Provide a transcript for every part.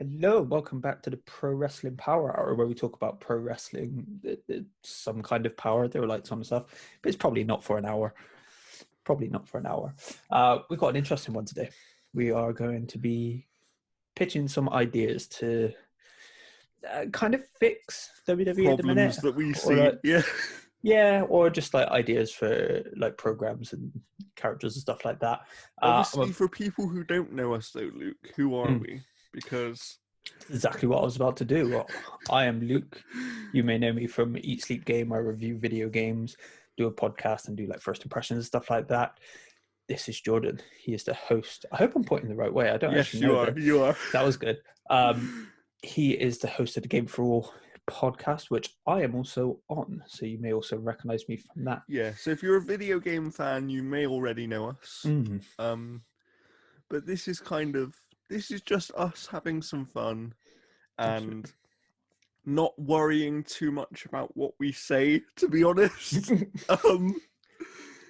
Hello, welcome back to the Pro Wrestling Power Hour, where we talk about pro wrestling, some kind of power. There were lights on and stuff, but it's probably not for an hour. Probably not for an hour. We've got an interesting one today. We are going to be pitching some ideas to kind of fix WWE at the minute. Problems that we see, yeah, or just like ideas for like programs and characters and stuff like that. Obviously, for people who don't know us, though, Luke, who are we? Because exactly what I was about to do. Well, I am Luke. You may know me from Eat Sleep Game. I review video games, do a podcast, and do like first impressions and stuff like that. This is Jordan. He is the host. I hope I'm pointing the right way. I don't actually know. Yes, you are. That was good. He is the host of the Game for All podcast, which I am also on. So you may also recognize me from that. Yeah. So if you're a video game fan, you may already know us. But this is just us having some fun and not worrying too much about what we say, to be honest.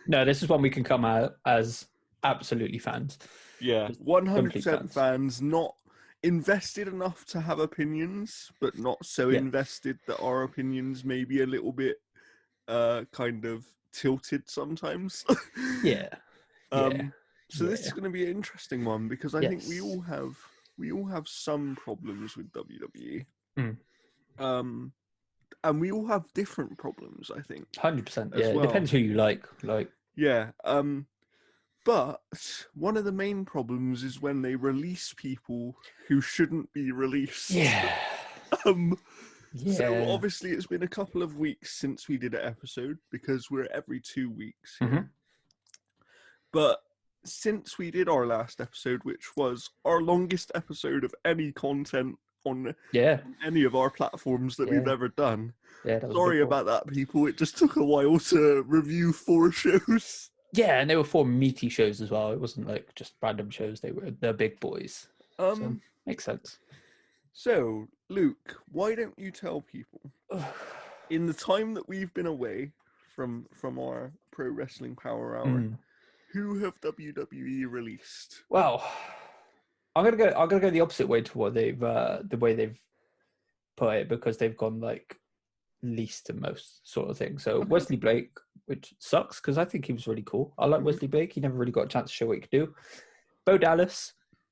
No, this is one we can come out as absolutely fans. Yeah, 100% fans, not invested enough to have opinions, but not so invested that our opinions may be a little bit kind of tilted sometimes. So this is going to be an interesting one because I think we all have some problems with WWE. And we all have different problems, I think. 100%. Yeah, it depends who you like. Yeah. But one of the main problems is when they release people who shouldn't be released. Yeah. So obviously it's been a couple of weeks since we did an episode because we're every 2 weeks here. But since we did our last episode, which was our longest episode of any content on any of our platforms that we've ever done. Sorry about that, people. It just took a while to review 4 shows. Yeah, and they were 4 meaty shows as well. It wasn't like just random shows. They're big boys. So, makes sense. So, Luke, why don't you tell people, in the time that we've been away from our Pro Wrestling Power Hour, who have WWE released? Well, I'm gonna go the opposite way to what they've the way they've put it, because they've gone like least to most sort of thing. So Wesley Blake, which sucks because I think he was really cool. I like Wesley Blake. He never really got a chance to show what he could do. Bo Dallas,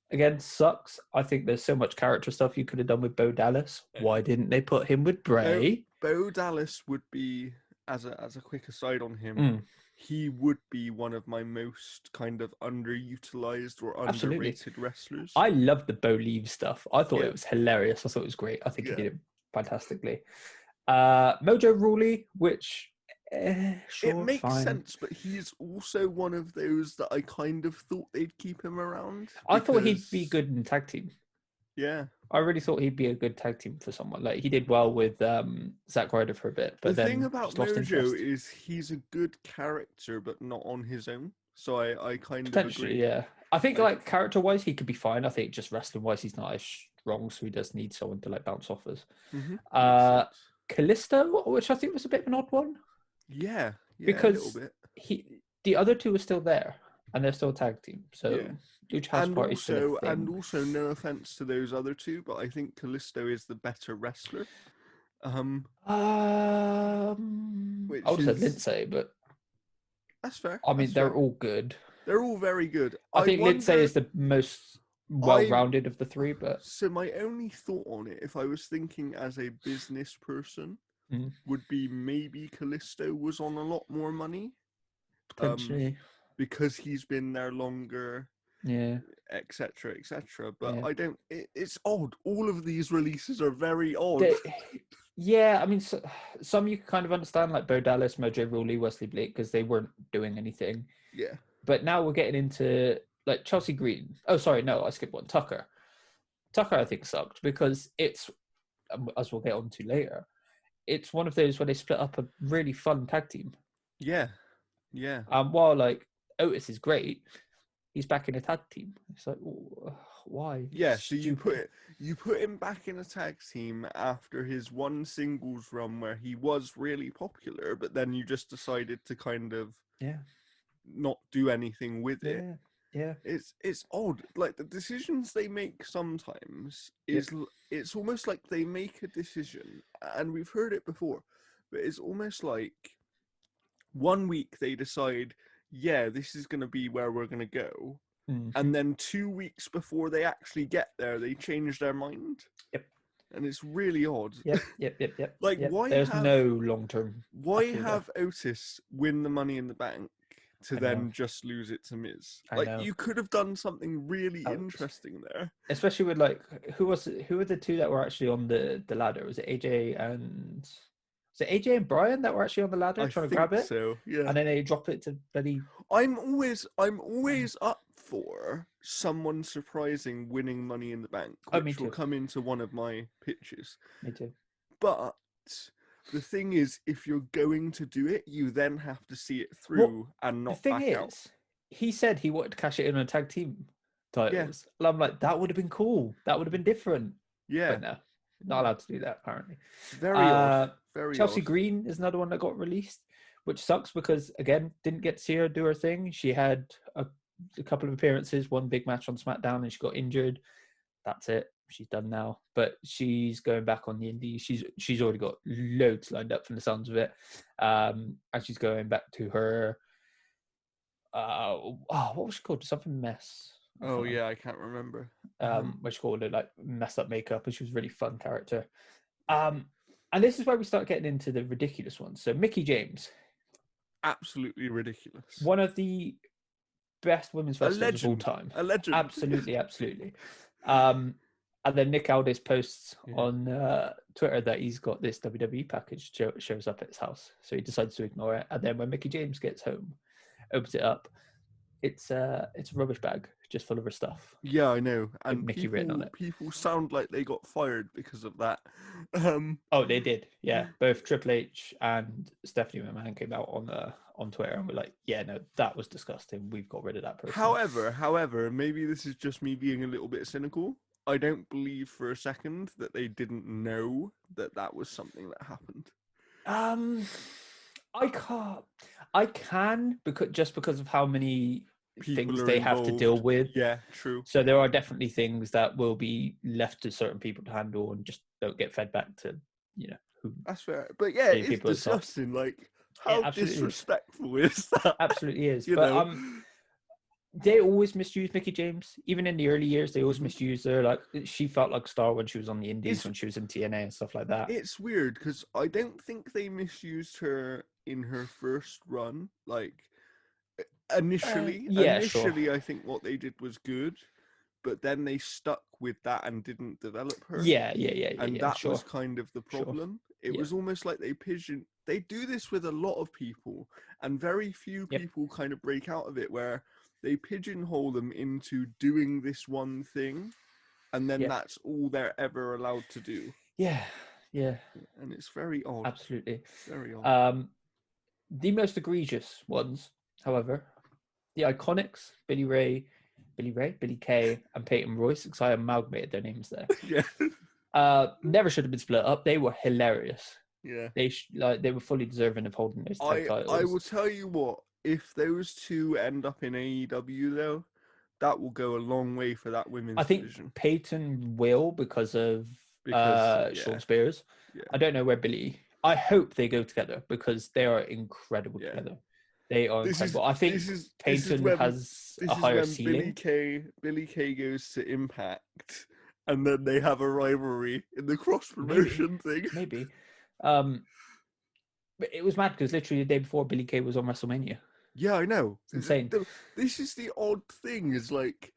again, sucks. I think there's so much character stuff you could have done with Bo Dallas. Why didn't they put him with Bray? Bo Dallas would be, as a quick aside on him, he would be one of my most kind of underutilized or underrated wrestlers. I love the Bo Leave stuff. I thought it was hilarious. I thought it was great. I think he did it fantastically. Mojo Rawley, which sure, it makes sense, but he's also one of those that I kind of thought they'd keep him around. I thought he'd be good in tag team. Yeah, I really thought he'd be a good tag team for someone. Like he did well with Zack Ryder for a bit, but the thing about Mojo is he's a good character, but not on his own. So I kind of agree. Yeah, I think like character wise he could be fine. I think just wrestling wise he's not as strong, so he does need someone to like bounce off us. Callisto, which I think was a bit of an odd one. Yeah, because a little bit. The other two are still there, and they're still a tag team. So huge house party. And also, no offense to those other two, but I think Callisto is the better wrestler. I would have said Lindsay, but that's fair. I mean, they're all good. They're all very good. I think Lindsay is the most well-rounded of the 3, but so my only thought on it, if I was thinking as a business person, would be maybe Callisto was on a lot more money, potentially, because he's been there longer, etc. But I don't. It's odd. All of these releases are very odd. I mean, some you can kind of understand, like Bo Dallas, Mojo Rawley, Wesley Blake, because they weren't doing anything. Yeah. But now we're getting into like Chelsea Green. Oh, sorry, no, I skipped one. Tucker, I think sucked because it's, as we'll get on to later, it's one of those where they split up a really fun tag team. Yeah. While like Otis is great, he's back in a tag team. It's like, why? Yeah, so you put him back in a tag team after his one singles run where he was really popular, but then you just decided to kind of not do anything with it. Yeah. It's odd. Like the decisions they make sometimes Yep. it's almost like they make a decision, and we've heard it before, but it's almost like one week they decide, yeah, this is going to be where we're going to go, and then 2 weeks before they actually get there, they change their mind. Yep. And it's really odd. Yep. Like, Yep. There's no long-term why appeal there. have Otis win the Money in the Bank to I know. then just lose it to Miz? I Like, know. you could have done something really interesting there. Especially with like who were the two that were actually on the ladder? Was it AJ and Brian that were actually on the ladder I trying to think grab it? so. Yeah. And then they drop it to bloody. I'm always up for someone surprising winning Money in the Bank, Me which will too. come into one of my pitches. Me too. But the thing is, if you're going to do it, you then have to see it through and not back out. He said he wanted to cash it in on tag team titles. And I'm like, that would have been cool. That would have been different. Yeah. But no, not allowed to do that apparently. Very odd. Very Chelsea odd. Green is another one that got released, which sucks because again, didn't get to see her do her thing. She had a couple of appearances, one big match on SmackDown, and she got injured. That's it. She's done now, but she's going back on the indies. She's already got loads lined up from the sounds of it, and she's going back to her. What was she called? Something mess. Oh yeah, I can't remember. What she called it, like messed up makeup, and she was a really fun character. And this is where we start getting into the ridiculous ones. So Mickey James, absolutely ridiculous. One of the best women's wrestlers of all time. A legend. Absolutely. And then Nick Aldis posts on Twitter that he's got this WWE package shows up at his house. So he decides to ignore it. And then when Mickey James gets home, opens it up, it's a rubbish bag just full of her stuff. Yeah, I know. And Mickey written on it. People sound like they got fired because of that. Oh, they did. Yeah, both Triple H and Stephanie McMahon came out on Twitter and were like, "Yeah, no, that was disgusting. We've got rid of that person." However, maybe this is just me being a little bit cynical. I don't believe for a second that they didn't know that was something that happened. I can because of how many people things they involved. have to deal with. Yeah, true. So there are definitely things that will be left to certain people to handle and just don't get fed back to, who. That's fair. But yeah, it's disgusting. Like, how disrespectful is that? Absolutely is. But they always misuse Mickey James. Even in the early years, they always misused her. Like, she felt like a star when she was on the Indies, when she was in TNA and stuff like that. It's weird because I don't think they misused her in her first run. Like, initially, I think what they did was good, but then they stuck with that and didn't develop her. And that was kind of the problem. It was almost like they do this with a lot of people, and very few people kind of break out of it, where they pigeonhole them into doing this one thing, and then that's all they're ever allowed to do. Yeah. And it's very odd. Absolutely. Very odd. The most egregious ones, however, the Iconics, Billy Kay, and Peyton Royce, because I amalgamated their names there. Never should have been split up. They were hilarious. Yeah. They were fully deserving of holding those tag titles. I will tell you what, if those two end up in AEW though, that will go a long way for that women's division. I think Peyton will because of Sean Spears. Yeah. I don't know where Billy. I hope they go together because they are incredible together. They are incredible. I think Peyton has a higher ceiling. Billy Kay goes to Impact, and then they have a rivalry in the cross promotion thing. Maybe. But it was mad because literally the day before Billy Kay was on WrestleMania. Yeah, I know. It's insane. This is the odd thing, is like,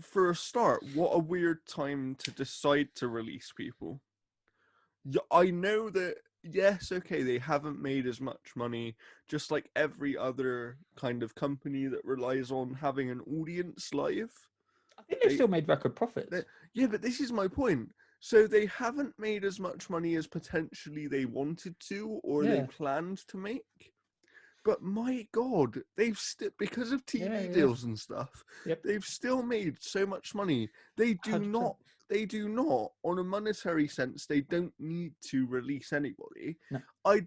for a start, what a weird time to decide to release people. Yeah, I know that, yes, okay, they haven't made as much money, just like every other kind of company that relies on having an audience live. I think they still made record profits. Yeah, but this is my point. So they haven't made as much money as potentially they wanted to, or they planned to make. But my God, they've because of TV deals and stuff, they've still made so much money. They do 100%. Not. They do not, on a monetary sense, they don't need to release anybody. No. I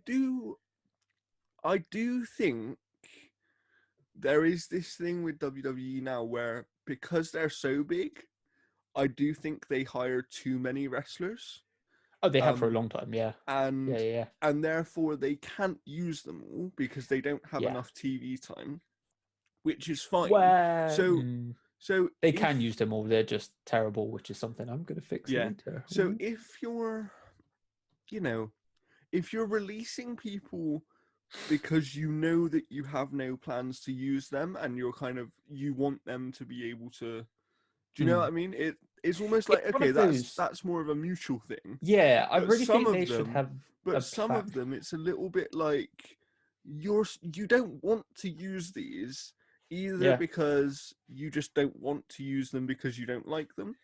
do think there is this thing with WWE now where, because they're so big, I do think they hire too many wrestlers. Oh, they have for a Um, long time. Yeah. Yeah. and Yeah. and therefore they can't use them all because they don't have Yeah. enough TV time, which is fine. Well, So they if can use them all. They're just terrible, which is something I'm going to fix yeah, later. so if you're, you know, if you're releasing people because you know that you have no plans to use them and you're kind of, you want them to be able to, do you know what I mean? It's almost like, It's one okay, of those. that's more of a mutual thing. Yeah, I But really some think they of should them, have a plan. it's a little bit like you don't want to use these either Yeah. because you just don't want to use them because you don't like them,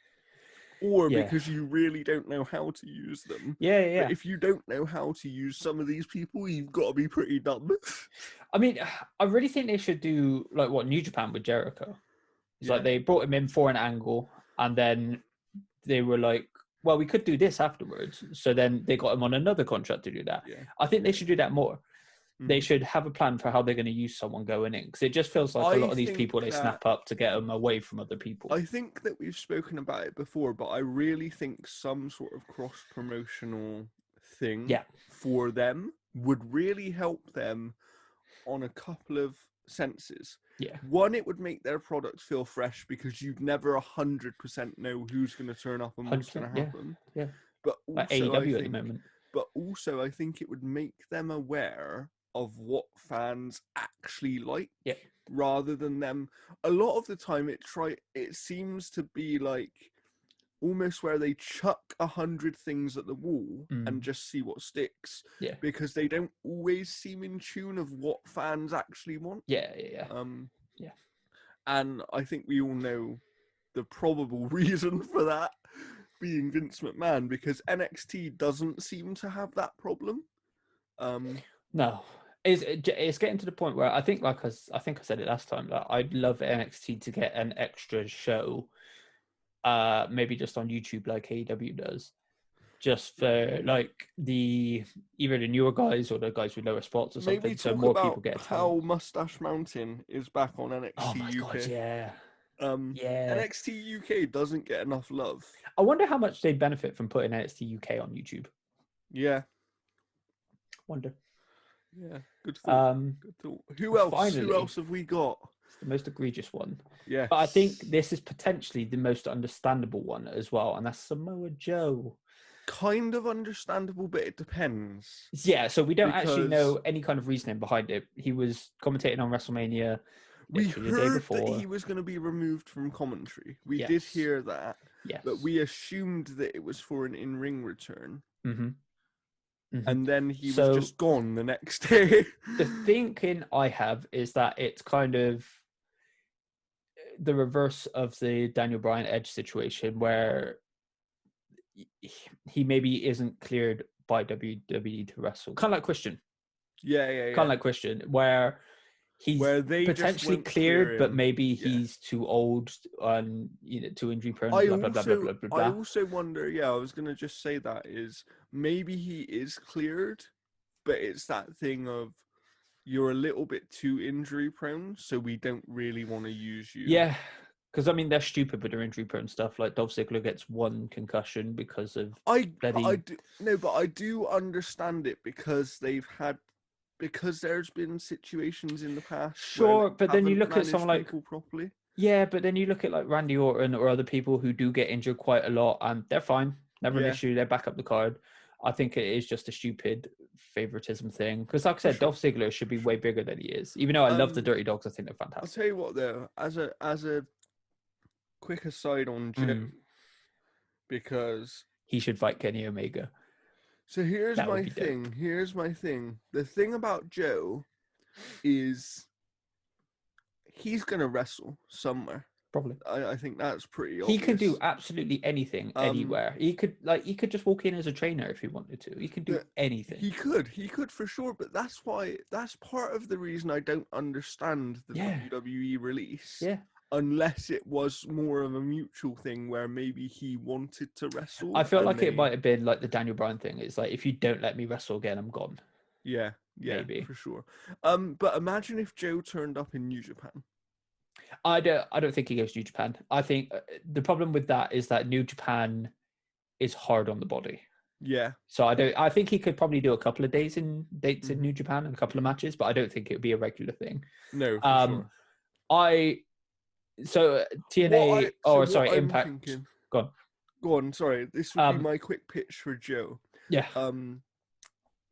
or Yeah. because you really don't know how to use them. Yeah. Yeah. But Yeah. if you don't know how to use some of these people, you've got to be pretty dumb. I mean, I really think they should do like what New Japan with Jericho. It's Yeah. like they brought him in for an angle, and then they were like, "Well, we could do this afterwards." So then they got him on another contract to do that. Yeah. I think they should do that more. They Mhm. should have a plan for how they're going to use someone going in, because it just feels like a I lot of these think people they that snap up to get them away from other people. I think that we've spoken about it before, but I really think some sort of cross promotional thing Yeah. for them would really help them on a couple of senses. Yeah. One, it would make their product feel fresh because you'd never 100% know who's going to turn up and what's going 100%. to Yeah. happen. Yeah. But Like also, AEW at the moment. I think it would make them aware of what fans actually like, Yeah. rather than them. A lot of the time, it seems to be like almost where they chuck 100 things at the wall and just see what sticks. Yeah. Because they don't always seem in tune of what fans actually want. Yeah. Yeah. Yeah. And I think we all know the probable reason for that being Vince McMahon, because NXT doesn't seem to have that problem. No, it's getting to the point where I think, like I think I said it last time, that I'd love NXT to get an extra show, maybe just on YouTube like AEW does, just for like either the newer guys or the guys with lower spots or something, Maybe so talk more about people get a how talent. Mustache Mountain is back on Oh NXT my god, UK. yeah, yeah. NXT UK doesn't get enough love. I wonder how much they benefit from putting NXT UK on YouTube. Yeah. Wonder. Yeah. Good thought. Good thought. Who else? Finally, Who else have we got? it's the most egregious one. Yeah. But I think this is potentially the most understandable one as well, and that's Samoa Joe. Kind of understandable, but it depends. Yeah, so we don't actually know any kind of reasoning behind it. He was commentating on WrestleMania. We the day heard before. that he was going to be removed from commentary. We Yes. did hear that. Yes. But we assumed that it was for an in-ring return. Mm-hmm. Mm-hmm. And then he was just gone the next day. The thinking I have is that it's kind of the reverse of the Daniel Bryan Edge situation, where he maybe isn't cleared by WWE to wrestle. Kind of like Christian. Yeah. Kind of like Christian, where he's potentially cleared, but maybe he's too old and too injury prone. I also wonder. Yeah, I was gonna just say that is maybe he is cleared, but it's that thing of you're a little bit too injury prone, so we don't really want to use you. Yeah, because I mean they're stupid with their injury prone stuff. Like Dolph Ziggler gets one concussion because of but I do understand it because there's been situations in the past. Sure, but then you look at someone like properly. Yeah, but then you look at like Randy Orton or other people who do get injured quite a lot, and they're fine, never an issue. They're back up the card. I think it is just a stupid favoritism thing. Because, like I said, Dolph Ziggler should be way bigger than he is. Even though I love the Dirty Dogs, I think they're fantastic. I'll tell you what, though, as a quick aside on Joe, because he should fight Kenny Omega. So here's my thing. Here's my thing. The thing about Joe is he's gonna wrestle somewhere. Probably. I think that's pretty obvious. He can do absolutely anything anywhere. He could just walk in as a trainer if he wanted to. He can do anything. He could for sure, but that's part of the reason I don't understand the WWE release. Yeah. Unless it was more of a mutual thing where maybe he wanted to wrestle. I feel like it might have been like the Daniel Bryan thing. It's like, if you don't let me wrestle again, I'm gone. Yeah. Yeah, maybe. for sure. But imagine if Joe turned up in New Japan. I don't think he goes to New Japan. I think the problem with that is that New Japan is hard on the body. Yeah. So I think he could probably do a couple of dates in New Japan and a couple of matches, but I don't think it would be a regular thing. No, for sure. TNA what I'm Impact. thinking, Go on. Sorry, this would be my quick pitch for Joe. Yeah.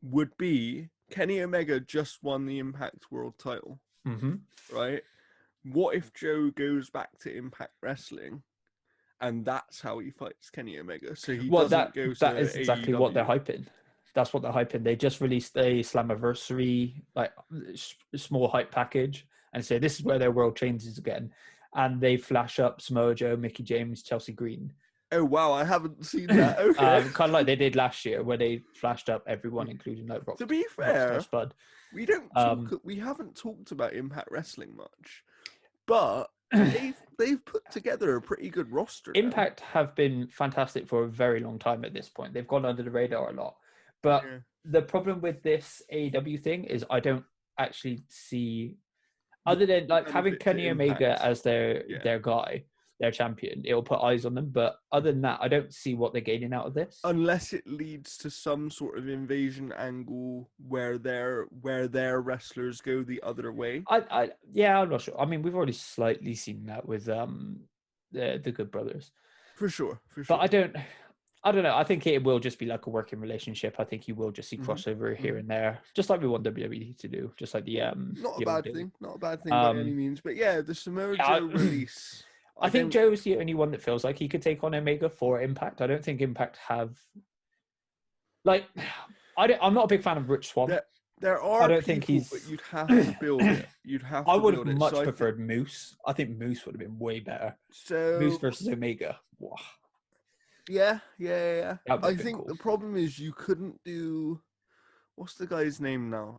Would be Kenny Omega just won the Impact World Title, right? What if Joe goes back to Impact Wrestling, and that's how he fights Kenny Omega? So he doesn't go to that is exactly AEW. what they're hyping. That's what they're hyping. They just released a Slammiversary, like small hype package, and say this is where their world changes again. And they flash up Samoa Joe, Mickey James, Chelsea Green. Oh wow, I haven't seen that. Okay, kind of like they did last year, where they flashed up everyone, including like to be fair, Spud. We haven't talked about Impact Wrestling much, but they've put together a pretty good roster. Impact have been fantastic for a very long time at this point. They've gone under the radar a lot, but the problem with this AEW thing is I don't actually see, other than like having Kenny Omega as their guy, their champion, it'll put eyes on them. But other than that, I don't see what they're gaining out of this. Unless it leads to some sort of invasion angle where their wrestlers go the other way. I'm not sure. I mean, we've already slightly seen that with the Good Brothers. For sure. But I don't know. I think it will just be like a working relationship. I think you will just see crossover here and there, just like we want WWE to do. Just like the not a bad thing by any means. But yeah, the Samoa Joe release. I think Joe's the only one that feels like he could take on Omega for Impact. I don't think Impact have like. I'm not a big fan of Rich Swann. There are. I don't think he's. But you'd have to build it. I would have much preferred Moose. I think Moose would have been way better. So Moose versus Omega. Wow. Yeah. I think cool. The problem is you couldn't do. What's the guy's name now?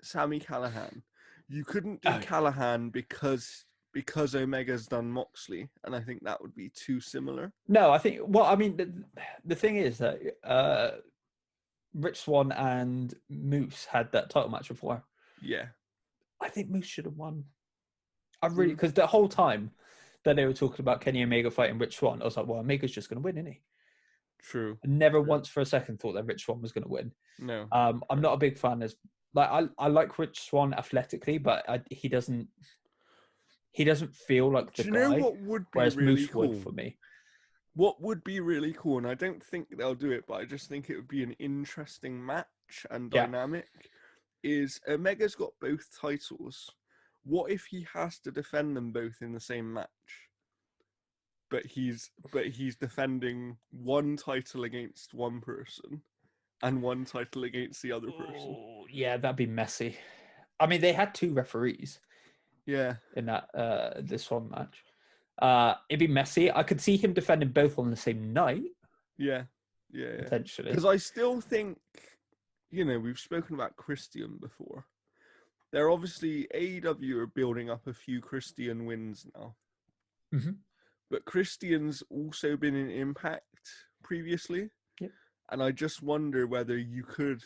Sami Callihan. You couldn't do Callihan because Omega's done Moxley, and I think that would be too similar. No, I think. Well, I mean, the thing is that Rich Swann and Moose had that title match before. Yeah, I think Moose should have won. Because the whole time that they were talking about Kenny Omega fighting Rich Swann, I was like, well, Omega's just going to win, isn't he? True. I never once for a second thought that Rich Swann was going to win. No. I'm not a big fan as like I like Rich Swann athletically, but he doesn't feel like the guy. Do you know what would be really Moose cool would for me? What would be really cool, and I don't think they'll do it, but I just think it would be an interesting match and dynamic, is Omega's got both titles. What if he has to defend them both in the same match? But he's defending one title against one person and one title against the other person. Oh, yeah, that'd be messy. I mean, they had 2 referees. Yeah. In that this one match. It'd be messy. I could see him defending both on the same night. Yeah. Potentially. Because I still think, we've spoken about Christian before. They're obviously, AEW are building up a few Christian wins now. Mm-hmm. But Christian's also been in Impact previously. Yep. And I just wonder whether you could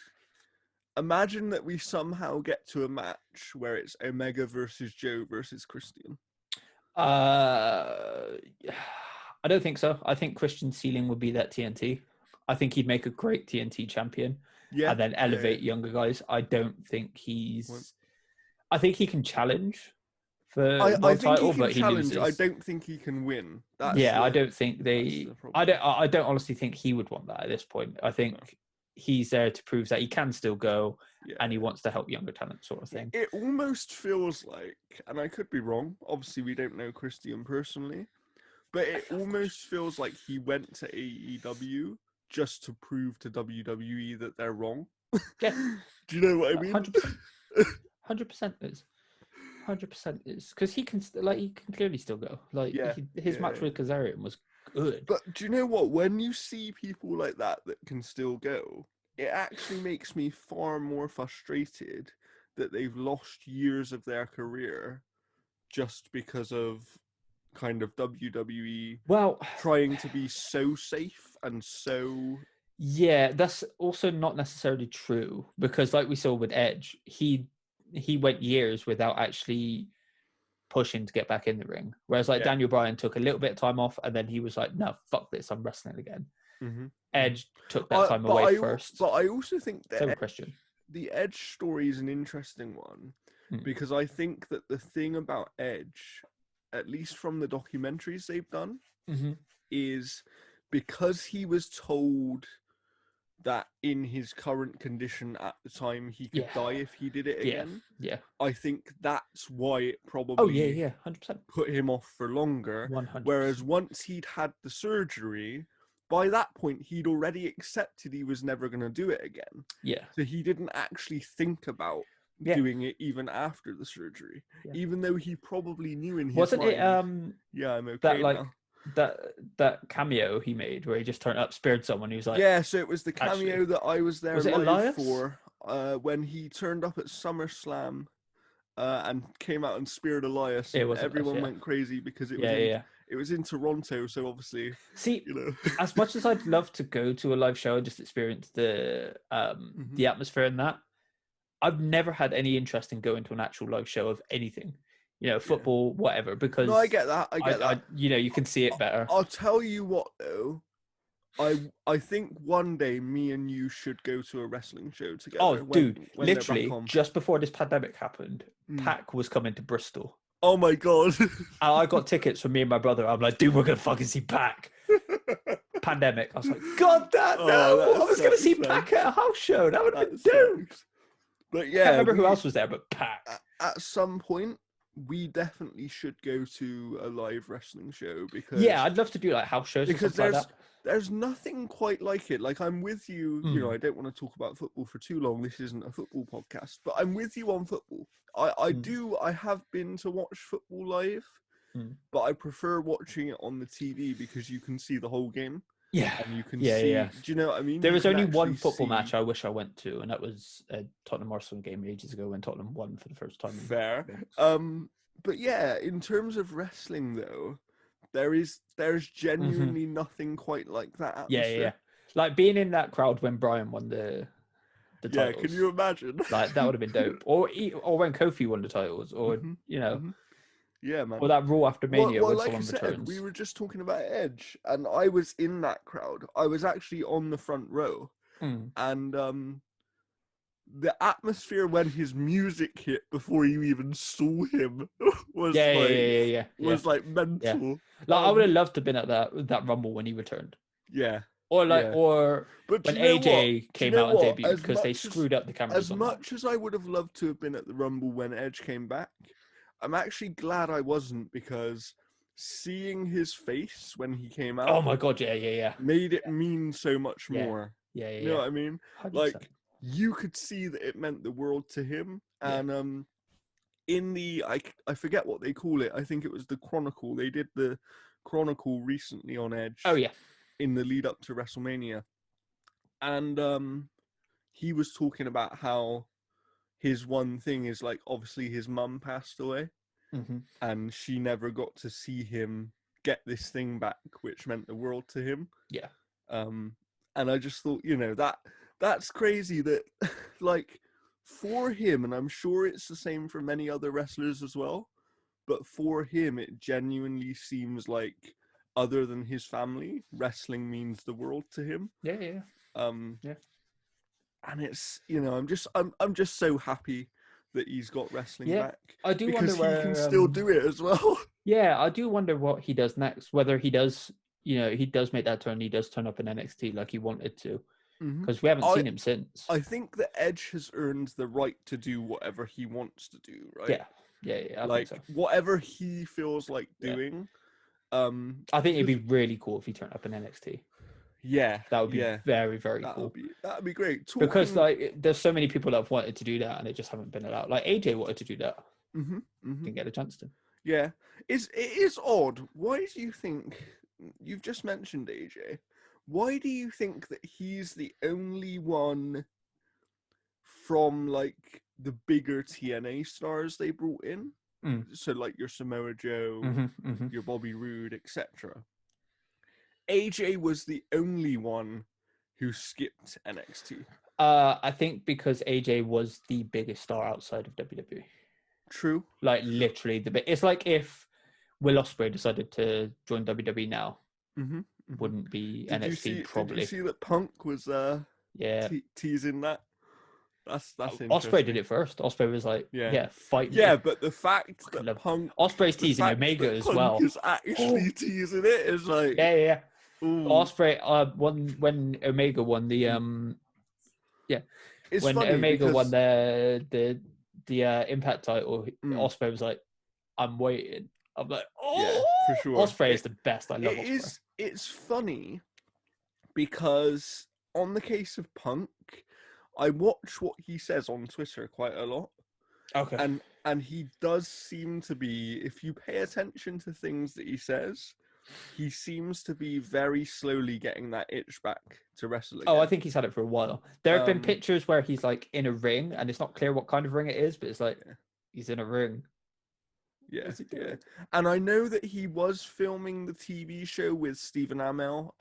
imagine that we somehow get to a match where it's Omega versus Joe versus Christian. I don't think so. I think Christian's ceiling would be that TNT. I think he'd make a great TNT champion. Yeah. And then elevate younger guys. I don't think I think he can challenge for world title, but he loses. I don't think he can win. I don't think I don't honestly think he would want that at this point. I think he's there to prove that he can still go and he wants to help younger talent, sort of thing. It almost feels like, and I could be wrong, obviously we don't know Christian personally, but it almost feels like he went to AEW just to prove to WWE that they're wrong. Yeah. Do you know what I mean? 100% is. 100% is. Because he can clearly still go. His match with Kazarian was good. But do you know what? When you see people like that can still go, it actually makes me far more frustrated that they've lost years of their career just because of kind of WWE trying to be so safe and so Yeah, that's also not necessarily true because, like we saw with Edge, he went years without actually pushing to get back in the ring. Whereas like Yeah. Daniel Bryan took a little bit of time off and then he was like, no, fuck this, I'm wrestling again. Mm-hmm. Edge took that time away first. But I also think So with Christian. the Edge story is an interesting one Mm. because I think that the thing about Edge, at least from the documentaries they've done, Mm-hmm. is because he was told that in his current condition at the time he could Yeah. die if he did it again. Yeah. I think that's why it Oh, probably yeah, 100%. put him off for longer. 100%. Whereas once he'd had the surgery, by that point he'd already accepted he was never going to do it again. Yeah. So he didn't actually think about doing it even after the surgery, even though he probably knew in his Wasn't mind, it yeah, I'm okay that like now. that cameo he made where he just turned up, speared someone, he was like, Yeah, so it was the cameo actually, that I was there was it live Elias? for when he turned up at SummerSlam and came out and speared Elias. It was Everyone Elias, went crazy because it was in Toronto, so obviously, see, you know. as much as I'd love to go to a live show and just experience the atmosphere in that, I've never had any interest in going to an actual live show of anything, you know, football, whatever, because No, I get that. I get that. you know, you can see it better. I'll tell you what though. I think one day me and you should go to a wrestling show together. Oh, dude, when literally, just before this pandemic happened, Mm. Pac was coming to Bristol. Oh my god! And I got tickets for me and my brother. I'm like, dude, we're gonna fucking see Pac. Pandemic. I was like, God, that no! I was gonna see Pac at a house show. That would have been dope. But I yeah, can't remember who else was there, but Pac. At some point, we definitely should go to a live wrestling show because yeah, I'd love to do like house shows because like that. There's nothing quite like it. Like I'm with you. You know, I don't want to talk about football for too long. This isn't a football podcast, but I'm with you on football. I have been to watch football live, but I prefer watching it on the TV because you can see the whole game. Yeah, and you can see. Yeah. Do you know what I mean? There was only one football match I wish I went to, and that was a Tottenham Arsenal game ages ago when Tottenham won for the first time. Fair. But yeah, in terms of wrestling though, there's genuinely nothing quite like that atmosphere. Yeah. Like being in that crowd when Brian won the titles. Yeah, can you imagine? Like that would have been dope. Or when Kofi won the titles, or you know. Yeah, man. Or that Raw after Mania when like someone returns. We were just talking about Edge, and I was in that crowd. I was actually on the front row, and the atmosphere when his music hit before you even saw him was was like mental. Yeah. Like I would have loved to have been at that Rumble when he returned. Yeah. Or but when AJ came out and debuted because they screwed up the cameras. As much as I would have loved to have been at the Rumble when Edge came back, I'm actually glad I wasn't because seeing his face when he came out. Oh my god, yeah. Made it mean so much more. Yeah. You know what I mean? 100%. Like you could see that it meant the world to him. And in the I forget what they call it. I think it was the Chronicle. They did the Chronicle recently on Edge. Oh yeah. In the lead up to WrestleMania. And he was talking about how his one thing is like obviously his mum passed away and she never got to see him get this thing back, which meant the world to him. Yeah. And I just thought, you know, that's crazy that like for him, and I'm sure it's the same for many other wrestlers as well, but for him it genuinely seems like other than his family, wrestling means the world to him. Yeah. And it's, you know, I'm just so happy that he's got wrestling back. I do because wonder he can still do it as well. Yeah, I do wonder what he does next. Whether he does, you know, he does make that turn. He does turn up in NXT like he wanted to, because we haven't seen him since. I think that Edge has earned the right to do whatever he wants to do. Right? Yeah. I like think so. Whatever he feels like doing. I think it'd be really cool if he turned up in NXT. Yeah, that would be very, very cool. That would be great. Because like, there's so many people that have wanted to do that, and they just haven't been allowed. Like AJ wanted to do that, didn't get a chance to. Yeah, it is odd. Why do you think you've just mentioned AJ? Why do you think that he's the only one from like the bigger TNA stars they brought in? So like your Samoa Joe, your Bobby Roode, etc. AJ was the only one who skipped NXT. I think because AJ was the biggest star outside of WWE. True. Like literally it's like if Will Ospreay decided to join WWE now, wouldn't be NXT probably. Did you see that Punk was yeah teasing that? That's interesting. Ospreay did it first. Ospreay was like, fight me. Yeah, but the fact that Ospreay's teasing Omega as well. Punk is actually teasing it is like yeah. Ospreay when Omega won the It's when funny Omega because... won the Impact title, Ospreay was like, I'm waiting. I'm like, for sure. Ospreay is the best. I love Ospreay. It's funny because on the case of Punk, I watch what he says on Twitter quite a lot. Okay. And he does seem to be, if you pay attention to things that he says, he seems to be very slowly getting that itch back to wrestle again. Oh, I think he's had it for a while. There have been pictures where he's like in a ring, and it's not clear what kind of ring it is, but it's like he's in a ring. Yeah. And I know that he was filming the TV show with Stephen Amell.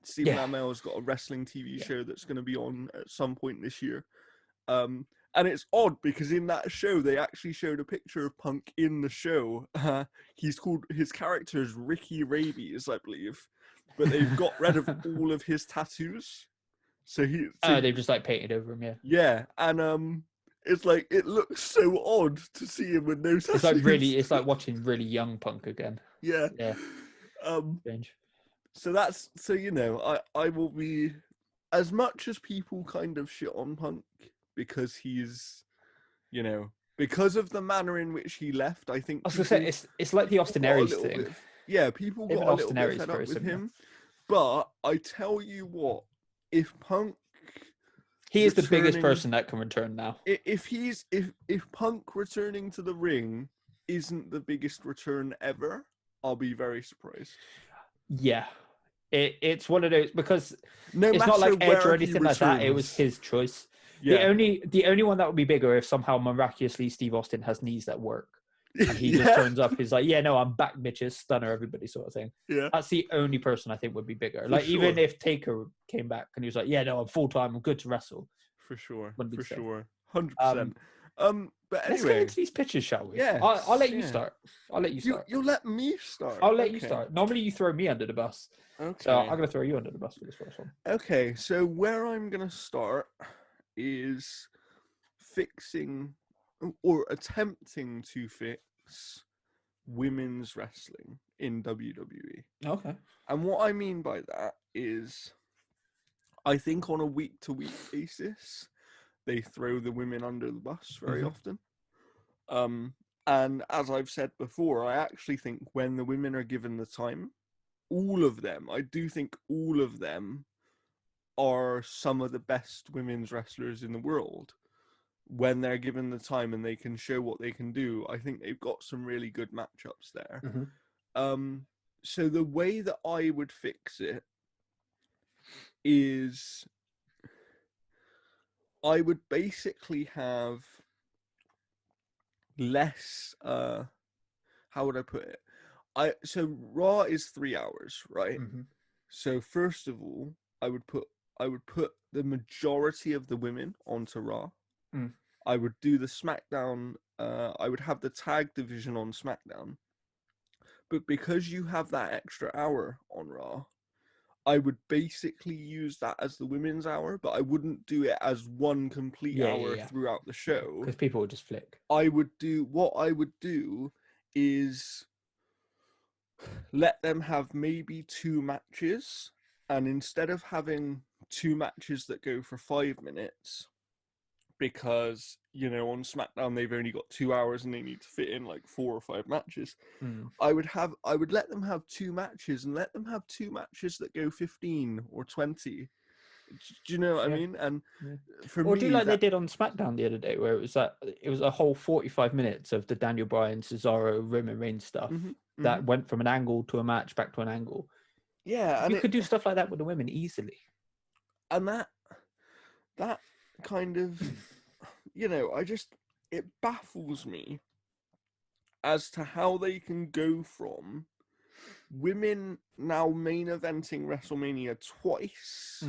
Stephen Amell has got a wrestling TV show that's going to be on at some point this year. And it's odd because in that show, they actually showed a picture of Punk in the show. His character is Ricky Rabies, I believe. But they've got rid of all of his tattoos. So they've just like painted over him, Yeah, and it's like, it looks so odd to see him with no tattoos. It's like watching really young Punk again. Yeah. Strange. So you know, I will be, as much as people kind of shit on Punk because he's, you know, because of the manner in which he left, I think... I was going to say, it's like the Austin Aries thing. People got a little bit fed up with him. But I tell you what, if Punk... He is the biggest person that can return now. If Punk returning to the ring isn't the biggest return ever, I'll be very surprised. Yeah. It's one of those, because no it's not like Edge or anything like that. It was his choice. Yeah. The only one that would be bigger if somehow miraculously Steve Austin has knees that work. And he just turns up, he's like, I'm back, bitches, stunner everybody sort of thing. Yeah. That's the only person I think would be bigger. Even if Taker came back and he was like, I'm full-time, I'm good to wrestle. For sure. 100%. But anyway. Let's get into these pitches, shall we? Yeah. I'll let you start. I'll let you start. You'll let me start? I'll let you start. Normally you throw me under the bus. Okay. So I'm going to throw you under the bus for this first one. Okay, so where I'm going to start is fixing or attempting to fix women's wrestling in WWE. Okay. And what I mean by that is, I think on a week-to-week basis, they throw the women under the bus very often. And as I've said before, I actually think when the women are given the time, I do think all of them are some of the best women's wrestlers in the world. When they're given the time and they can show what they can do, I think they've got some really good matchups there. So the way that I would fix it is I would basically have less, how would I put it? So Raw is 3 hours, right? So first of all, I would put the majority of the women onto Raw. I would do the SmackDown, I would have the tag division on SmackDown. But because you have that extra hour on Raw, I would basically use that as the women's hour, but I wouldn't do it as one complete hour throughout the show. Because people would just flick. What I would do is let them have maybe 2 matches, and instead of having 2 matches that go for 5 minutes, because, you know, on SmackDown they've only got 2 hours and they need to fit in like 4 or 5 matches. I would let them have 2 matches and let them have 2 matches that go 15 or 20. Do you know what I mean? And for me, do like they did on SmackDown the other day, where it was a whole 45 minutes of the Daniel Bryan, Cesaro, Roman Reigns stuff that went from an angle to a match back to an angle. Yeah, and you could do stuff like that with the women easily. And that kind of, you know, it baffles me as to how they can go from women now main eventing WrestleMania twice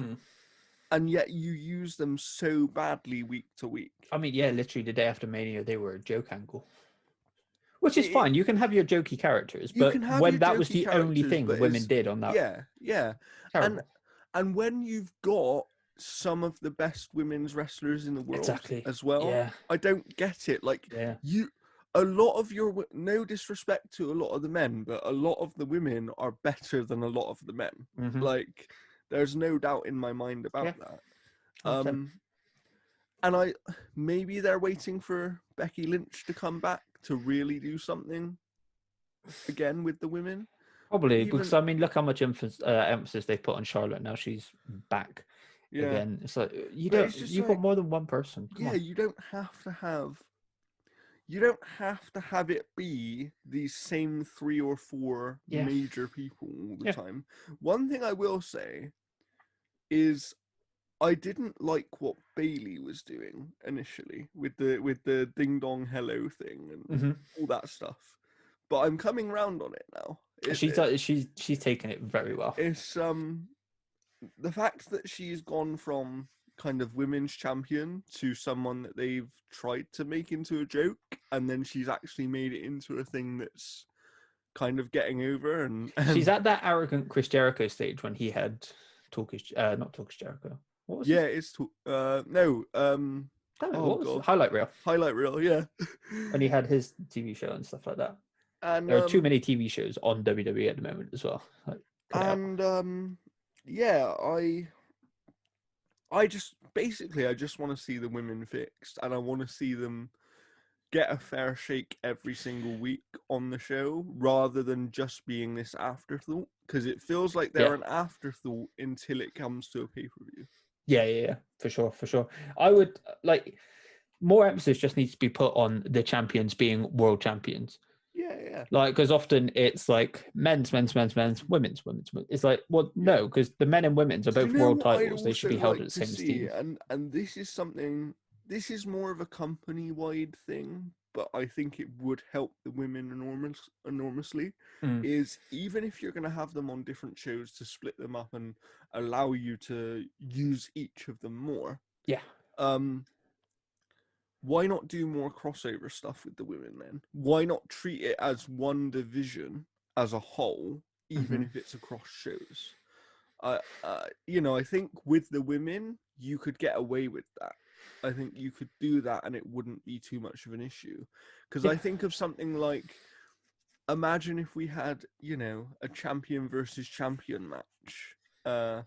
and yet you use them so badly week to week. I mean, yeah, literally the day after Mania, they were a joke angle. Which is It, fine. You can have your jokey characters, you but can have when your that was jokey the only characters, thing but women it's did on that, yeah, and terrible. when you've got some of the best women's wrestlers in the world Exactly. as well, Yeah. I don't get it. Like Yeah. a lot of no disrespect to a lot of the men, but a lot of the women are better than a lot of the men. Mm-hmm. Like there's no doubt in my mind about Yeah. that. 100%. And maybe they're waiting for Becky Lynch to come back to really do something again with the women. Probably because I mean, look how much emphasis they put on Charlotte. Now she's back again. It's like you've got more than one person. Come on. You don't have to have it be these same 3 or 4 major people all the time. One thing I will say is I didn't like what Bailey was doing initially with the ding dong hello thing and all that stuff, but I'm coming round on it now. She's taken it very well. It's the fact that she's gone from kind of women's champion to someone that they've tried to make into a joke, and then she's actually made it into a thing that's kind of getting over. And she's at that arrogant Chris Jericho stage when he had not Talkish Jericho. What was what was Highlight Reel? Highlight Reel, yeah. When he had his TV show and stuff like that. And there are too many TV shows on WWE at the moment as well. I just want to see the women fixed, and I want to see them get a fair shake every single week on the show rather than just being this afterthought, because it feels like they're an afterthought until it comes to a pay-per-view. Yeah, for sure. I would like more emphasis just needs to be put on the champions being world champions. Yeah. Like, because often it's like men's, women's. It's like, well, no, because the men and women's are both world titles. They should be held at the same esteem. And this is something. This is more of a company-wide thing, but I think it would help the women enormously. Is even if you're going to have them on different shows to split them up and allow you to use each of them more. Yeah. Why not do more crossover stuff with the women then? Why not treat it as one division as a whole, even if it's across shows? I think with the women, you could get away with that. I think you could do that and it wouldn't be too much of an issue. Because I think of something like, imagine if we had, a champion versus champion match.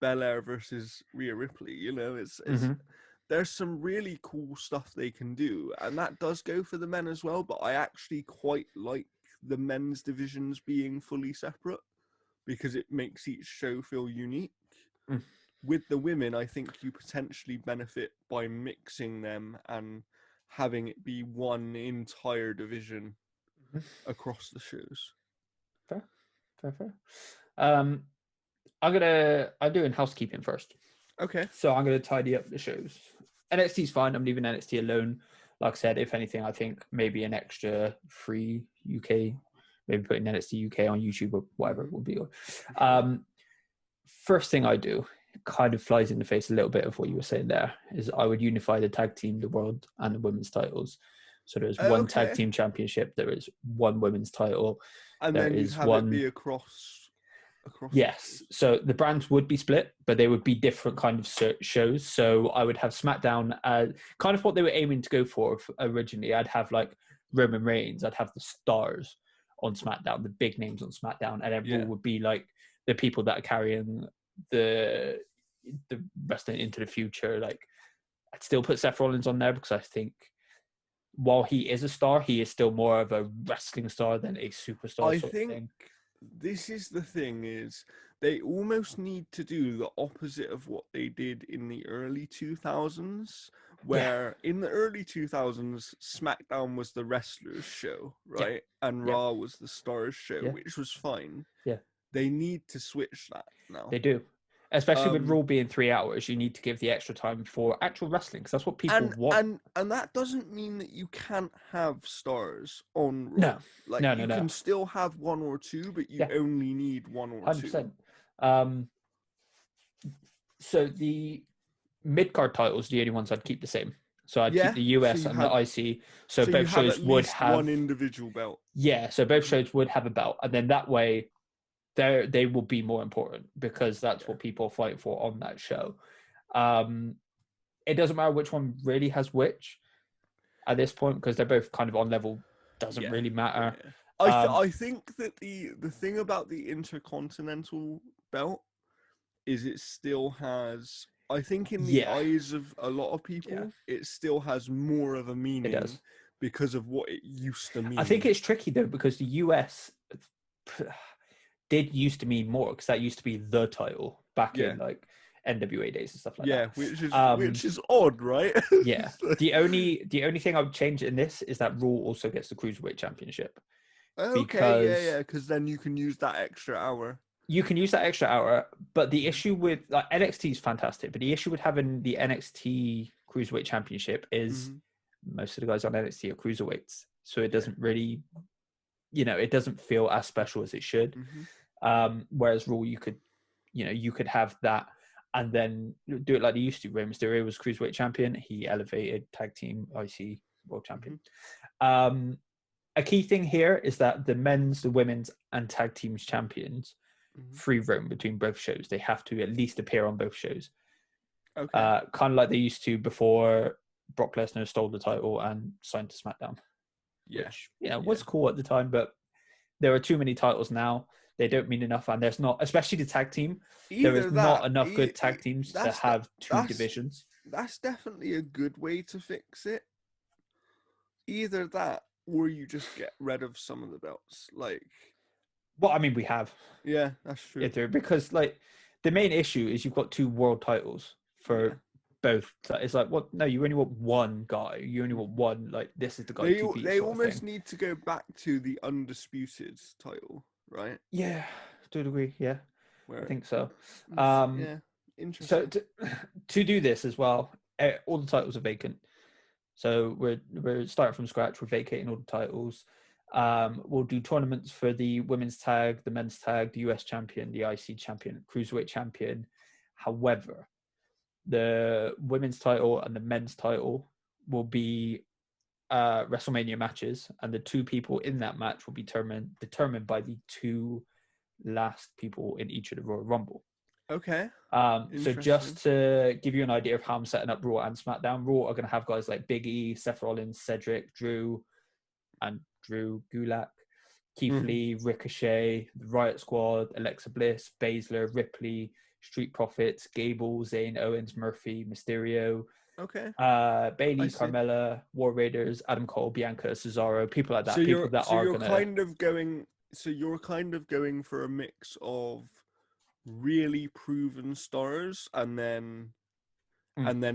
Belair versus Rhea Ripley, there's some really cool stuff they can do, and that does go for the men as well, but I actually quite like the men's divisions being fully separate because it makes each show feel unique. With the women, I think you potentially benefit by mixing them and having it be one entire division across the shows. Fair. I'm doing housekeeping first. Okay. So I'm going to tidy up the shows. NXT's fine. I'm leaving NXT alone. Like I said, if anything, I think maybe an extra free UK, maybe putting NXT UK on YouTube or whatever it will be. First thing I do, it kind of flies in the face a little bit of what you were saying there, is I would unify the tag team, the world, and the women's titles. So there's one tag team championship, there is one women's title, and then you have it be across. Yes, so the brands would be split, but they would be different kind of shows. So I would have SmackDown kind of what they were aiming to go for originally. I'd have like Roman Reigns, I'd have the stars on SmackDown, the big names on SmackDown, and everyone would be like the people that are carrying the wrestling into the future. Like, I'd still put Seth Rollins on there because I think while he is a star, he is still more of a wrestling star than a superstar. I think this is the thing, is they almost need to do the opposite of what they did in the early 2000s, where in the early 2000s, SmackDown was the wrestlers show, right? And Raw was the stars show, which was fine. Yeah. They need to switch that now. They do. Especially with Raw being 3 hours, you need to give the extra time for actual wrestling, because that's what people want. And that doesn't mean that you can't have stars on Raw. No. You can still have one or two, but you only need one or 100%. two. So the mid-card titles are the only ones I'd keep the same. So I'd keep Yeah. the So US you and the have IC. So so you both have shows at would least have, one individual belt. yeah. So both shows would have a belt, and then that way, they will be more important because that's what people fight for on that show. It doesn't matter which one really has which at this point because they're both kind of on level. Doesn't really matter. Yeah. I think that the thing about the Intercontinental belt is it still has, I think in the Yeah, eyes of a lot of people, it still has more of a it meaning does. because of what it used to mean. I think it's tricky though because the US did used to mean more because that used to be the title back in like NWA days and stuff like that. Which is odd, right? Yeah. The only thing I would change in this is that Raw also gets the Cruiserweight Championship. Okay, because then you can use that extra hour. You can use that extra hour, but the issue with like NXT is fantastic, but the issue with having the NXT Cruiserweight Championship is most of the guys on NXT are cruiserweights, so it doesn't really, it doesn't feel as special as it should. Whereas Raw, you could have that and then do it like they used to. Rey Mysterio was Cruiserweight champion. He elevated tag team IC world champion. A key thing here is that the men's, the women's, and tag teams champions free roam between both shows. They have to at least appear on both shows. Okay. Kind of like they used to before Brock Lesnar stole the title and signed to SmackDown. Which, was cool at the time, but there are too many titles now. They don't mean enough, and there's not, especially the tag team. There is not enough good tag teams to have two divisions. That's definitely a good way to fix it. Either that, or you just get rid of some of the belts. Well, I mean, we have. Yeah, that's true. Because the main issue is you've got two world titles for both. It's like, what? No, you only want one guy. You only want one. Like, this is the guy. They almost need to go back to the undisputed title, right? Yeah, to a degree. Yeah, I think so. Interesting. So to do this as well, all the titles are vacant. So we're starting from scratch. We're vacating all the titles. We'll do tournaments for the women's tag, the men's tag, the US champion, the IC champion, cruiserweight champion. However, the women's title and the men's title will be WrestleMania matches, and the two people in that match will be determined by the two last people in each of the Royal Rumble. Okay. So just to give you an idea of how I'm setting up Raw and SmackDown, Raw are going to have guys like Big E, Seth Rollins, Cedric, Drew Gulak, Keith Lee, Ricochet, the Riot Squad, Alexa Bliss, Baszler, Ripley, Street Profits, Gable, Zayn, Owens, Murphy, Mysterio. Okay. Bailey, Carmella, War Raiders, Adam Cole, Bianca, Cesaro, people like that. So you're kind of going for a mix of really proven stars and then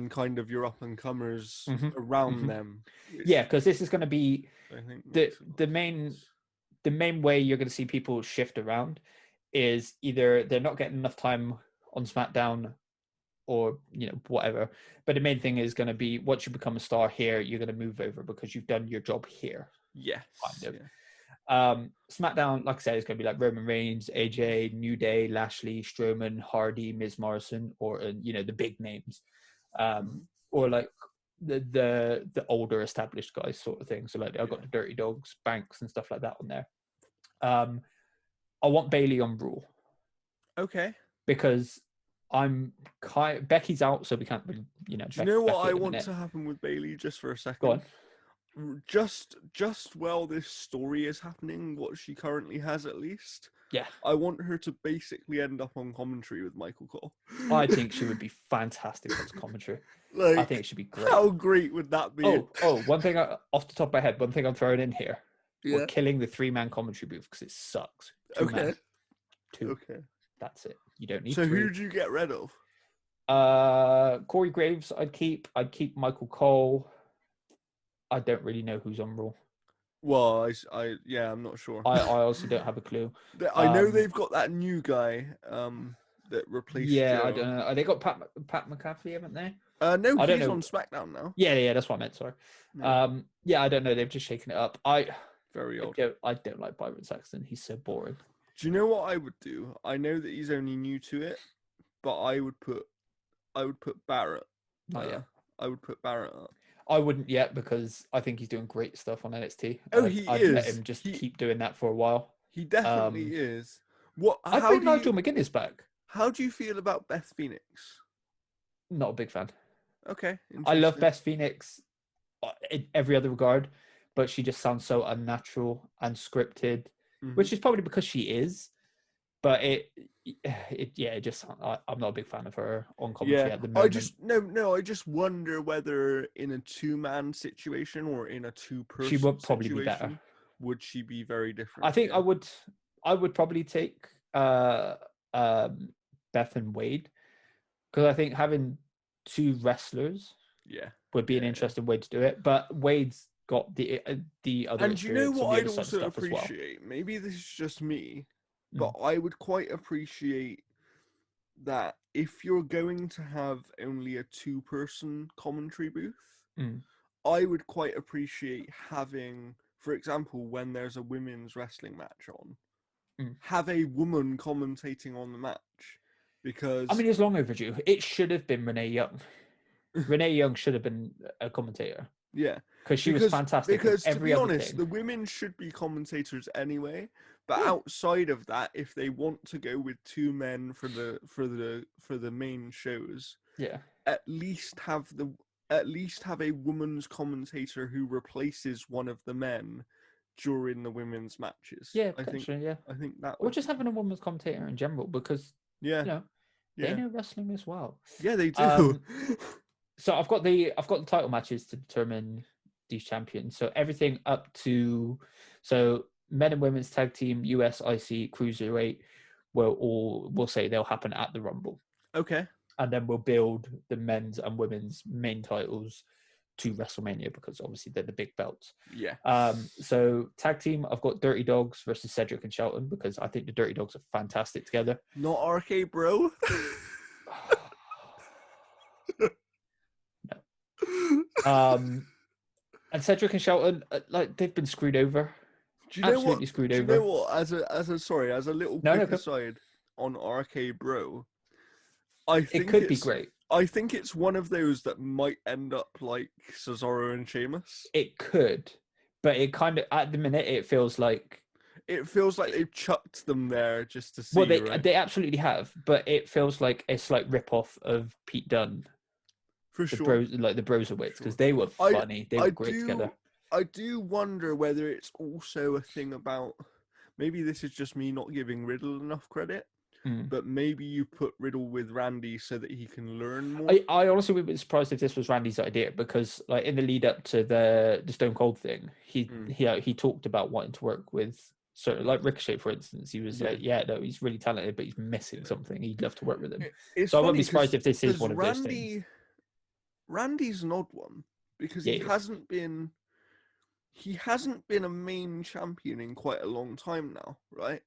kind of your up and comers around them. Yeah, because this is going to be the main way you're going to see people shift around is either they're not getting enough time on SmackDown or whatever, but the main thing is going to be once you become a star here, you're going to move over because you've done your job here. Yes. Kind of. SmackDown, like I said, is going to be like Roman Reigns, AJ, New Day, Lashley, Strowman, Hardy, Miz Morrison, or the big names, or like the older established guys sort of thing. So like I've got the Dirty Dogs, Banks, and stuff like that on there. I want Bailey on Raw. Okay. Because Becky's out, so we can't really, Do you know what I want to happen with Bailey? Just for a second. Go on. Just while this story is happening, what she currently has at least. Yeah. I want her to basically end up on commentary with Michael Cole. I think she would be fantastic on commentary. I think it should be great. How great would that be? One thing off the top of my head, one thing I'm throwing in here. Yeah. We're killing the 3-man commentary booth because it sucks. 2-man. 2. Okay. That's it. You don't need 3. So who'd you get rid of? Corey Graves, I'd keep Michael Cole. I don't really know who's on Raw. Well, I'm not sure. I also don't have a clue. I know they've got that new guy that replaced Joe. I don't know. They got Pat McAfee, haven't they? No, he's on SmackDown now. Yeah, that's what I meant. Sorry. Yeah. I don't know. They've just shaken it up. Very odd. I don't like Byron Saxton. He's so boring. Do you know what I would do? I know that he's only new to it, but I would put I would put Barrett. Not yet. I would put Barrett up. I wouldn't yet because I think he's doing great stuff on NXT. Oh, he I'd let is. him just keep doing that for a while. He definitely is. What? I'd bring Nigel McGuinness back. How do you feel about Beth Phoenix? Not a big fan. Okay, I love Beth Phoenix in every other regard, but she just sounds so unnatural and scripted, which is probably because she is. But I'm not a big fan of her on commentary at the moment. I just wonder whether in a 2-man situation or in a 2-person she would probably situation, be better. Would she be very different? I think I would probably take Beth and Wade, because I think having 2 wrestlers would be an interesting way to do it. But Wade's got the other and you know what I'd also appreciate? Maybe this is just me, but I would quite appreciate that if you're going to have only a 2-person commentary booth, I would quite appreciate having, for example, when there's a women's wrestling match on, have a woman commentating on the match. Because I mean, it's long overdue. It should have been Renee Young. Renee Young should have been a commentator. Yeah. Because she was fantastic. Because to be honest, the women should be commentators anyway. But outside of that, if they want to go with 2 men for the main shows, at least have a woman's commentator who replaces one of the men during the women's matches. Yeah, potentially, I think that. Or just having a woman's commentator in general, because they know wrestling as well. Yeah, they do. So I've got the title matches to determine these champions. So everything up to men and women's tag team, US IC, Cruiserweight we'll say they'll happen at the Rumble. Okay. And then we'll build the men's and women's main titles to WrestleMania, because obviously they're the big belts. Yeah. So tag team, I've got Dirty Dogs versus Cedric and Shelton, because I think the Dirty Dogs are fantastic together. Not RK Bro. No. And Cedric and Shelton, they've been screwed over. Absolutely screwed over. Do you know what? As a little quick aside on RK Bro, I think it could be great. I think it's one of those that might end up like Cesaro and Sheamus. It could, but it kind of, at the minute, it feels like they've chucked them there just to see. Well, they absolutely have, but it feels like a slight rip-off of Pete Dunne. For sure. The Broserweights, because they were funny. They were great together. I do wonder whether it's also a thing about, maybe this is just me not giving Riddle enough credit, but maybe you put Riddle with Randy so that he can learn more. I honestly would be surprised if this was Randy's idea, because like in the lead up to the Stone Cold thing, he talked about wanting to work with certain, like Ricochet, for instance. He was like, he's really talented, but he's missing something. He'd love to work with him. So I wouldn't be surprised if this is one of those things. Randy's an odd one, because he hasn't been a main champion in quite a long time now, right?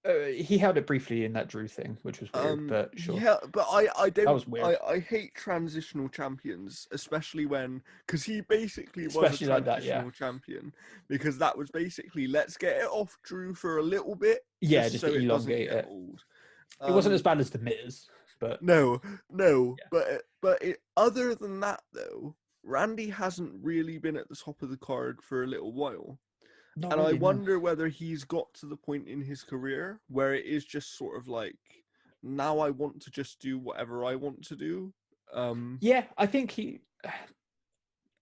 He held it briefly in that Drew thing, which was weird, but sure. Yeah, but I don't. That was weird. I hate transitional champions, especially because he basically was a transitional champion, because that was basically, let's get it off Drew for a little bit. Yeah, just so to elongate it. Old. It wasn't as bad as The Miz, but no. Yeah. But other than that, though, Randy hasn't really been at the top of the card for a little while. I wonder whether he's got to the point in his career where it is just sort of like, now I want to just do whatever I want to do. I think he...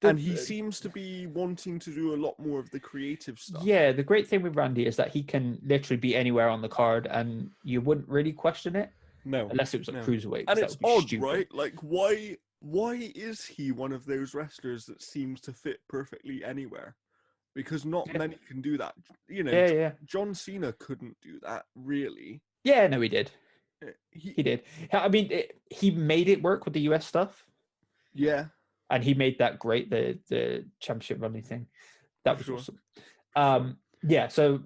and he seems to be wanting to do a lot more of the creative stuff. Yeah, the great thing with Randy is that he can literally be anywhere on the card and you wouldn't really question it. No. Unless it was a cruiserweight. And it's odd, right? Like, why is he one of those wrestlers that seems to fit perfectly anywhere? Because not many can do that. You know, John Cena couldn't do that, really. Yeah, no, he did. He did. I mean, he made it work with the US stuff. Yeah. And he made that great, the championship running thing. That was awesome. Yeah, so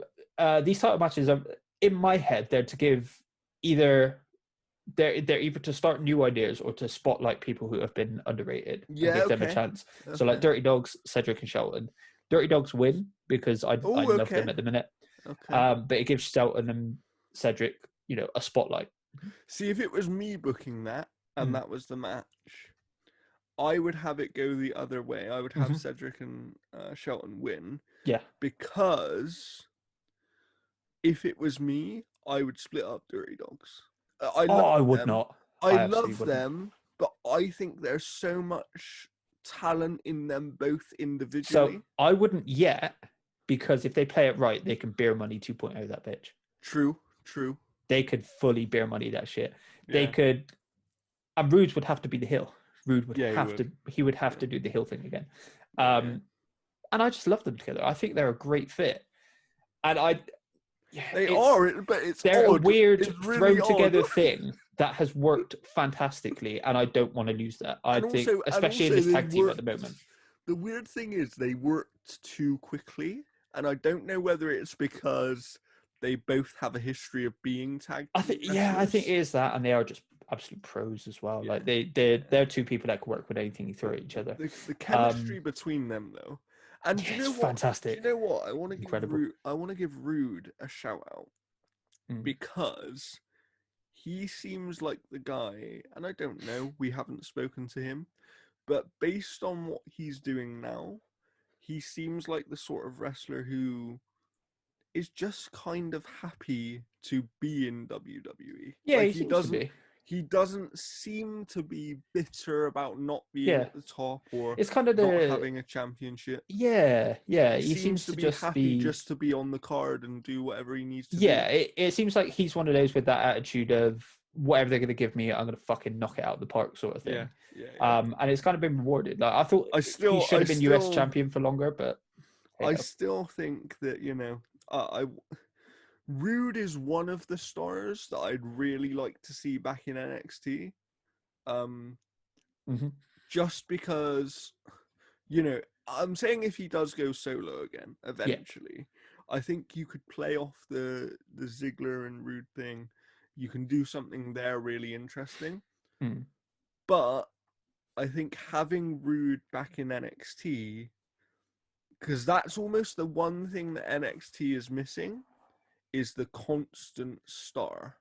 these title matches are, in my head, they're to give either... They're either to start new ideas or to spotlight people who have been underrated and give them a chance. Okay. So like Dirty Dogs, Cedric and Shelton. Dirty Dogs win because I love them at the minute. Okay. But it gives Shelton and Cedric, a spotlight. See, if it was me booking that, and that was the match, I would have it go the other way. I would have Cedric and Shelton win. Yeah. Because if it was me, I would split up Dirty Dogs. I I love would them. not. I absolutely love wouldn't. them, but I think there's so much talent in them both individually. So I wouldn't yet, because if they play it right, they can beer money 2.0 that bitch. True. They could fully beer money that shit. Yeah. They could, and Rude would have to be the heel. Rude would Yeah, he would have to do the heel thing again. Yeah. And I just love them together. I think they're a great fit. And they are, but they're odd. a weird It's really thrown together odd. thing that has worked fantastically, and I don't want to lose that. I think, especially in this tag team at the moment. The weird thing is they worked too quickly, and I don't know whether it's because they both have a history of being tag team wrestlers. I think it is that, and they are just absolute pros as well. Yeah. Like they're two people that can work with anything you throw at each other. The chemistry between them, though, and do you know what? Fantastic. Do you know what? I want to give Rude a shout out because he seems like the guy, and I don't know. We haven't spoken to him, but based on what he's doing now, he seems like the sort of wrestler who is just kind of happy to be in WWE. Yeah, like, he seems to be. He doesn't seem to be bitter about not being at the top or it's kind of not having a championship. Yeah. He seems to be just happy just to be on the card and do whatever he needs to do. Yeah, it seems like he's one of those with that attitude of whatever they're going to give me, I'm going to fucking knock it out of the park sort of thing. Yeah. And it's kind of been rewarded. Like I thought he should have been US champion for longer, but I still think that, Rude is one of the stars that I'd really like to see back in NXT. Just because, I'm saying if he does go solo again, eventually, I think you could play off the Ziggler and Rude thing. You can do something there really interesting. But I think having Rude back in NXT, because that's almost the one thing that NXT is missing, is the constant star.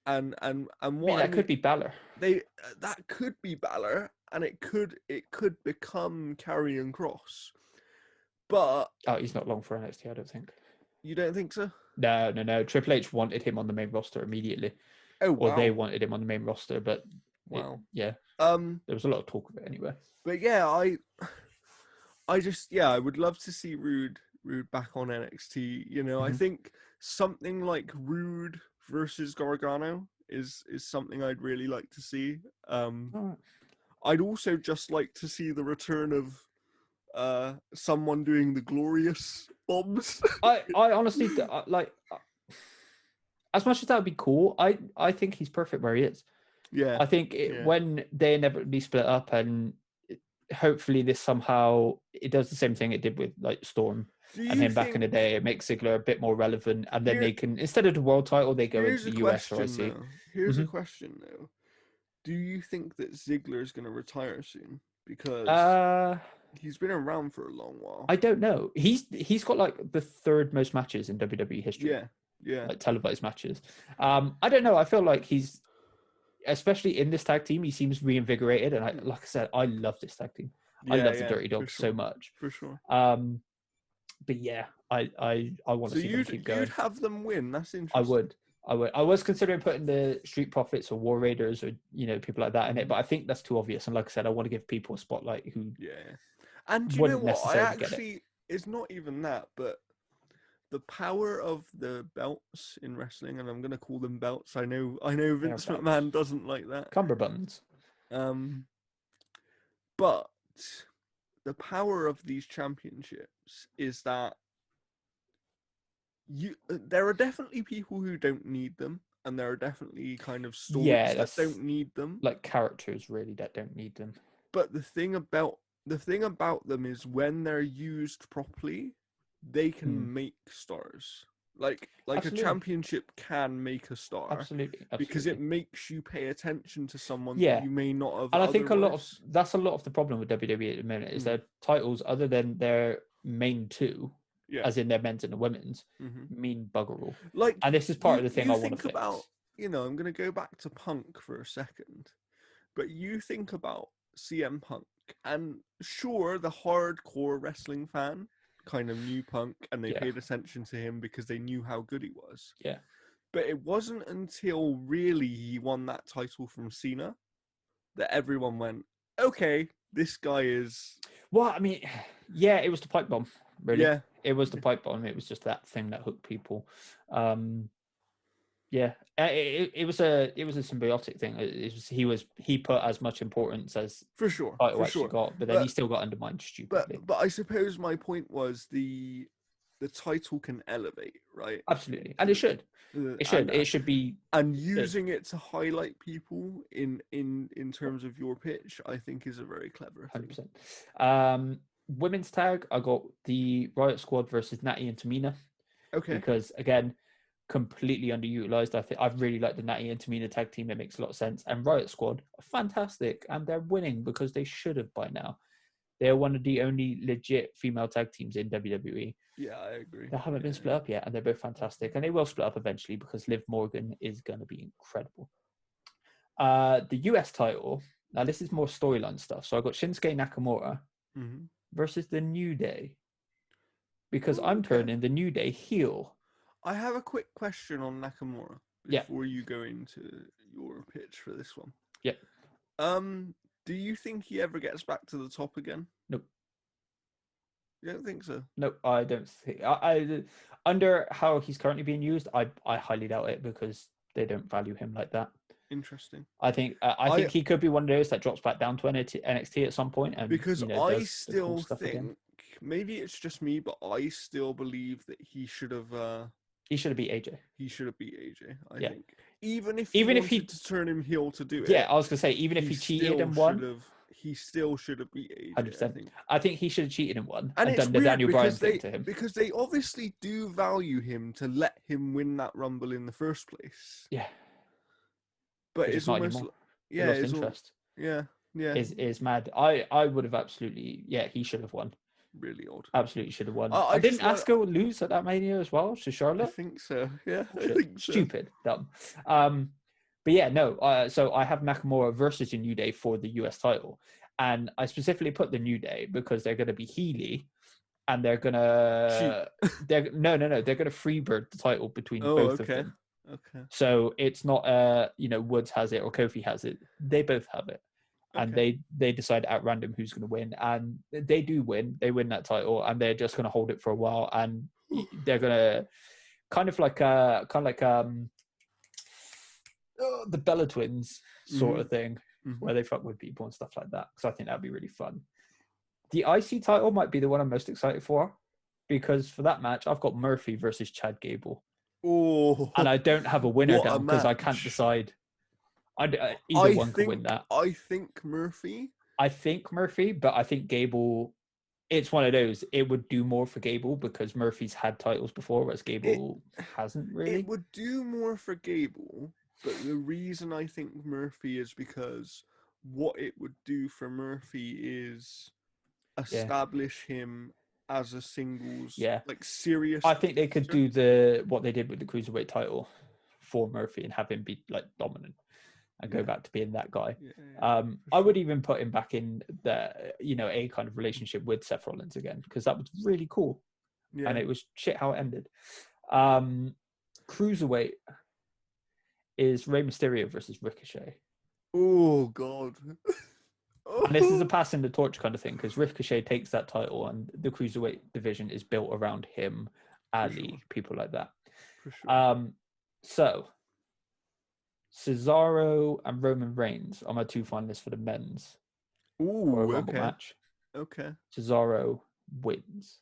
And what that could be Balor. That could be Balor, and it could become Karrion Kross. But he's not long for NXT, I don't think. You don't think so? No. Triple H wanted him on the main roster immediately. Oh, wow. Or they wanted him on the main roster, but wow. There was a lot of talk of it anyway. But yeah, I would love to see Rude back on NXT. I think something like Rude versus Gargano is something I'd really like to see. I'd also just like to see the return of someone doing the glorious bombs. I honestly like, as much as that would be cool, I think he's perfect where he is. Yeah. I think when they inevitably split up, and hopefully this somehow it does the same thing it did with like Storm and him back in the day. It makes Ziggler a bit more relevant, and then they can, instead of the world title, they go into the US or IC. Here's a question though: do you think that Ziggler is going to retire soon? Because he's been around for a long while. I don't know. He's got like the third most matches in WWE history. Yeah. Like televised matches. I don't know. I feel like he's, especially in this tag team, he seems reinvigorated. And like I said, I love this tag team. I love the Dirty Dogs so much. For sure. But yeah, I want to see them keep going. You'd have them win. That's interesting. I would. I was considering putting the Street Profits or War Raiders or people like that in it, but I think that's too obvious. And like I said, I want to give people a spotlight who and do you know what? I actually, it's not even that, but the power of the belts in wrestling, and I'm going to call them belts. I know Vince McMahon doesn't like that. Cummerbunds. But the power of these championships is that there are definitely people who don't need them, and there are definitely kind of stories that don't need them. Like characters really that don't need them. But the thing about them is when they're used properly, they can make stars. Like Absolutely. A championship can make a star. Absolutely. Because it makes you pay attention to someone that you may not have. And I think that's a lot of the problem with WWE at the minute is their titles, other than their main two, as in their men's and the women's, mean bugger all. Like, and this is part of the thing I want to fix. I'm going to go back to Punk for a second. But you think about CM Punk, and sure, the hardcore wrestling fan kind of knew Punk and they paid attention to him because they knew how good he was. Yeah. But it wasn't until really he won that title from Cena that everyone went, okay, this guy is... Well, I mean, yeah, it was the pipe bomb, really. Yeah. It was the pipe bomb. It was just that thing that hooked people. Yeah, it was a symbiotic thing. He put as much importance as for sure, title for actually sure. got, but then he still got undermined stupidly. But I suppose my point was the title can elevate, right? Absolutely, and it should. It should be. And using it to highlight people in terms of your pitch, I think is a very clever thing. 100%. Women's tag, I got the Riot Squad versus Natty and Tamina. Okay. Because again, completely underutilized. I really like the Natty and Tamina tag team. It makes a lot of sense. And Riot Squad are fantastic, and they're winning because they should have by now. They're one of the only legit female tag teams in WWE. Yeah, I agree. They haven't been split up yet, and they're both fantastic. And they will split up eventually because Liv Morgan is going to be incredible. The US title, now this is more storyline stuff. So I got Shinsuke Nakamura versus the New Day. Because I'm turning the New Day heel. I have a quick question on Nakamura before you go into your pitch for this one. Yep. Do you think he ever gets back to the top again? Nope. You don't think so? Nope, I don't think. I under how he's currently being used, I highly doubt it because they don't value him like that. Interesting. I think he could be one of those that drops back down to NXT at some point. And because I still think maybe it's just me, but I still believe that he should have. He should have beat AJ. He should have beat AJ. I think even if he to turn him heel to do it. Yeah, I was gonna say even if he cheated and won, he still should have beat AJ. 100%. I think he should have cheated and won and done the Daniel Bryan thing to him because they obviously do value him to let him win that Rumble in the first place. Yeah, but it's almost lost interest. Yeah. Is mad. I would have absolutely he should have won. Really odd. Absolutely should have won. I didn't Asuka lose at that Mania as well to Charlotte? I think so. Yeah, I think so. Stupid, dumb. But yeah, no. So I have Nakamura versus the New Day for the US title, and I specifically put the New Day because they're going to be Healy, and they're gonna they're gonna freebird the title between both of them. Okay. So it's not Woods has it or Kofi has it. They both have it. And they decide at random who's going to win, and they do win. They win that title, and they're just going to hold it for a while, and they're going to kind of like the Bella Twins sort of thing, where they fuck with people and stuff like that. Because I think that'd be really fun. The IC title might be the one I'm most excited for, because for that match I've got Murphy versus Chad Gable. Oh, and I don't have a winner down because I can't decide. Either one could win that. I think Murphy, but I think Gable. It's one of those. It would do more for Gable because Murphy's had titles before, whereas Gable hasn't really. It would do more for Gable, but the reason I think Murphy is because what it would do for Murphy is establish him as a singles, serious. I think they could do what they did with the cruiserweight title for Murphy and have him be like dominant. And go back to being that guy. I would even put him back in a kind of relationship with Seth Rollins again, because that was really cool. And it was shit how it ended. Cruiserweight is Rey Mysterio versus Ricochet. Oh God. And this is a passing the torch kind of thing, because Ricochet takes that title and the Cruiserweight division is built around him, Ali, people like that. For sure. So Cesaro and Roman Reigns are my two finalists for the men's Rumble match. Okay. Cesaro wins.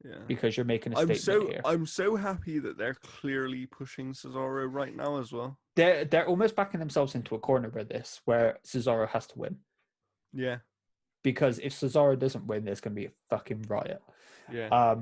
Yeah. Because you're making a statement here. I'm so happy that they're clearly pushing Cesaro right now as well. They're almost backing themselves into a corner with this, where Cesaro has to win. Yeah. Because if Cesaro doesn't win, there's going to be a fucking riot. Yeah.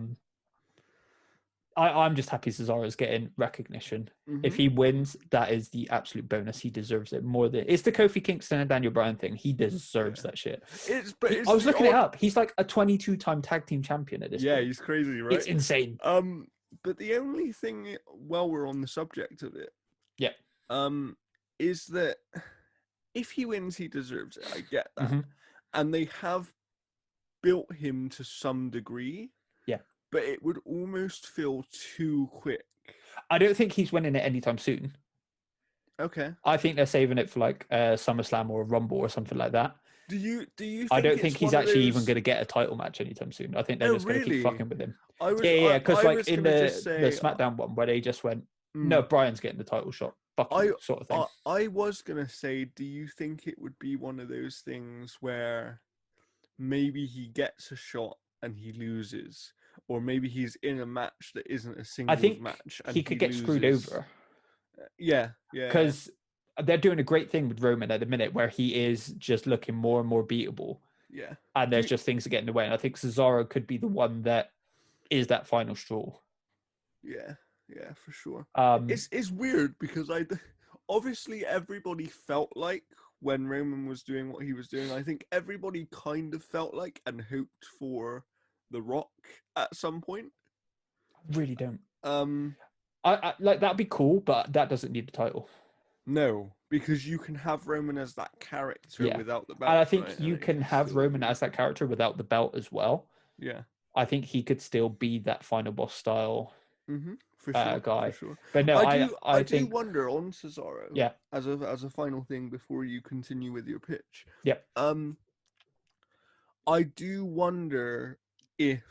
I'm just happy Cesaro's getting recognition. If he wins, that is the absolute bonus. He deserves it more than it's the Kofi Kingston and Daniel Bryan thing. He deserves that shit. I was looking it up. He's like a 22-time tag team champion at this point. Yeah, he's crazy, right? It's insane. But the only thing, while we're on the subject of it, is that if he wins, he deserves it. I get that. Hmm. And they have built him to some degree. Yeah. But it would almost feel too quick. I don't think he's winning it anytime soon. Okay. I think they're saving it for like a SummerSlam or a Rumble or something like that. Do you I think don't think it's he's one of actually even those? going to get a title match anytime soon. I think they're Oh, just going to keep really? fucking with him. I was Yeah. Because I like was in gonna just the say SmackDown one where they just went, mm, no, Brian's getting the title shot. Fuck I you, sort of thing. I was gonna say, do you think it would be one of those things where maybe he gets a shot and he loses, or maybe he's in a match that isn't a I singles think match and he could he get screwed loses? over Yeah. because they're doing a great thing with Roman at the minute where he is just looking more and more beatable. Yeah. And Do there's you, just things that get in the way. And I think Cesaro could be the one that is that final straw. Yeah, yeah, for sure. Um, It's weird because obviously everybody felt like when Roman was doing what he was doing, I think everybody kind of felt like and hoped for The Rock at some point. really don't. Um, I like that'd be cool, but that doesn't need the title. no, because you can have Roman as that character Yeah, without the and belt, I think right? And you it can can have still Roman be, as that character without the belt as well. yeah. I think he could still be that final boss style For sure, for guy. sure. But no, I I do think wonder on Cesaro yeah, as a final thing before you continue with your pitch. yep. Um, I do wonder if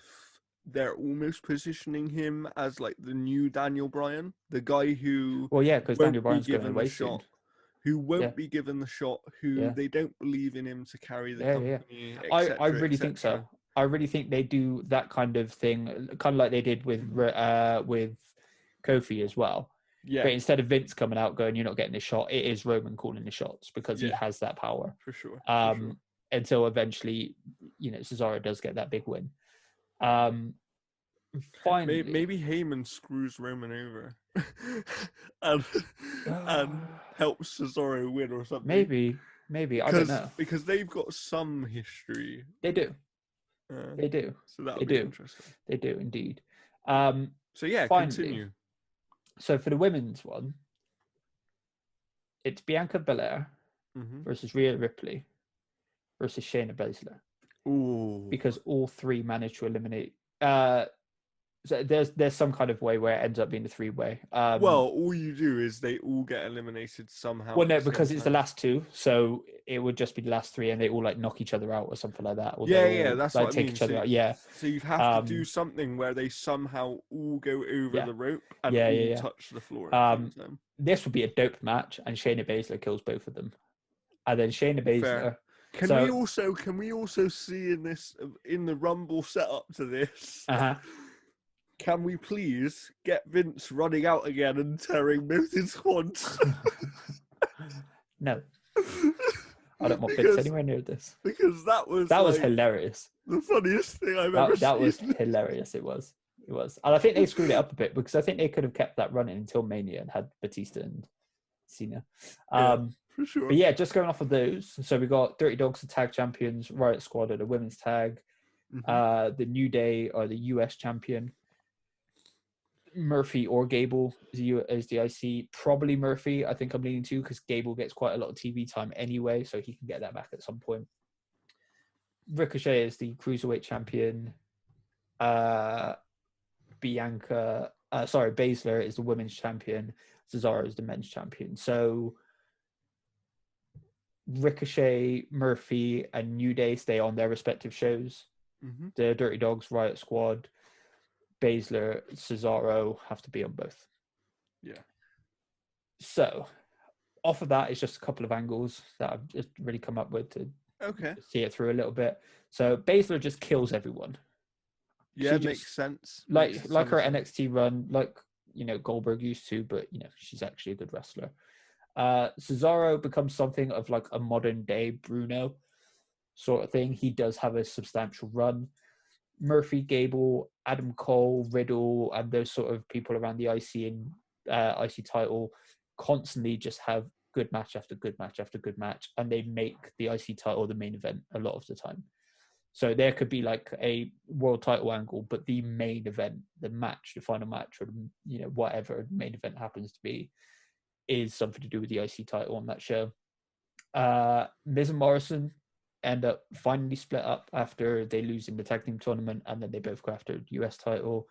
they're almost positioning him as like the new Daniel Bryan, the guy who Well, yeah, because Daniel won't be Bryan's going given the away soon. shot, who Yeah, won't be given the shot, who yeah, they don't believe in him to carry the yeah. company, I etc., really think so. etc. I really think they do that kind of thing, kind of like they did with Kofi as well. Yeah, But instead of Vince coming out going, "You're not getting the shot," it is Roman calling the shots because he yeah, has that power. for sure, for sure. Um, until eventually, Cesaro does get that big win. Um, finally, Maybe Heyman screws Roman over and and uh, helps Cesaro win or something. maybe I don't know. Because they've got some history. They do, Uh, they do, so that they would be do, interesting. they do indeed. Um, So yeah, finally, continue. so for the women's one, it's Bianca Belair Mm-hmm. versus Rhea Ripley versus Shayna Baszler Ooh. because all three managed to eliminate. So there's some kind of way where it ends up being a three-way. Well, all you do is they all get eliminated somehow Well, at no, the same because it's the time. last two, so it would just be the last three, and they all like knock each other out or something like that, or they Yeah, all that's like what I take mean. each other out. Yeah, So you'd have to do something where they somehow all go over yeah, the rope and yeah, all yeah, touch the floor at yeah. the same time. This would be a dope match, and Shayna Baszler kills both of them, and then Shayna Fair. Baszler. Can we also see in this in the Rumble setup to this? Uh-huh. Can we please get Vince running out again and tearing both his quads? No, I don't want Vince because anywhere near this. because that was That was like hilarious. the funniest thing I've ever That was seen. hilarious. It was. And I think they screwed it up a bit because I think they could have kept that running until Mania and had Batista and Cena. Yeah, for sure. But yeah, just going off of those. So we got Dirty Dogs, the tag champions, Riot Squad are the women's tag. Mm-hmm. The New Day are the US champion. Murphy or Gable is the IC. Probably Murphy, I think I'm leaning to because Gable gets quite a lot of TV time anyway, so he can get that back at some point. Ricochet is the cruiserweight champion. Baszler is the women's champion. Cesaro is the men's champion. So Ricochet, Murphy, and New Day stay on their respective shows. Mm-hmm. The Dirty Dogs, Riot Squad, Baszler, Cesaro have to be on both. Yeah. So off of that is just a couple of angles that I've just really come up with to see it through a little bit. So Baszler just kills everyone. Yeah, makes sense. Like her sense. NXT run, like Goldberg used to, but she's actually a good wrestler. Cesaro becomes something of like a modern day Bruno sort of thing. He does have a substantial run. Murphy, Gable, Adam Cole, Riddle, and those sort of people around the IC and IC title constantly just have good match after good match after good match, and they make the IC title the main event a lot of the time. So there could be like a world title angle, but the main event, the match, the final match, or whatever the main event happens to be, is something to do with the IC title on that show. Miz and Morrison end up finally split up after they lose in the tag team tournament, and then they both go after the US title.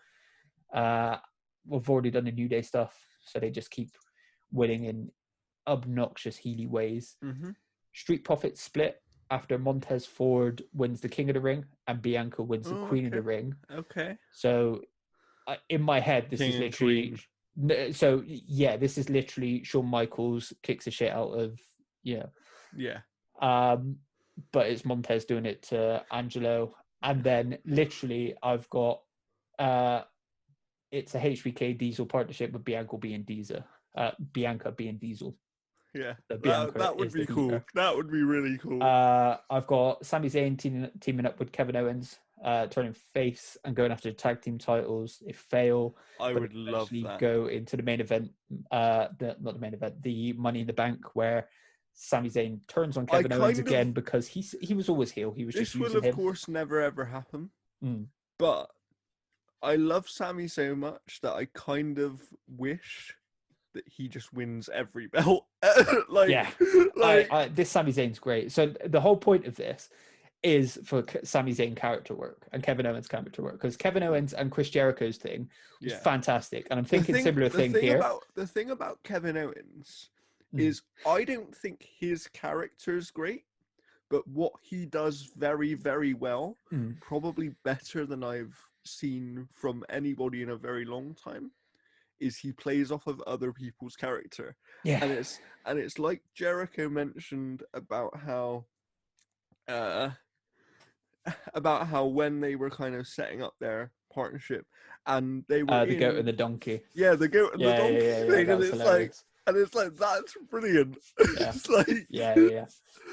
We've already done the New Day stuff, so they just keep winning in obnoxious Healy ways. Mm-hmm. Street Profits split after Montez Ford wins the King of the Ring and Bianca wins the Queen of the Ring. Okay. So in my head, this King is and literally... Queen. So, yeah, this is literally Shawn Michaels kicks the shit out of, Yeah. But it's Montez doing it to Angelo. And then literally I've got... it's a HBK Diesel partnership with Bianca being Diesel. Yeah, So that would be cool. That would be really cool. I've got Sami Zayn teaming up with Kevin Owens, turning face and going after the tag team titles. If fail, I would love that. Go into the main event, not the main event, the Money in the Bank, where Sami Zayn turns on Kevin Owens again because he was always heel. He was just using him. This will, of course, never ever happen. But I love Sami so much that I kind of wish that he just wins every belt. This Sami Zayn's great. So the whole point of this is for Sami Zayn character work and Kevin Owens character work, because Kevin Owens and Chris Jericho's thing was fantastic, and I'm thinking similar thing here. The thing about Kevin Owens is I don't think his character is great, but what he does very, very well, probably better than I've seen from anybody in a very long time, is he plays off of other people's character. Yeah. And it's like Jericho mentioned about how when they were kind of setting up their partnership and they were the goat and the donkey. Yeah, the goat and the donkey thing, and it's hilarious. like that's brilliant. Yeah. It's like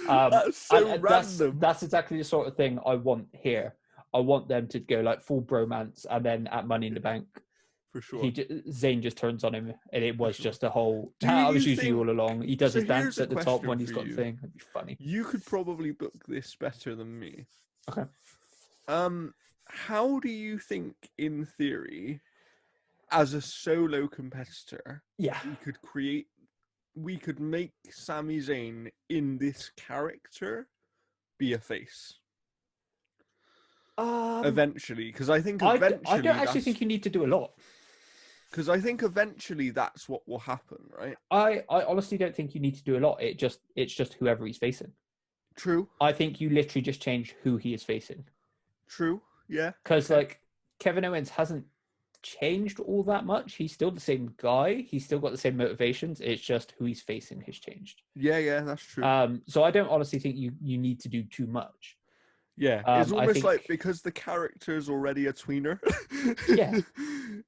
that's so random. That's exactly the sort of thing I want here. I want them to go like full bromance, and then at Money in the Bank, for sure, Zayn just turns on him, and it was just a whole. I was usually all along. He does his dance at the top when he's got the thing. It'd be funny. You could probably book this better than me. Okay. How do you think, in theory, as a solo competitor, we could make Sami Zayn in this character be a face? Eventually, because I think I don't actually think you need to do a lot. Because I think eventually that's what will happen, right? I honestly don't think you need to do a lot. It's just whoever he's facing. True. I think you literally just change who he is facing. True. Yeah. Because like Kevin Owens hasn't changed all that much. He's still the same guy. He's still got the same motivations. It's just who he's facing has changed. Yeah, that's true. So I don't honestly think you need to do too much. Yeah, it's almost like because the character's already a tweener. Yeah.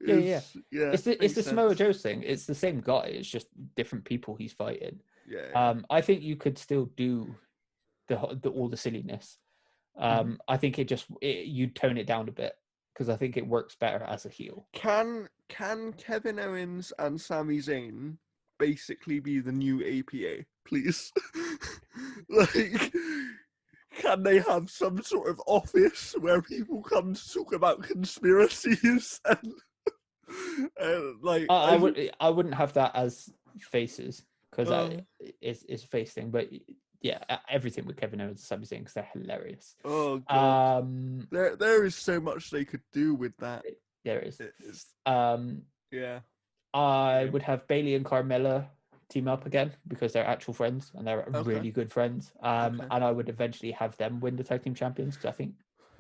It's the Samoa Joe thing. It's the same guy. It's just different people he's fighting. Yeah. I think you could still do all the silliness. I think you tone it down a bit, because I think it works better as a heel. Can Kevin Owens and Sami Zayn basically be the new APA, please? Like, can they have some sort of office where people come to talk about conspiracies and like? I wouldn't have that as faces, because it's a face thing, but. Yeah, everything with Kevin Owens and Sami Zayn, because they're hilarious. Oh god, there is so much they could do with that. There is. Yeah. I would have Bailey and Carmella team up again, because they're actual friends and they're really good friends. And I would eventually have them win the tag team champions, because I think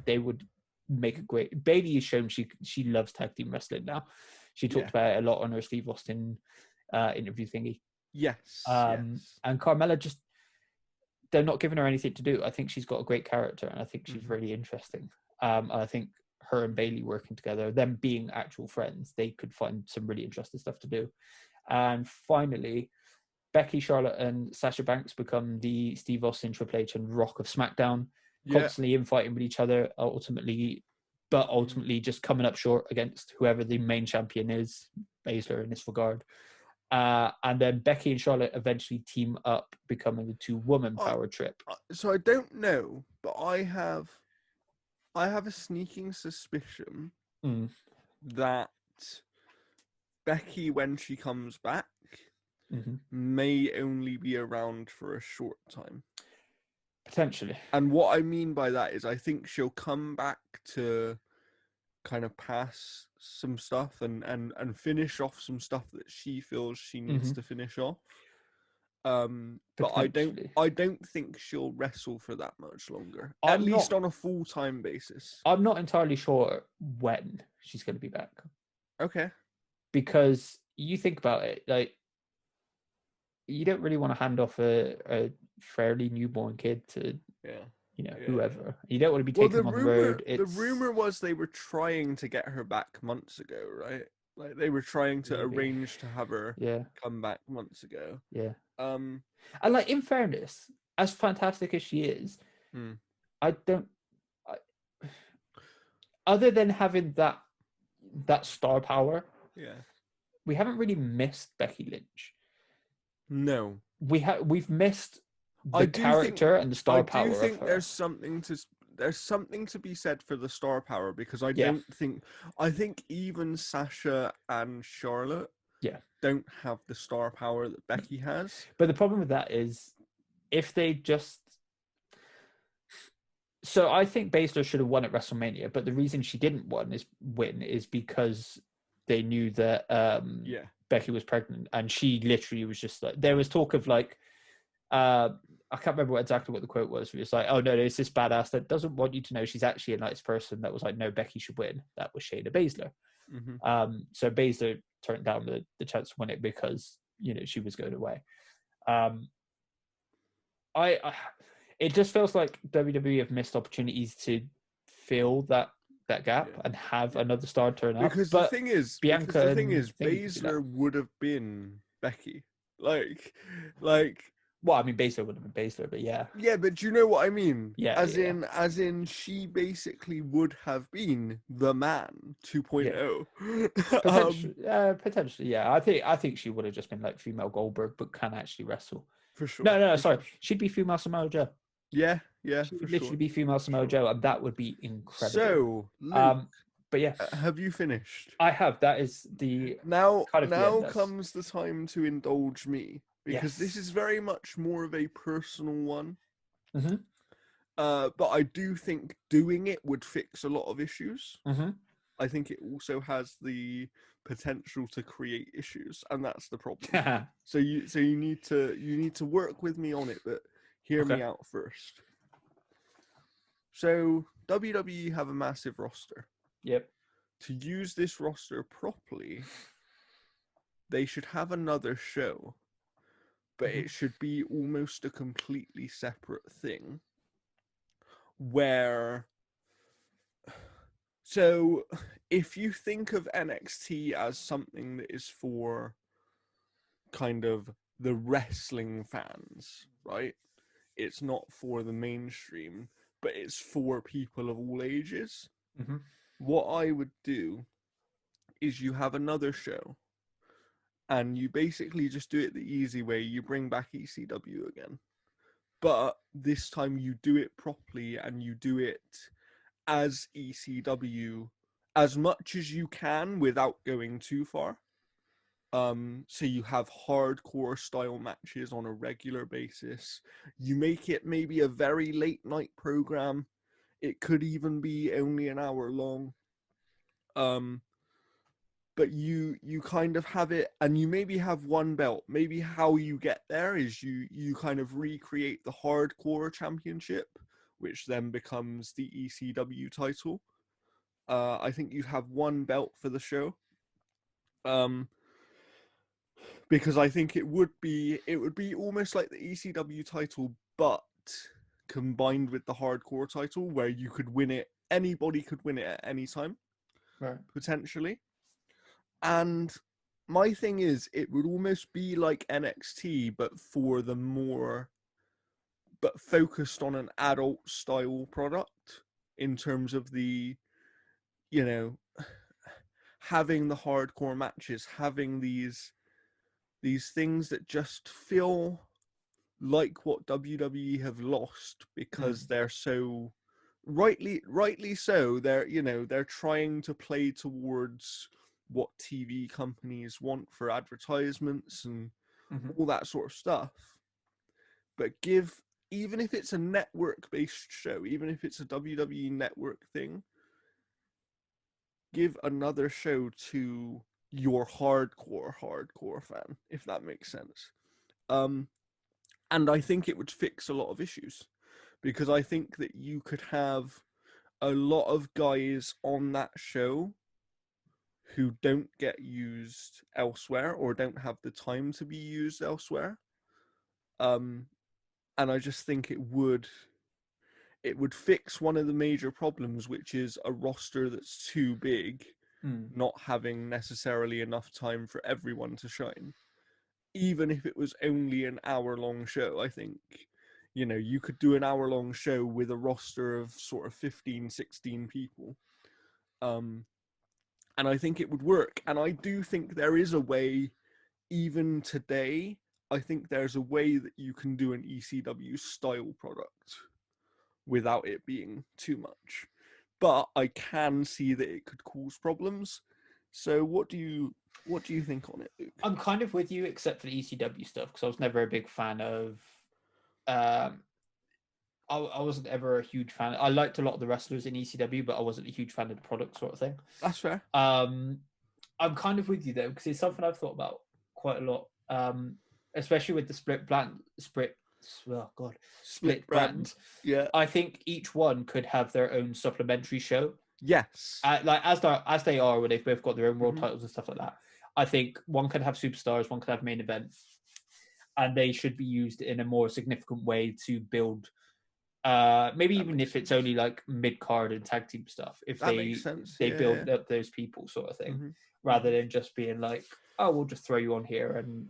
they would make a great. Bailey has shown she loves tag team wrestling now. She talked about it a lot on her Steve Austin interview thingy. Yes. And Carmella just. They're not giving her anything to do. I think she's got a great character, and I think she's really interesting. I think her and Bailey working together, them being actual friends, they could find some really interesting stuff to do. And finally, Becky, Charlotte, and Sasha Banks become the Steve Austin, Triple H, and Rock of SmackDown, constantly infighting with each other, ultimately just coming up short against whoever the main champion is, Baszler in this regard. And then Becky and Charlotte eventually team up, becoming the two-woman power trip. So I don't know, but I have a sneaking suspicion that Becky, when she comes back, may only be around for a short time. Potentially. And what I mean by that is I think she'll come back to kind of pass some stuff and finish off some stuff that she feels she needs to finish off. But I don't think she'll wrestle for that much longer. At least on a full-time basis. I'm not entirely sure when she's going to be back. Okay. Because you think about it, like, you don't really want to hand off a fairly newborn kid to whoever. You don't want to be taking them on the road. The rumor was they were trying to get her back months ago, right? Like they were trying to arrange to have her come back months ago. Yeah. And like, in fairness, as fantastic as she is, other than having that star power, we haven't really missed Becky Lynch. No, we've missed the character and the star power. I do think there's something to be said for the star power, because I think even Sasha and Charlotte don't have the star power that Becky has. But the problem with that is, if they just... So I think Baszler should have won at WrestleMania, but the reason she didn't win is because they knew that Becky was pregnant, and she literally was just like... There was talk of like... I can't remember exactly what the quote was. It was like, oh no, there's this badass that doesn't want you to know she's actually a nice person. That was like, no, Becky should win. That was Shayna Baszler. So Baszler turned down the chance to win it because she was going away. It just feels like WWE have missed opportunities to fill that gap and have another star turn up. Because the thing is, Baszler would have been Becky. Like. Well, I mean, Baszler would have been Baszler, but yeah. Yeah, but do you know what I mean? Yeah. As in, she basically would have been the man 2.0. Potentially, yeah. I think she would have just been like female Goldberg, but can actually wrestle. For sure. No, sorry. She'd be female Samoa Joe. Yeah, She'd literally be female Samoa Joe, and that would be incredible. So, Luke, but yeah. Have you finished? I have. That is the... Now comes the time to indulge me. Because this is very much more of a personal one. But I do think doing it would fix a lot of issues. I think it also has the potential to create issues, and that's the problem. So you need to work with me on it, but hear me out first. So WWE have a massive roster. Yep. To use this roster properly, they should have another show. But it should be almost a completely separate thing. So if you think of NXT as something that is for kind of the wrestling fans, right? It's not for the mainstream, but it's for people of all ages. What I would do is you have another show. And you basically just do it the easy way. You bring back ECW again. But this time you do it properly, and you do it as ECW as much as you can without going too far. So you have hardcore style matches on a regular basis. You make it maybe a very late night program. It could even be only an hour long. But you kind of have it, and you maybe have one belt. Maybe how you get there is you kind of recreate the hardcore championship, which then becomes the ECW title. I think you have one belt for the show. Because I think it would be almost like the ECW title, but combined with the hardcore title, where you could win it. Anybody could win it at any time, right? Potentially. And my thing is, it would almost be like NXT, but focused on an adult style product in terms of the, having the hardcore matches, having these things that just feel like what WWE have lost because they're so rightly so. They're trying to play towards what TV companies want for advertisements, and all that sort of stuff. But even if it's a network-based show, even if it's a WWE network thing, give another show to your hardcore fan, if that makes sense. And I think it would fix a lot of issues, because I think that you could have a lot of guys on that show who don't get used elsewhere or don't have the time to be used elsewhere. And I just think it would fix one of the major problems, which is a roster that's too big, not having necessarily enough time for everyone to shine. Even if it was only an hour-long show, I think, you could do an hour-long show with a roster of sort of 15, 16 people. And I think it would work. And I do think there is a way, even today, I think there's a way that you can do an ECW style product without it being too much. But I can see that it could cause problems. So what do you think on it, Luke? I'm kind of with you, except for the ECW stuff, because I was never a big fan of. I wasn't ever a huge fan. I liked a lot of the wrestlers in ECW, but I wasn't a huge fan of the product, sort of thing. That's fair. I'm kind of with you though, because it's something I've thought about quite a lot, especially with the split brand. Yeah, I think each one could have their own supplementary show. Yes. Like as they are when they've both got their own world titles and stuff like that. I think one could have superstars, one could have main event, and they should be used in a more significant way to build. Maybe even if it's only like mid card and tag team stuff, if they build up those people, sort of thing, rather than just being like, oh, we'll just throw you on here and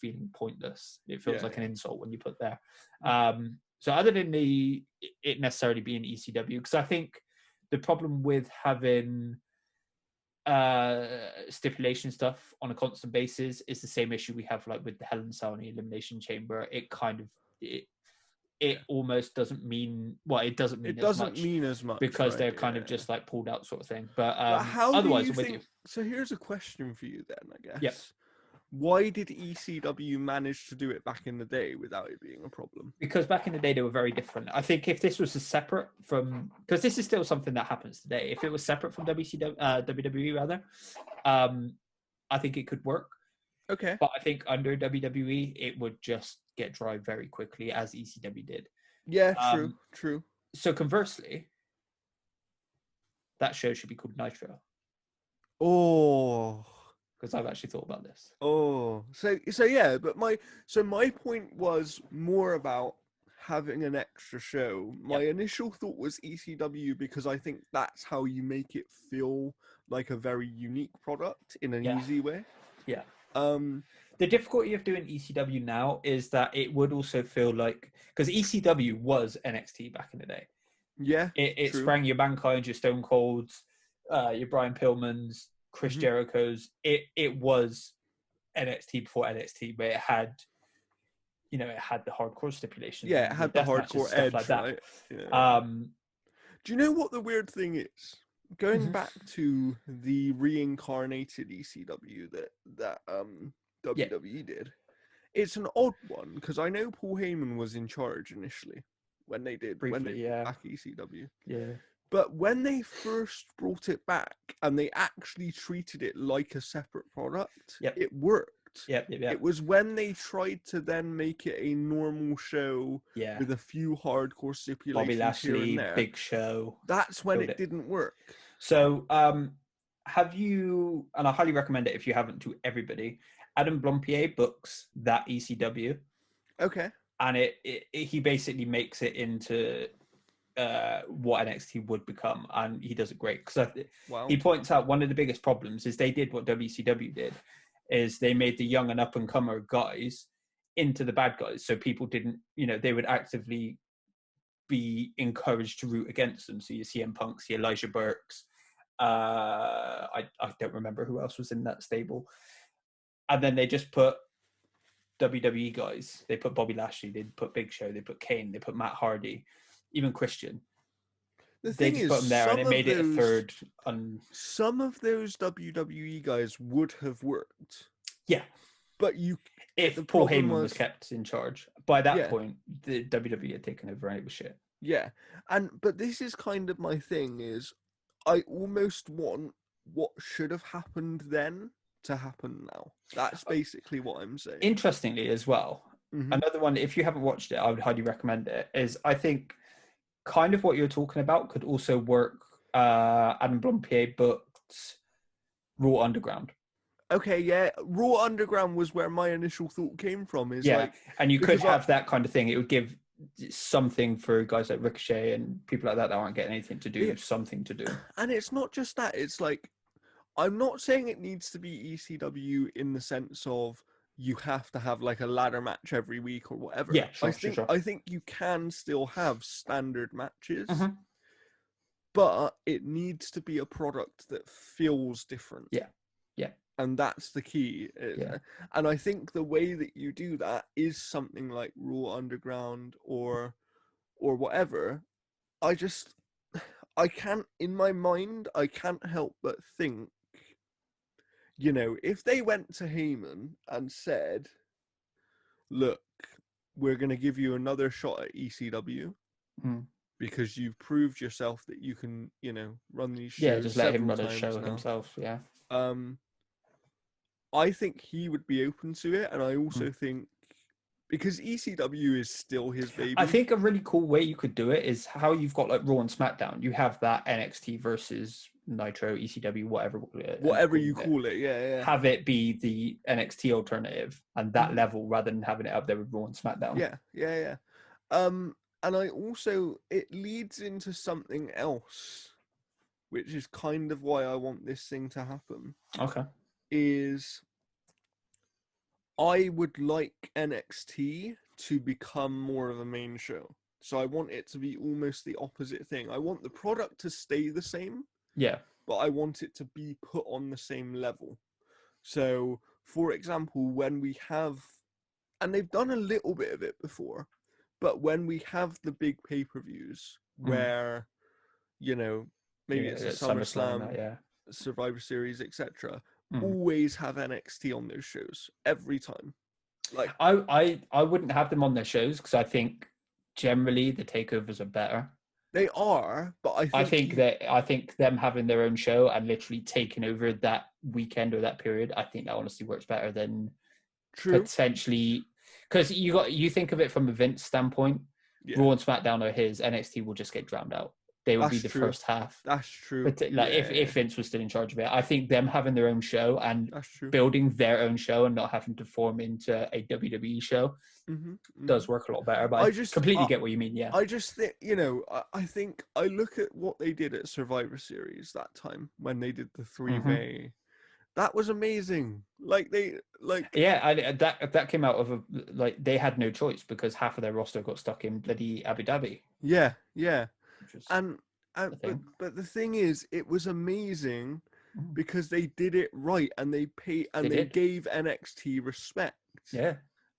feeling pointless. It feels like an insult when you put there. So other than it necessarily being ECW, because I think the problem with having stipulation stuff on a constant basis is the same issue we have like with the Hell in a Cell and the Elimination Chamber. It kind of it almost doesn't mean it doesn't mean as much because they're kind of just like pulled out sort of thing. But how otherwise, do you think? So here's a question for you then, I guess. Yep. Why did ECW manage to do it back in the day without it being a problem? Because back in the day, they were very different. I think if this was separate from, because this is still something that happens today, if it was separate from WWE rather, I think it could work. Okay. But I think under WWE, it would just get dry very quickly, as ECW did. Yeah, true. So conversely, that show should be called Nitro. Oh. Because I've actually thought about this. Oh, so yeah, but my point was more about having an extra show. My initial thought was ECW because I think that's how you make it feel like a very unique product in an easy way. Yeah. The difficulty of doing ECW now is that it would also feel like, because ECW was NXT back in the day. Yeah, it sprang your Mankind, your Stone Colds, your Brian Pillmans, Chris Jericho's. It was NXT before NXT, but it had the hardcore stipulations. Yeah, it had the hardcore edge, like that. Right? Yeah. Do you know what the weird thing is? Going back to the reincarnated ECW that WWE did, it's an odd one because I know Paul Heyman was in charge initially when they did back ECW. Yeah. But when they first brought it back and they actually treated it like a separate product, it worked. Yep. It was when they tried to then make it a normal show with a few hardcore stipulations Bobby Lashley, here and there. Big Show. That's when it didn't work. So, have you, and I highly recommend it if you haven't, to everybody, Adam Blompier books that ECW. Okay. And he basically makes it into what NXT would become, and he does it great because he points out one of the biggest problems is they did what WCW did, is they made the young and up and comer guys into the bad guys, so people didn't, they would actively be encouraged to root against them. So you see CM Punks, see Elijah Burks, I don't remember who else was in that stable, and then they just put WWE guys. They put Bobby Lashley, they put Big Show, they put Kane, they put Matt Hardy, even Christian. They just put them there, and it made it a third. Some of those WWE guys would have worked. Yeah, but if the Paul problem Heyman was kept in charge. By that point, the WWE had taken over and it was shit. Yeah, but this is kind of my thing is I almost want what should have happened then to happen now. That's basically what I'm saying. Interestingly as well, another one, if you haven't watched it, I would highly recommend it, is I think kind of what you're talking about could also work. Adam Blompier booked Raw Underground. Okay, yeah, Raw Underground was where my initial thought came from. Is like, and you could have that kind of thing. It would give something for guys like Ricochet and people like that aren't getting anything to do, something to do. And it's not just that. It's like, I'm not saying it needs to be ECW in the sense of you have to have like a ladder match every week or whatever. Yeah, sure, I think you can still have standard matches, Mm-hmm. but it needs to be a product that feels different. Yeah. And that's the key. And I think the way that you do that is something like Raw Underground or whatever. I can't, in my mind, I can't help but think, you know, if they went to Heyman and said, look, we're going to give you another shot at ECW because you've proved yourself that you can, you know, run these shows. Yeah, just let him run a show himself. Yeah. I think he would be open to it. And I also think, because ECW is still his baby. I think a really cool way you could do it is how you've got like Raw and SmackDown. You have that NXT versus Nitro, ECW, whatever you call it. Yeah. Have it be the NXT alternative and that level rather than having it up there with Raw and SmackDown. Yeah. And I also, it leads into something else, which is kind of why I want this thing to happen. Okay. Is I would like NXT to become more of a main show. So I want it to be almost the opposite thing. I want the product to stay the same. Yeah. But I want it to be put on the same level. So, for example, when we have, and they've done a little bit of it before, but when we have the big pay-per-views where, you know, maybe it's a SummerSlam, Survivor Series, etc., always have NXT on those shows every time. Like I wouldn't have them on their shows because I think generally the takeovers are better. They are, but I think them having their own show and literally taking over that weekend or that period, I think that honestly works better than potentially, because you think of it from a Vince standpoint. Raw and SmackDown are his. NXT will just get drowned out. They will be the first half. That's true. But if Vince was still in charge of it, I think them having their own show and building their own show and not having to form into a WWE show does work a lot better. But I completely get what you mean. Yeah. I just think, you know, I think I look at what they did at Survivor Series that time when they did the 3-way. That was amazing. That came out of they had no choice because half of their roster got stuck in bloody Abu Dhabi. Yeah. But the thing is, it was amazing because they did it right and they gave NXT respect. Yeah.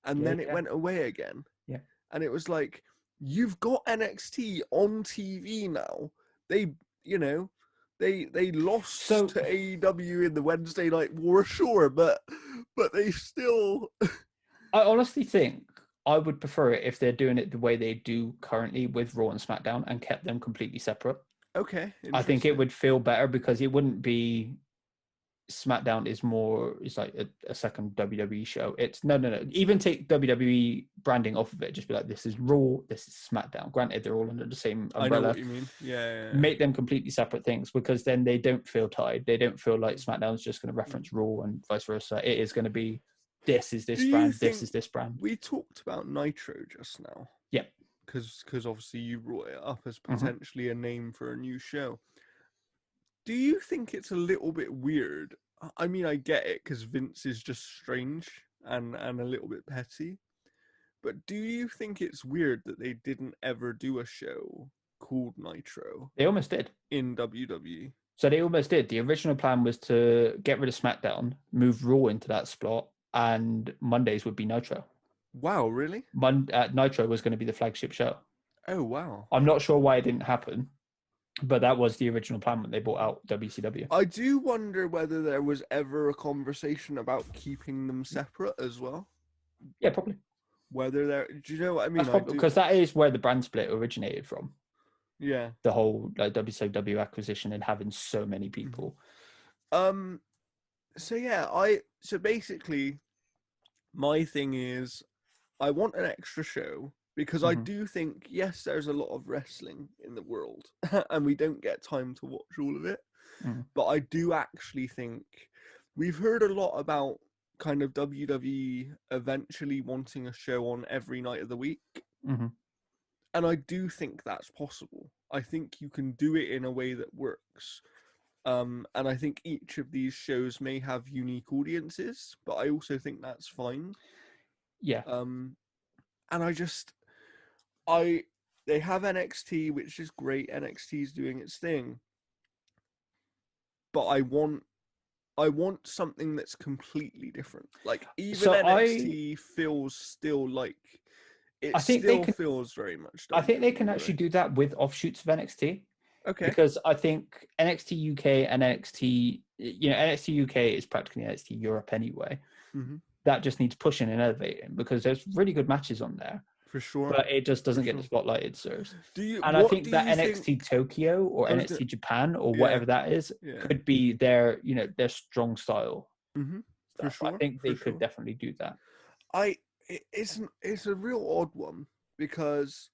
And then it went away again. Yeah. And it was like, you've got NXT on TV now. They, you know, they lost to AEW in the Wednesday Night War, sure, but they still. I honestly think I would prefer it if they're doing it the way they do currently with Raw and SmackDown and kept them completely separate. Okay. I think it would feel better because it wouldn't be SmackDown is like a second WWE show. It's no. Even take WWE branding off of it. Just be like, this is Raw, this is SmackDown. Granted, they're all under the same umbrella. I know what you mean. Yeah. Make them completely separate things because then they don't feel tied. They don't feel like SmackDown's just going to reference Raw and vice versa. It is going to be, this is this brand, this is this brand. We talked about Nitro just now. Yeah. Because obviously you brought it up as potentially a name for a new show. Do you think it's a little bit weird? I mean, I get it because Vince is just strange and a little bit petty. But do you think it's weird that they didn't ever do a show called Nitro? They almost did. In WWE. So they almost did. The original plan was to get rid of SmackDown, move Raw into that slot, and Mondays would be Nitro. Wow, really? Nitro was going to be the flagship show. Oh, wow. I'm not sure why it didn't happen, but that was the original plan when they bought out WCW. I do wonder whether there was ever a conversation about keeping them separate as well. Yeah, probably. Whether they're, do you know what I mean? That's probably because that is where the brand split originated from. Yeah. The whole like WCW acquisition and having so many people. So yeah, so basically my thing is I want an extra show because I do think, yes, there's a lot of wrestling in the world and we don't get time to watch all of it. But I do actually think we've heard a lot about kind of WWE eventually wanting a show on every night of the week. And I do think that's possible. I think you can do it in a way that works. And I think each of these shows may have unique audiences, but I also think that's fine. Yeah. And they have NXT, which is great. NXT is doing its thing. But I want something that's completely different. Like even NXT feels still like feels very much. I think they can actually do that with offshoots of NXT. Okay. Because I think NXT UK and NXT, NXT UK is practically NXT Europe anyway. That just needs pushing and elevating because there's really good matches on there. For sure. But it just doesn't get the spotlight it deserves. And I think that NXT Tokyo or NXT Japan or whatever that is could be their strong style. For sure. I think they could definitely do that. It's a real odd one because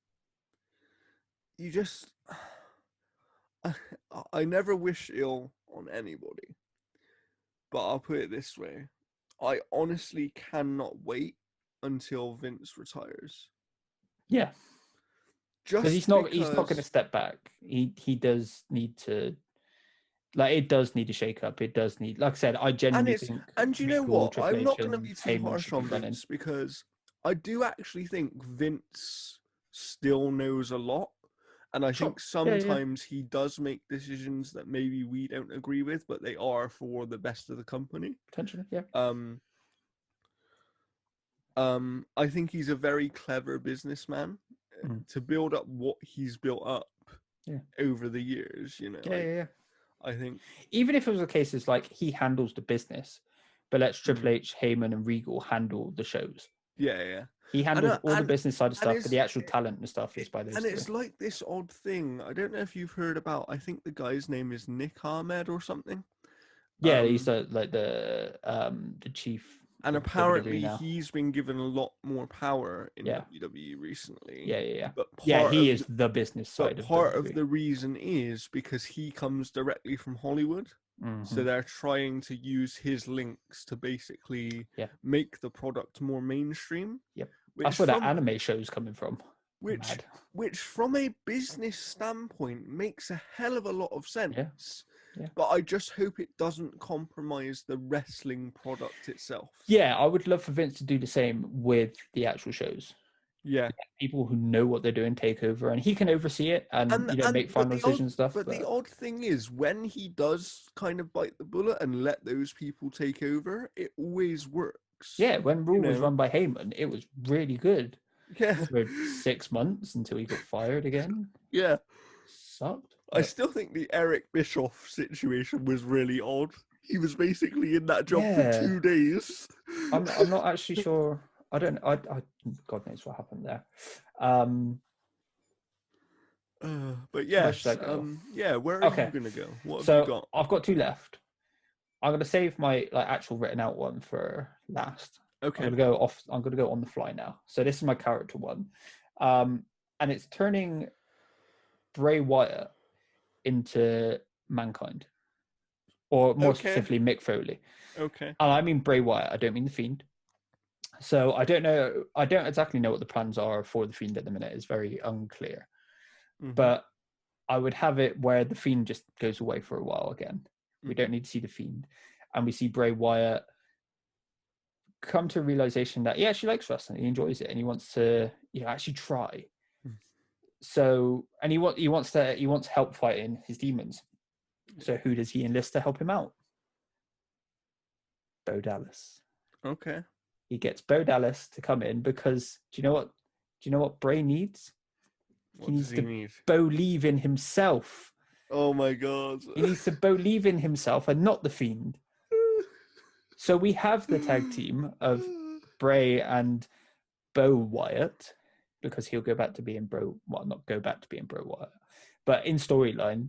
you just I never wish ill on anybody. But I'll put it this way. I honestly cannot wait until Vince retires. Yeah. Just he's not going to step back. He does need to, like, it does need to shake up. It does need, like I said, I genuinely think. And you know what? I'm not going to be too harsh on Vince because I do actually think Vince still knows a lot. And I think sometimes he does make decisions that maybe we don't agree with, but they are for the best of the company. Potentially, yeah. I think he's a very clever businessman to build up what he's built up over the years, I think even if it was a case it's like he handles the business, but let's Triple H, Heyman, and Regal handle the shows. Yeah. He handles all the business side of stuff, but the actual talent and stuff is by those. And it's like this odd thing. I don't know if you've heard about. I think the guy's name is Nick Ahmed or something. Yeah, he's the chief. And apparently he's been given a lot more power in WWE recently. Yeah. But he is the business side. But part of the reason is because he comes directly from Hollywood. So they're trying to use his links to basically make the product more mainstream. Yep. That's where that anime show's coming from. Which from a business standpoint makes a hell of a lot of sense. Yeah. But I just hope it doesn't compromise the wrestling product itself. Yeah, I would love for Vince to do the same with the actual shows. Yeah. People who know what they're doing take over, and he can oversee it and make final decision stuff. But the odd thing is, when he does kind of bite the bullet and let those people take over, it always works. Yeah, when Raw was run by Heyman, it was really good. Yeah. For 6 months until he got fired again. Yeah. Sucked. I still think the Eric Bischoff situation was really odd. He was basically in that job for 2 days. I'm not actually sure. I don't. I God knows what happened there. But yes, where are you gonna go? What have you got? I've got 2 left. I'm gonna save my actual written out one for last. Okay. I'm gonna go on the fly now. So this is my character one, and it's turning Bray Wyatt into Mankind, or more specifically Mick Foley. Okay. And I mean Bray Wyatt. I don't mean the Fiend. So I don't know. I don't exactly know what the plans are for the Fiend at the minute. It's very unclear. But I would have it where the Fiend just goes away for a while again. We don't need to see the Fiend, and we see Bray Wyatt come to a realization that he actually likes wrestling. He enjoys it, and he wants to actually try. So, and he wants help fighting his demons. So who does he enlist to help him out? Bo Dallas. Okay. He gets Bo Dallas to come in because do you know what Bray needs? What does he need? Believe in himself. Oh my God. He needs to believe in himself and not the Fiend. So we have the tag team of Bray and Bo Wyatt, because he'll go back to being not go back to being Bro Wyatt, but in storyline,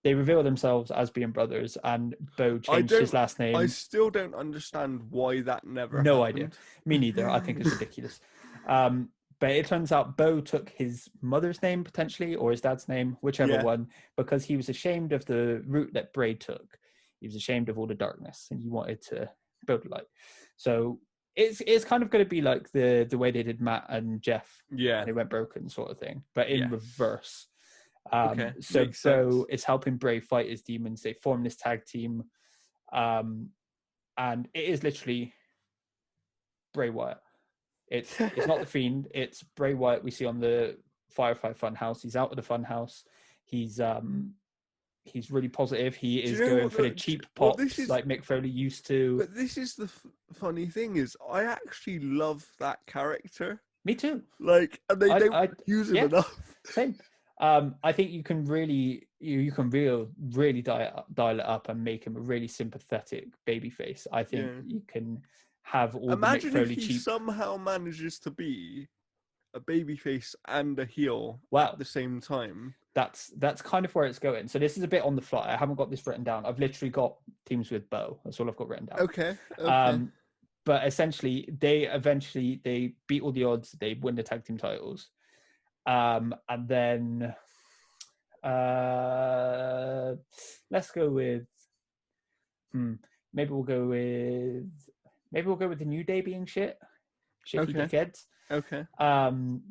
they reveal themselves as being brothers, and Bo changed his last name. I still don't understand why that never No happened. idea. Me neither. I think it's ridiculous. But it turns out Bo took his mother's name potentially, or his dad's name, whichever one, because he was ashamed of the route that Bray took. He was ashamed of all the darkness, and he wanted to build light. So it's kind of going to be like the way they did Matt and Jeff, and they went broken sort of thing, but in reverse. So Bo is helping Bray fight his demons. They form this tag team, and it is literally Bray Wyatt. It's not the Fiend. It's Bray Wyatt we see on the Firefly Funhouse. He's out of the Funhouse. He's really positive. He is going for the cheap pops like Mick Foley used to. But this is the funny thing is, I actually love that character. Me too. Like, and they don't use him enough. Same. I think you can really really dial it up and make him a really sympathetic babyface. I think you can have all Imagine the Mick Foley if he somehow manages to be a babyface and a heel at the same time. That's kind of where it's going. So this is a bit on the fly. I haven't got this written down. I've literally got teams with Bo. That's all I've got written down. Okay. But essentially, they beat all the odds. They win the tag team titles, and then let's go with. Maybe we'll go with the New Day being shitty dickheads. Okay. And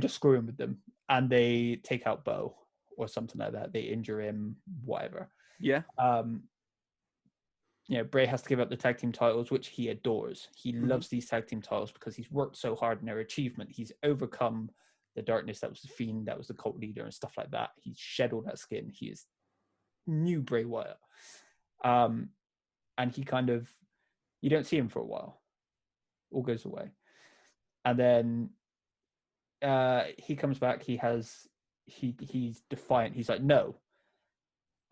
just screw him with them, and they take out Bo or something like that. They injure him, whatever. Yeah. Bray has to give up the tag team titles, which he adores. He loves these tag team titles because he's worked so hard in their achievement. He's overcome the darkness that was the Fiend, that was the cult leader and stuff like that. He's shed all that skin. He is new Bray Wyatt. And he kind of, you don't see him for a while. All goes away. And then he comes back. He's defiant. He's like, no,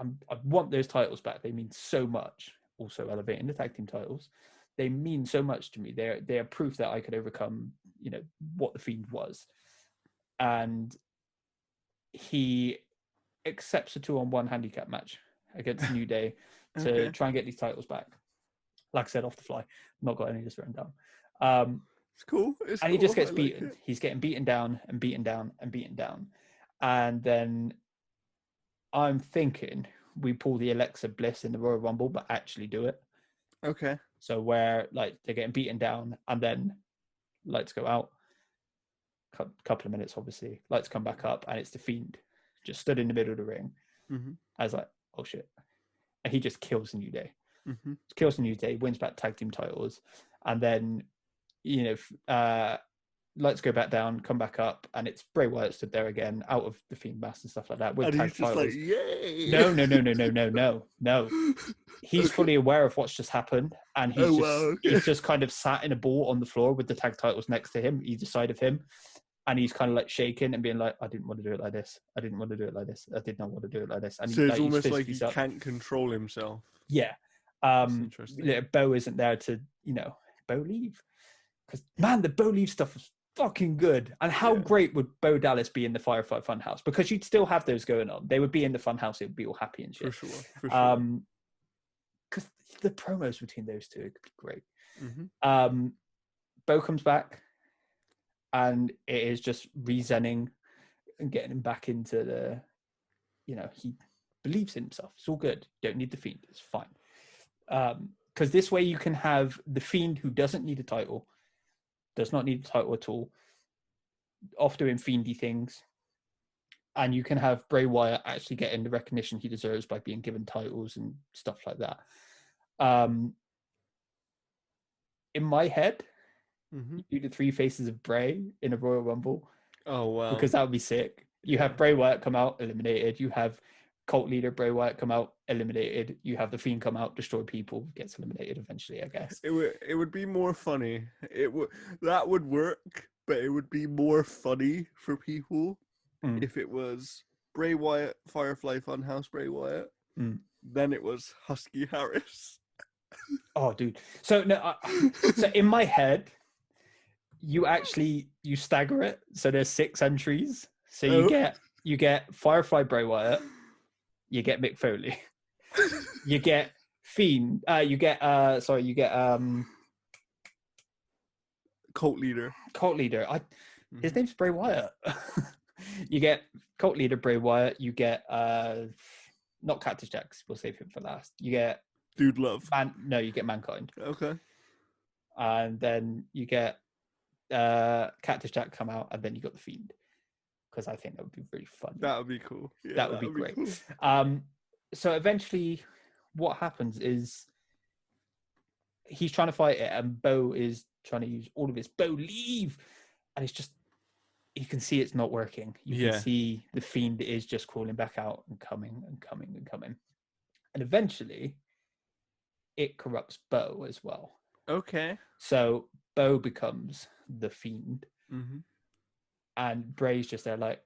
I want those titles back. They mean so much. Also elevating the tag team titles. They mean so much to me. They're proof that I could overcome, what the Fiend was. And he accepts a 2-on-1 handicap match against New Day to try and get these titles back. Like I said, off the fly. Not got any of this written down. It's cool. He just gets beaten. He's getting beaten down and beaten down and beaten down. And then I'm thinking we pull the Alexa Bliss in the Royal Rumble, but actually do it. Okay. So where they're getting beaten down and then lights go out. Couple of minutes, obviously. Lights come back up and it's the Fiend just stood in the middle of the ring. I was like, oh shit. And he just kills the New Day. Kills the New Day, wins back tag team titles. And then, lights go back down, come back up, and it's Bray Wyatt stood there again, out of the Fiend mask and stuff like that. With and tag he's just titles. like, yay! No. He's fully aware of what's just happened, and he's just kind of sat in a ball on the floor with the tag titles next to him, either side of him, and he's kind of like shaking and being like, I didn't want to do it like this. I didn't want to do it like this. I did not want to do it like this. And so it's almost like he can't control himself. Yeah. Bo isn't there to, Bo leave. Because, man, the Bo leave stuff was fucking good. And how great would Bo Dallas be in the Firefly Funhouse? Because you'd still have those going on. They would be in the Funhouse. It would be all happy and shit. For sure. Because the promos between those two could be great. Bo comes back, and it is just rezenning and getting him back into the, he believes in himself. It's all good. Don't need the Fiend. It's fine. Because this way you can have the Fiend who doesn't need a title, does not need a title at all, off doing fiendy things. And you can have Bray Wyatt actually getting the recognition he deserves by being given titles and stuff like that. In my head, you do the 3 faces of Bray in a Royal Rumble. Oh, wow. Because that would be sick. You have Bray Wyatt come out, eliminated. You have cult leader Bray Wyatt come out, eliminated. You have the Fiend come out, destroy people, gets eliminated eventually, I guess. It would be more funny. That would work, but it would be more funny for people if it was Bray Wyatt, Firefly Funhouse Bray Wyatt. Then it was Husky Harris. Oh, dude. So no, so in my head, you stagger it, so there's 6 entries. So Oh. you get Firefly Bray Wyatt, you get Mick Foley, you get Fiend, you get Cult leader. His name's Bray Wyatt. You get Cult leader Bray Wyatt. You get not Cactus Jack. We'll save him for last. You get Dude Love. you get Mankind. Okay. And then you get Cactus Jack come out, and then you got the Fiend, because I think that would be really fun. That would be cool. Yeah, that would be great. Cool. So eventually, what happens is he's trying to fight it, and Bo is trying to use all of his Bo leave, and it's just, you can see it's not working. You can see the Fiend is just crawling back out and coming and coming and coming, and eventually, it corrupts Bo as well. Okay. So Bo becomes the Fiend, mm-hmm. and Bray's just there like,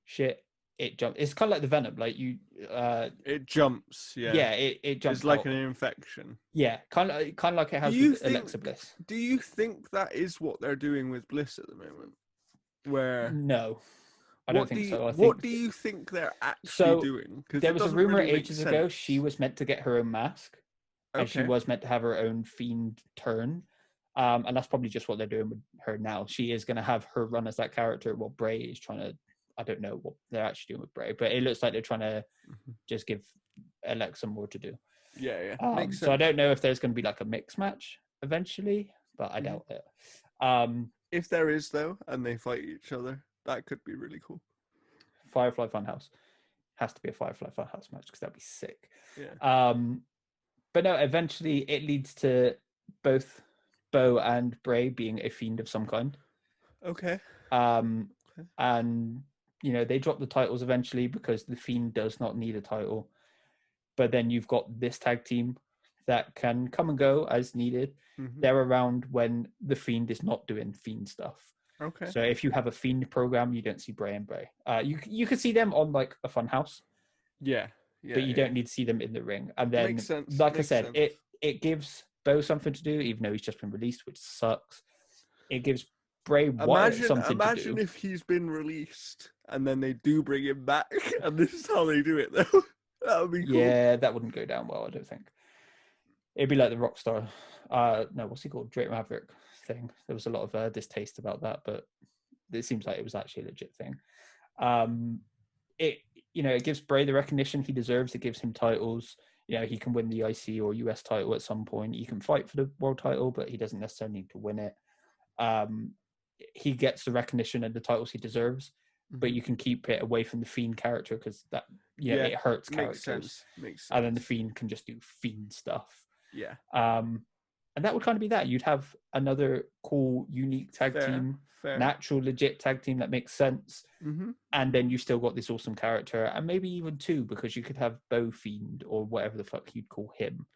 shit. It jumps. It's kind of like the Venom, like you. It jumps. Yeah. Yeah, it jumps. It's like out. an infection. Yeah, kind of like it has with Alexa Bliss. Do you think that is what they're doing with Bliss at the moment? Where no, I don't think so. What do you think they're actually doing? There was a rumor ages ago she was meant to get her own mask. Okay. And she was meant to have her own Fiend turn. And that's probably just what they're doing with her now. She is going to have her run as that character while Bray is trying to, I don't know what they're actually doing with Bray, but it looks like they're trying to just give Alexa more to do. Yeah. Makes sense. So I don't know if there's going to be like a mix match eventually, but I doubt it. If there is, though, and they fight each other, that could be really cool. Firefly Funhouse. Has to be a Firefly Funhouse match, because that'd be sick. Yeah. But no, eventually it leads to both Bo and Bray being a Fiend of some kind. Okay. And, you know, they drop the titles eventually because the Fiend does not need a title. But then you've got this tag team that can come and go as needed. Mm-hmm. They're around when the Fiend is not doing Fiend stuff. Okay. So if you have a Fiend program, you don't see Bray and Bray. You can see them on like a Funhouse. Yeah. But you don't need to see them in the ring. And then, Makes sense. like I said, it gives Bo something to do, even though he's just been released, which sucks. It gives Bray Wyatt something to do. Imagine if he's been released and then they do bring him back, and this is how they do it, though. That would be cool. Yeah, that wouldn't go down well, I don't think. It'd be like the Rockstar, no, what's he called? Drake Maverick thing. There was a lot of distaste about that, but it seems like it was actually a legit thing. It gives Bray the recognition he deserves. It gives him titles. You know, he can win the IC or US title at some point. He can fight for the world title, but he doesn't necessarily need to win it. He gets the recognition and the titles he deserves, but you can keep it away from the Fiend character, because that, it hurts characters. Makes sense. And then the Fiend can just do Fiend stuff. Yeah. And that would kind of be that. You'd have another cool, unique tag team, natural, legit tag team that makes sense. Mm-hmm. And then you still got this awesome character, and maybe even 2, because you could have Bo Fiend or whatever the fuck you'd call him.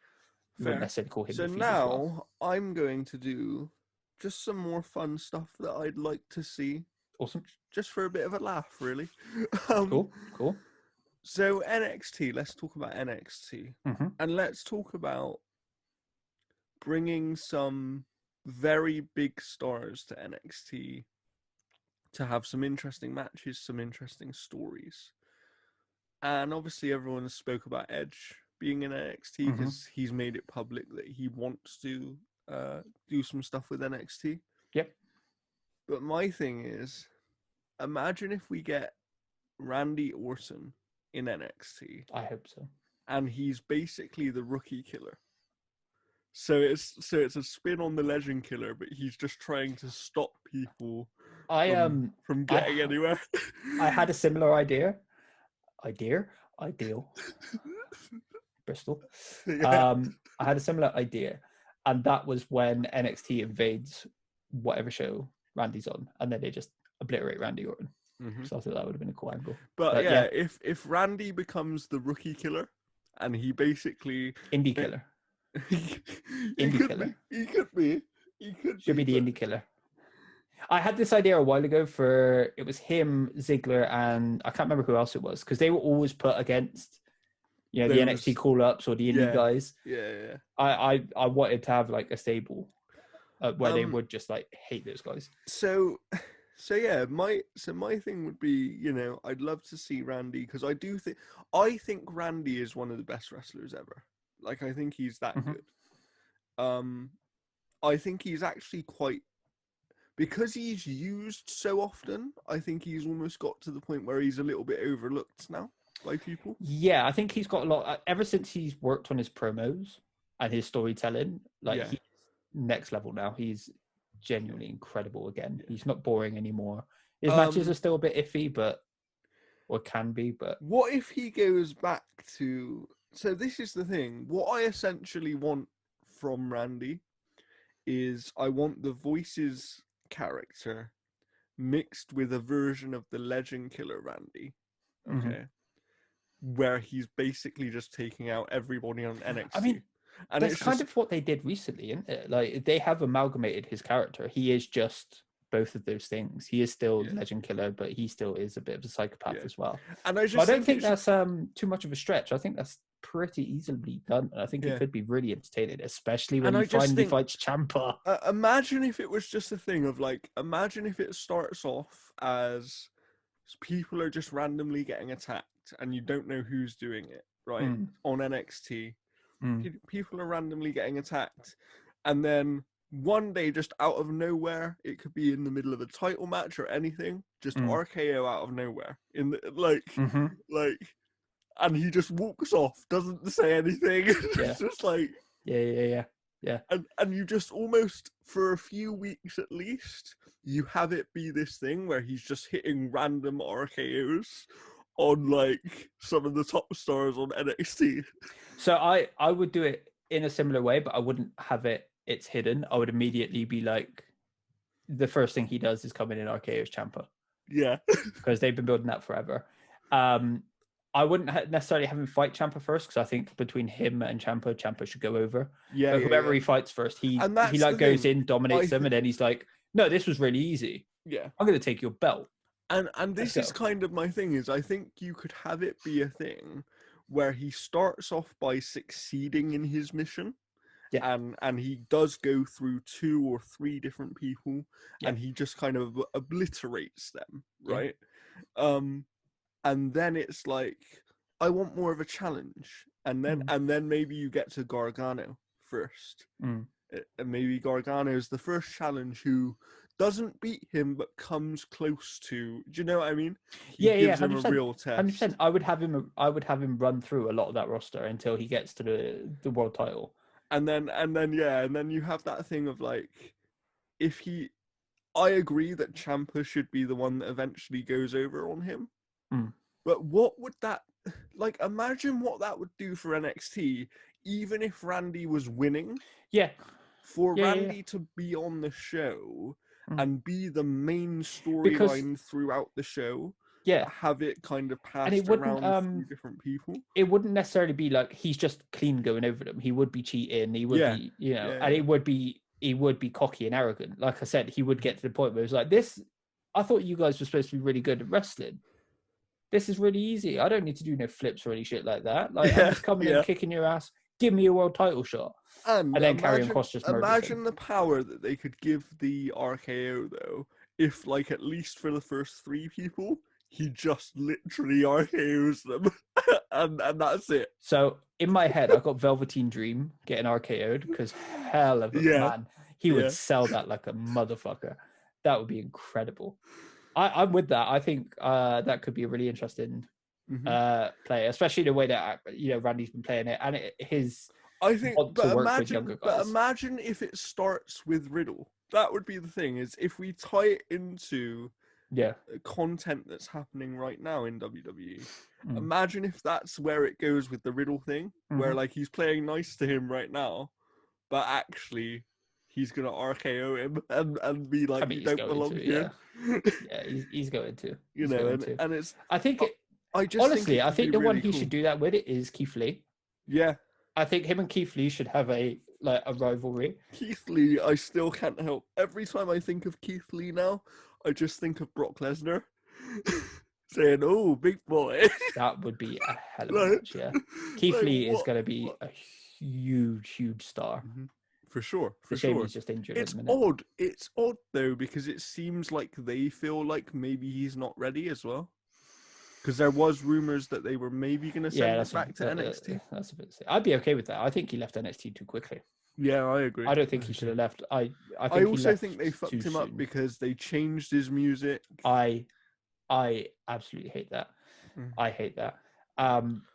You wouldn't necessarily call him. So now I'm going to do just some more fun stuff that I'd like to see. Awesome. Just for a bit of a laugh, really. Cool. So NXT, let's talk about NXT. Mm-hmm. And let's talk about bringing some very big stars to NXT to have some interesting matches, some interesting stories. And obviously everyone spoke about Edge being in NXT because he's made it public that he wants to do some stuff with NXT. Yep. But my thing is, imagine if we get Randy Orton in NXT. I hope so. And he's basically the rookie killer. So it's a spin on the legend killer, but he's just trying to stop people from getting anywhere. I had a similar idea. Ideal. Bristol. Yeah. I had a similar idea, and that was when NXT invades whatever show Randy's on, and then they just obliterate Randy Orton. Mm-hmm. So I thought that would have been a cool angle. But yeah, if Randy becomes the rookie killer, and he basically indie killer. He could be. Should be the indie killer. I had this idea a while ago it was him, Ziggler, and I can't remember who else it was, because they were always put against, the NXT call-ups or the indie guys. Yeah. I wanted to have like a stable where they would just like hate those guys. So yeah, my thing would be, I'd love to see Randy, because I think Randy is one of the best wrestlers ever. Like, I think he's that Mhm. good. I think he's actually because he's used so often, I think he's almost got to the point where he's a little bit overlooked now by people. Yeah, I think he's got a lot ever since he's worked on his promos and his storytelling. Like Yeah. he's next level now. He's genuinely incredible again. Yeah. He's not boring anymore. His matches are still a bit iffy, or can be. But what if he goes back to? So this is the thing. What I essentially want from Randy is I want the Voices character mixed with a version of the Legend Killer Randy. Okay. Where he's basically just taking out everybody on NXT. I mean, and that's it's kind just, of what they did recently, isn't it? Like they have amalgamated his character. He is just both of those things. He is still Legend Killer, but he still is a bit of a psychopath as well. And I don't think that's too much of a stretch. I think that's pretty easily done. And I think it could be really entertaining, especially when he finally fights Ciampa. Imagine if it was just a thing of like, imagine if it starts off as people are just randomly getting attacked and you don't know who's doing it, right? On NXT. People are randomly getting attacked. And then one day, just out of nowhere, it could be in the middle of a title match or anything, just RKO out of nowhere. And he just walks off, doesn't say anything. It's just like... Yeah. And you just almost, for a few weeks at least, you have it be this thing where he's just hitting random RKOs on like some of the top stars on NXT. So I would do it in a similar way, but I wouldn't have it's hidden. I would immediately be like, the first thing he does is come in and RKO's Ciampa. Yeah. Because they've been building that forever. I wouldn't necessarily have him fight Ciampa first, because I think between him and Ciampa should go over. Yeah. But whoever he fights first, he like goes in, dominates them, and then he's like, no, this was really easy. Yeah. I'm going to take your belt. And this is kind of my thing, is I think you could have it be a thing where he starts off by succeeding in his mission. Yeah. And he does go through 2 or 3 different people, and he just kind of obliterates them, right? And then it's like, I want more of a challenge. And then maybe you get to Gargano first. And maybe Gargano's the first challenge who doesn't beat him but comes close to. Do you know what I mean? He gives him a real test. 100%. I would have him run through a lot of that roster until he gets to the world title. And then you have that thing of like, I agree that Ciampa should be the one that eventually goes over on him. But what would that, like, imagine what that would do for NXT, even if Randy was winning. Yeah. For Randy to be on the show and be the main storyline throughout the show. Yeah. Have it kind of passed around through different people. It wouldn't necessarily be like he's just clean going over them. He would be cheating. He would be, and it would be, he would be cocky and arrogant. Like I said, he would get to the point where it was like, this, I thought you guys were supposed to be really good at wrestling. This is really easy. I don't need to do no flips or any shit like that. Like, I'm just coming in, kicking your ass. Give me a world title shot. And then Karrion Kross just murders imagine the power that they could give the RKO, though, if, like, at least for the first 3 people, he just literally RKOs them. and that's it. So, in my head, I've got Velveteen Dream getting RKO'd, because hell of a man. He would sell that like a motherfucker. That would be incredible. I'm with that. I think that could be a really interesting play, especially the way that Randy's been playing it, and I think, but imagine if it starts with Riddle. That would be the thing. Is if we tie it into content that's happening right now in WWE. Imagine if that's where it goes with the Riddle thing, where like he's playing nice to him right now, but actually he's gonna RKO him and be like, you don't belong here. Yeah, he's going to. And it's. I think. I think the really one he should do that with it is Keith Lee. Yeah. I think him and Keith Lee should have a rivalry. Keith Lee, I still can't help. Every time I think of Keith Lee now, I just think of Brock Lesnar saying, "Oh, big boy." That would be a hell of a match. Yeah, Keith Lee is going to be a huge star. For sure, It's for a shame sure. he's just injured at It's the minute. odd. It's odd though because it seems like they feel like maybe he's not ready as well. Because there was rumors that they were maybe going to send it back to NXT. That's a bit. I'd be okay with that. I think he left NXT too quickly. Yeah, I agree. I don't think he should have left. I I think he also left think they too fucked him up soon. because they changed his music. I absolutely hate that. Mm. I hate that.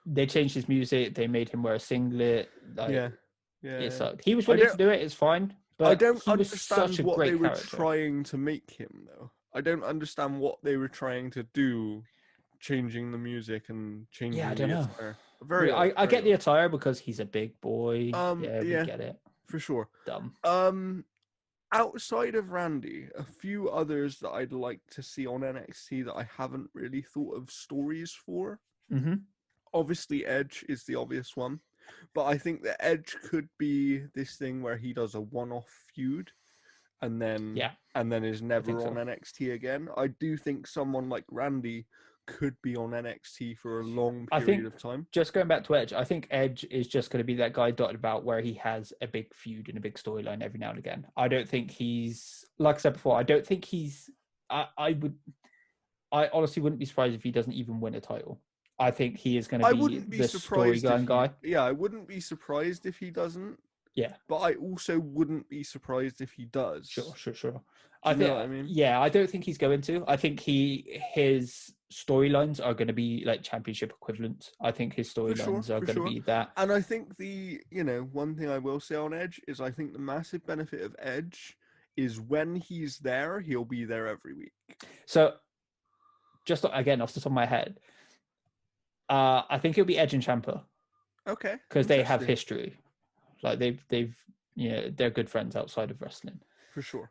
They changed his music. They made him wear a singlet. Like, Yeah. it sucked. He was willing to do it. It's fine. But I don't he was understand such a what they great were character. trying to make him though. I don't understand what they were trying to do, changing the music and changing I don't the know. attire. Very odd. I get the attire because he's a big boy. Yeah, we Yeah, get it. for sure. Dumb. Outside of Randy, a few others that I'd like to see on NXT that I haven't really thought of stories for. Mm-hmm. Obviously, Edge is the obvious one, but I think that Edge could be this thing where he does a one-off feud, and then is never on NXT again. I do think someone like Randy could be on NXT for a long period of time. Just going back to Edge, I think Edge is just going to be that guy dotted about where he has a big feud and a big storyline every now and again. I don't think he's, like I said before, I don't think he's, I honestly wouldn't be surprised if he doesn't even win a title. I think he is going to be the storyline guy. Yeah, I wouldn't be surprised if he doesn't. Yeah. But I also wouldn't be surprised if he does. Sure. I think, know what I mean? Yeah, I don't think he's going to. I think his storylines are going to be like championship equivalent. I think his storylines are going to be that. And I think one thing I will say on Edge is I think the massive benefit of Edge is when he's there, he'll be there every week. So, just again, off the top of my head, I think it'll be Edge and Ciampa. Okay. Because they have history. Like they've they're good friends outside of wrestling. For sure.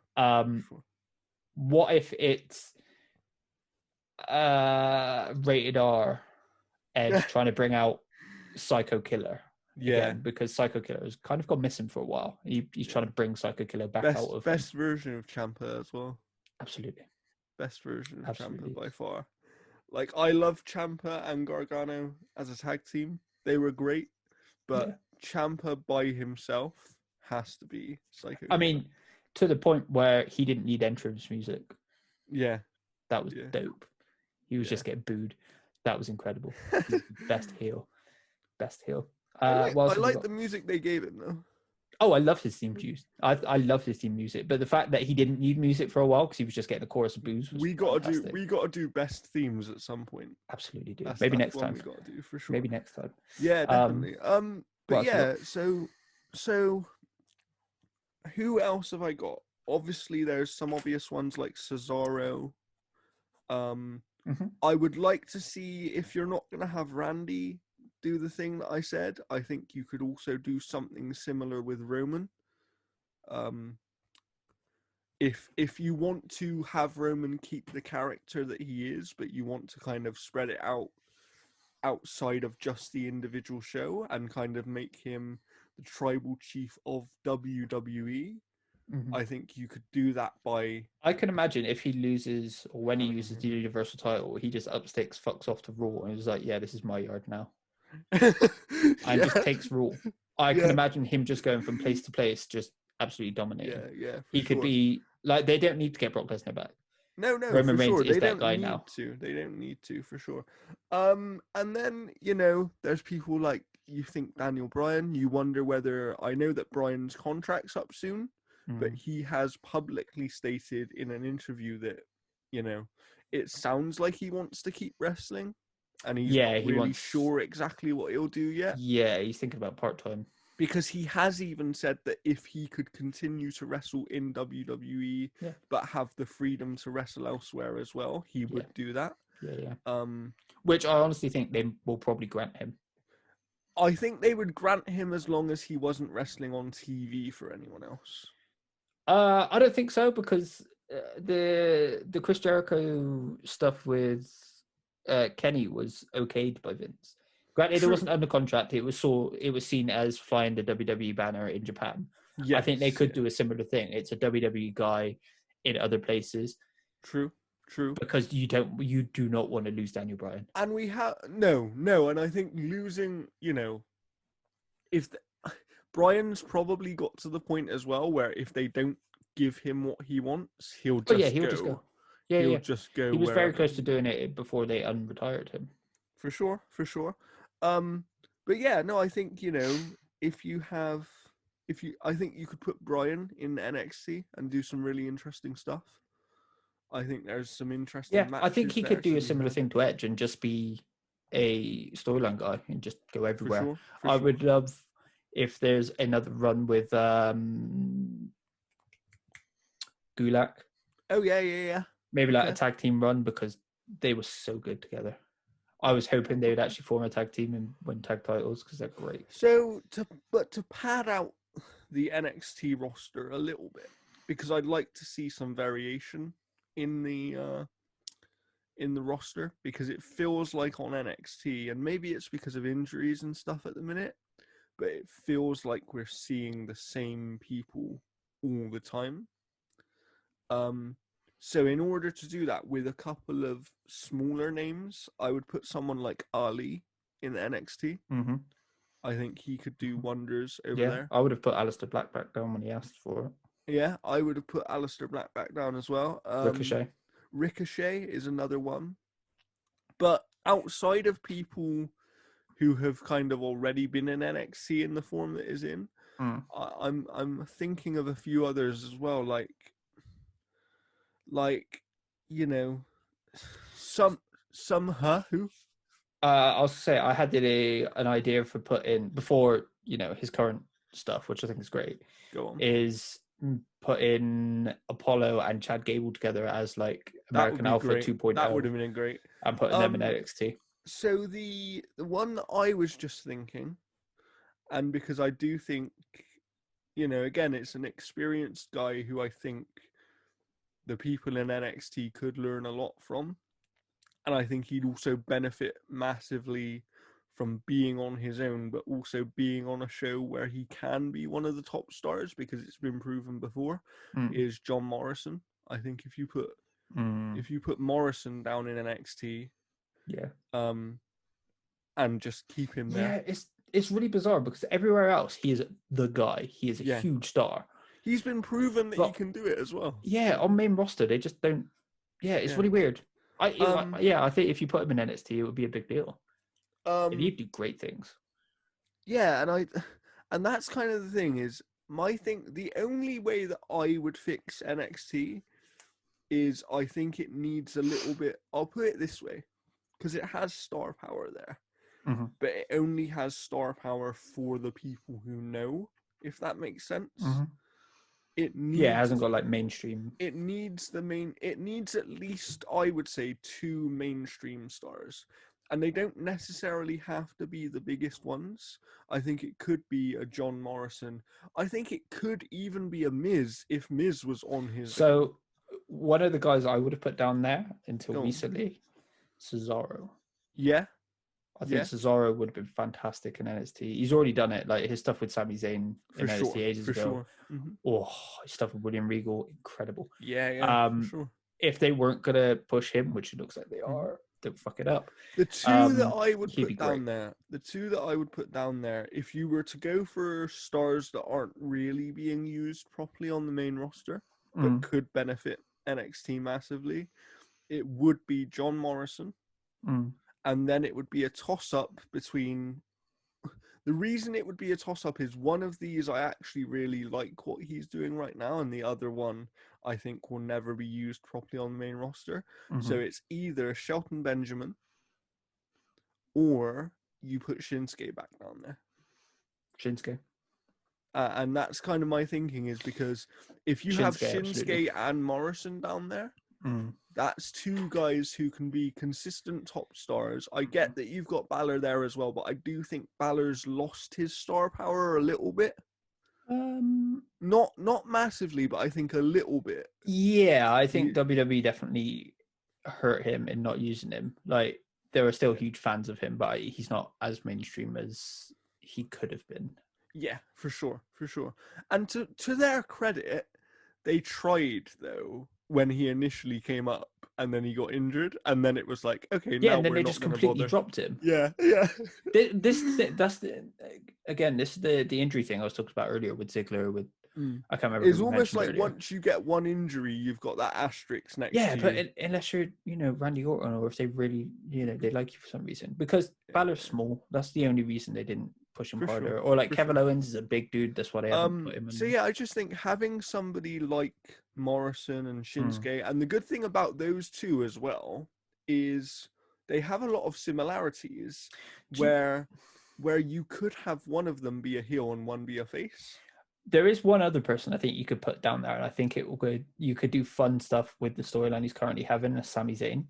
What if it's rated R Edge trying to bring out Psycho Killer? Again, because Psycho Killer has kind of gone missing for a while. He's trying to bring Psycho Killer back out of best version of Ciampa as well. Absolutely. Best version of Ciampa by far. Like I love Ciampa and Gargano as a tag team. They were great, but Ciampa by himself has to be Psycho Killer. I mean, to the point where he didn't need entrance music. Yeah. That was dope. He was just getting booed. That was incredible. Best heel. I like the music they gave him though. Oh, I love his theme music. I love his theme music, but the fact that he didn't need music for a while because he was just getting a chorus of boos. We gotta do best themes at some point. Absolutely do. Maybe next time. We gotta do for sure. Maybe next time. Yeah, definitely. But yeah, so who else have I got? Obviously, there's some obvious ones like Cesaro. I would like to see if you're not gonna have Randy do the thing that I said. I think you could also do something similar with Roman. If you want to have Roman keep the character that he is, but you want to kind of spread it out outside of just the individual show and kind of make him the tribal chief of WWE, I think you could do that by... I can imagine if he loses, or when he uses the Universal title, he just upsticks, fucks off to Raw, and is like, yeah, this is my yard now. And just takes Raw. I can imagine him just going from place to place, just absolutely dominating. Yeah. He could be... Like, they don't need to get Brock Lesnar back. No, Roman for Reigns sure. is They that don't guy need now. to. They don't need to, for sure. And then, there's people like, you think Daniel Bryan, you wonder whether... I know that Bryan's contract's up soon, but he has publicly stated in an interview that, it sounds like he wants to keep wrestling, and he's not really sure exactly what he'll do yet. Yeah, he's thinking about part-time. Because he has even said that if he could continue to wrestle in WWE, but have the freedom to wrestle elsewhere as well, he would do that. Yeah. Which I honestly think they will probably grant him. I think they would grant him as long as he wasn't wrestling on TV for anyone else. I don't think so, because the Chris Jericho stuff with Kenny was okayed by Vince. Granted, it wasn't under contract. It was seen as flying the WWE banner in Japan. Yes, I think they could do a similar thing. It's a WWE guy in other places. True. Because you do not want to lose Daniel Bryan. And we have no, and I think losing, Brian's probably got to the point as well where if they don't give him what he wants, he'll Oh yeah, just he'll go. just go. Yeah, He'll yeah. just go He was very wherever. close to doing it before they unretired him. For sure, for sure. But yeah, no, I think if you have, I think you could put Brian in NXT and do some really interesting stuff. I think there's some interesting Yeah, I think matches he there could do to a be similar had. thing to Edge and just be a storyline guy and just go For everywhere. sure, for I sure. would love if there's another run with Gulak. Oh yeah. Maybe like a Yeah. tag team run because they were so good together. I was hoping they would actually form a tag team and win tag titles because they're great. So to pad out the NXT roster a little bit, because I'd like to see some variation in the roster, because it feels like on NXT, and maybe it's because of injuries and stuff at the minute, but it feels like we're seeing the same people all the time. So in order to do that with a couple of smaller names, I would put someone like Ali in NXT. Mm-hmm. I think he could do wonders over Yeah, there. I would have put Aleister Black back down when he asked for it. Yeah, I would have put Aleister Black back down as well. Ricochet. Ricochet is another one. But outside of people who have kind of already been in NXT in the form that is in, I'm thinking of a few others as well, like you know, some who. I was say I had an idea for putting before his current stuff, which I think is great. Go on. Is put in Apollo and Chad Gable together as like That would American be Alpha great. 2.0. That would have been great. And putting them in NXT. So the one I was just thinking, and because I do think, again, it's an experienced guy who I think the people in NXT could learn a lot from. And I think he'd also benefit massively from being on his own, but also being on a show where he can be one of the top stars, because it's been proven before, is John Morrison. I think if you put Morrison down in NXT, and just keep him there. Yeah, it's really bizarre because everywhere else he is the guy. He is a huge star. He's been proven that he can do it as well. Yeah, on main roster they just don't. Yeah, it's really weird. I think if you put him in NXT, it would be a big deal. He'd do great things. Yeah, and that's kind of the thing is the only way that I would fix NXT is I think it needs a little bit. I'll put it this way, because it has star power there, but it only has star power for the people who know. If that makes sense. It hasn't got like mainstream. It needs at least, I would say, 2 mainstream stars. And they don't necessarily have to be the biggest ones. I think it could be a John Morrison. I think it could even be a Miz if Miz was on his. So, one of the guys I would have put down there until recently, Cesaro. Yeah. I think Cesaro would have been fantastic in NXT. He's already done it. Like his stuff with Sami Zayn in NXT ages ago. Sure. Oh, his stuff with William Regal, incredible. Yeah, for sure. If they weren't gonna push him, which it looks like they are, don't fuck it up. The two that I would put down there, if you were to go for stars that aren't really being used properly on the main roster, but could benefit NXT massively, it would be John Morrison. And then it would be a toss-up between... The reason it would be a toss-up is one of these I actually really like what he's doing right now, and the other one I think will never be used properly on the main roster. So it's either Shelton Benjamin or you put Shinsuke back down there. Shinsuke. And that's kind of my thinking, is because if you have Shinsuke and Morrison down there, that's 2 guys who can be consistent top stars. I get that you've got Balor there as well, but I do think Balor's lost his star power a little bit. Not massively, but I think a little bit. Yeah, I think WWE definitely hurt him in not using him. Like, there are still huge fans of him, but he's not as mainstream as he could have been. Yeah, for sure. And to their credit, they tried, though, when he initially came up, and then he got injured, and then it was like, okay, Yeah, now and then we're they not just going to completely bother. dropped him. Yeah. This is the injury thing I was talking about earlier with Ziggler. With I can't remember who It's we almost mentioned like earlier. once you get one injury, you've got that asterisk next Yeah, to but you. unless you're, Randy Orton, or if they really, they like you for some reason, because Balor's small. That's the only reason they didn't push him For harder. sure, Or like for Kevin sure. Owens is a big dude. That's why they haven't put him in. So yeah, I just think having somebody like Morrison and Shinsuke, and the good thing about those two as well is they have a lot of similarities where you could have one of them be a heel and one be a face. There is one other person I think you could put down there, and I think it will go. You could do fun stuff with the storyline he's currently having, as Sami Zayn.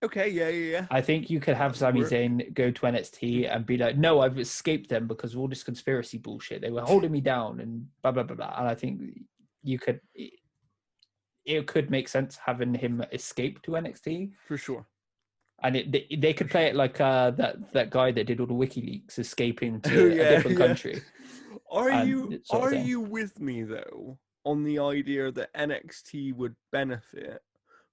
Okay, yeah. I think you could have That would Sami work. Zayn go to NXT and be like, "No, I've escaped them because of all this conspiracy bullshit. They were holding me down and blah blah blah blah." And I think you could. It could make sense having him escape to NXT, For sure. and they could play it like that guy that did all the WikiLeaks escaping Oh to a yeah, different country. Are And sort of thing. you with me though on the idea that NXT would benefit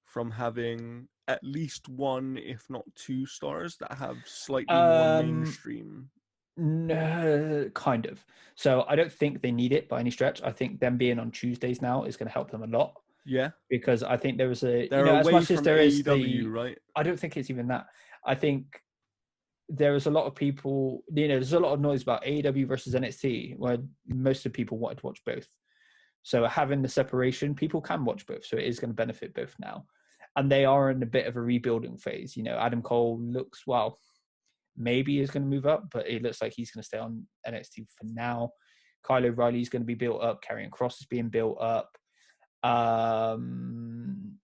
from having at least one, if not two stars that have slightly more mainstream? No, kind of. So I don't think they need it by any stretch. I think them being on Tuesdays now is going to help them a lot, Yeah, because I think there was they're as away much as from there is AEW, right? I don't think it's even that. I think there is a lot of people, there's a lot of noise about AEW versus NXT, where most of the people wanted to watch both. So having the separation, people can watch both. So it is going to benefit both now. And they are in a bit of a rebuilding phase. Adam Cole looks, well, maybe is going to move up, but it looks like he's going to stay on NXT for now. Kyle O'Reilly's going to be built up. Karrion Kross is being built up. I'm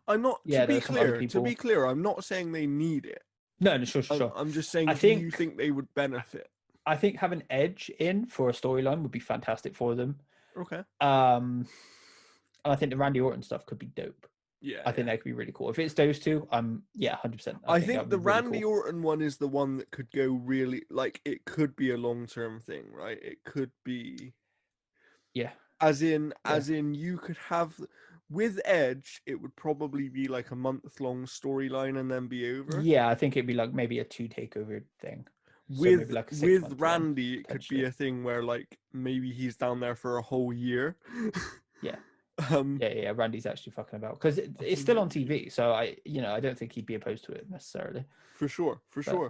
not. Yeah, there are some other people. To be clear, I'm not saying they need it. No, sure. I'm just saying, I do you think they would benefit? I think having Edge in for a storyline would be fantastic for them. Okay. And I think the Randy Orton stuff could be dope. Yeah, I think that could be really cool. If it's those two, 100%. I think the really Randy cool. Orton one is the one that could go really, like, it could be a long-term thing, right? It could be, yeah. As in, you could have with Edge, it would probably be like a month-long storyline and then be over. Yeah, I think it'd be like maybe a 2 takeover thing. So With maybe like a 6-month Randy, run, it could be a thing where like maybe he's down there for a whole year. Yeah. Yeah. Randy's actually fucking about, because it's still on TV, so I don't think he'd be opposed to it necessarily. For sure. Yeah.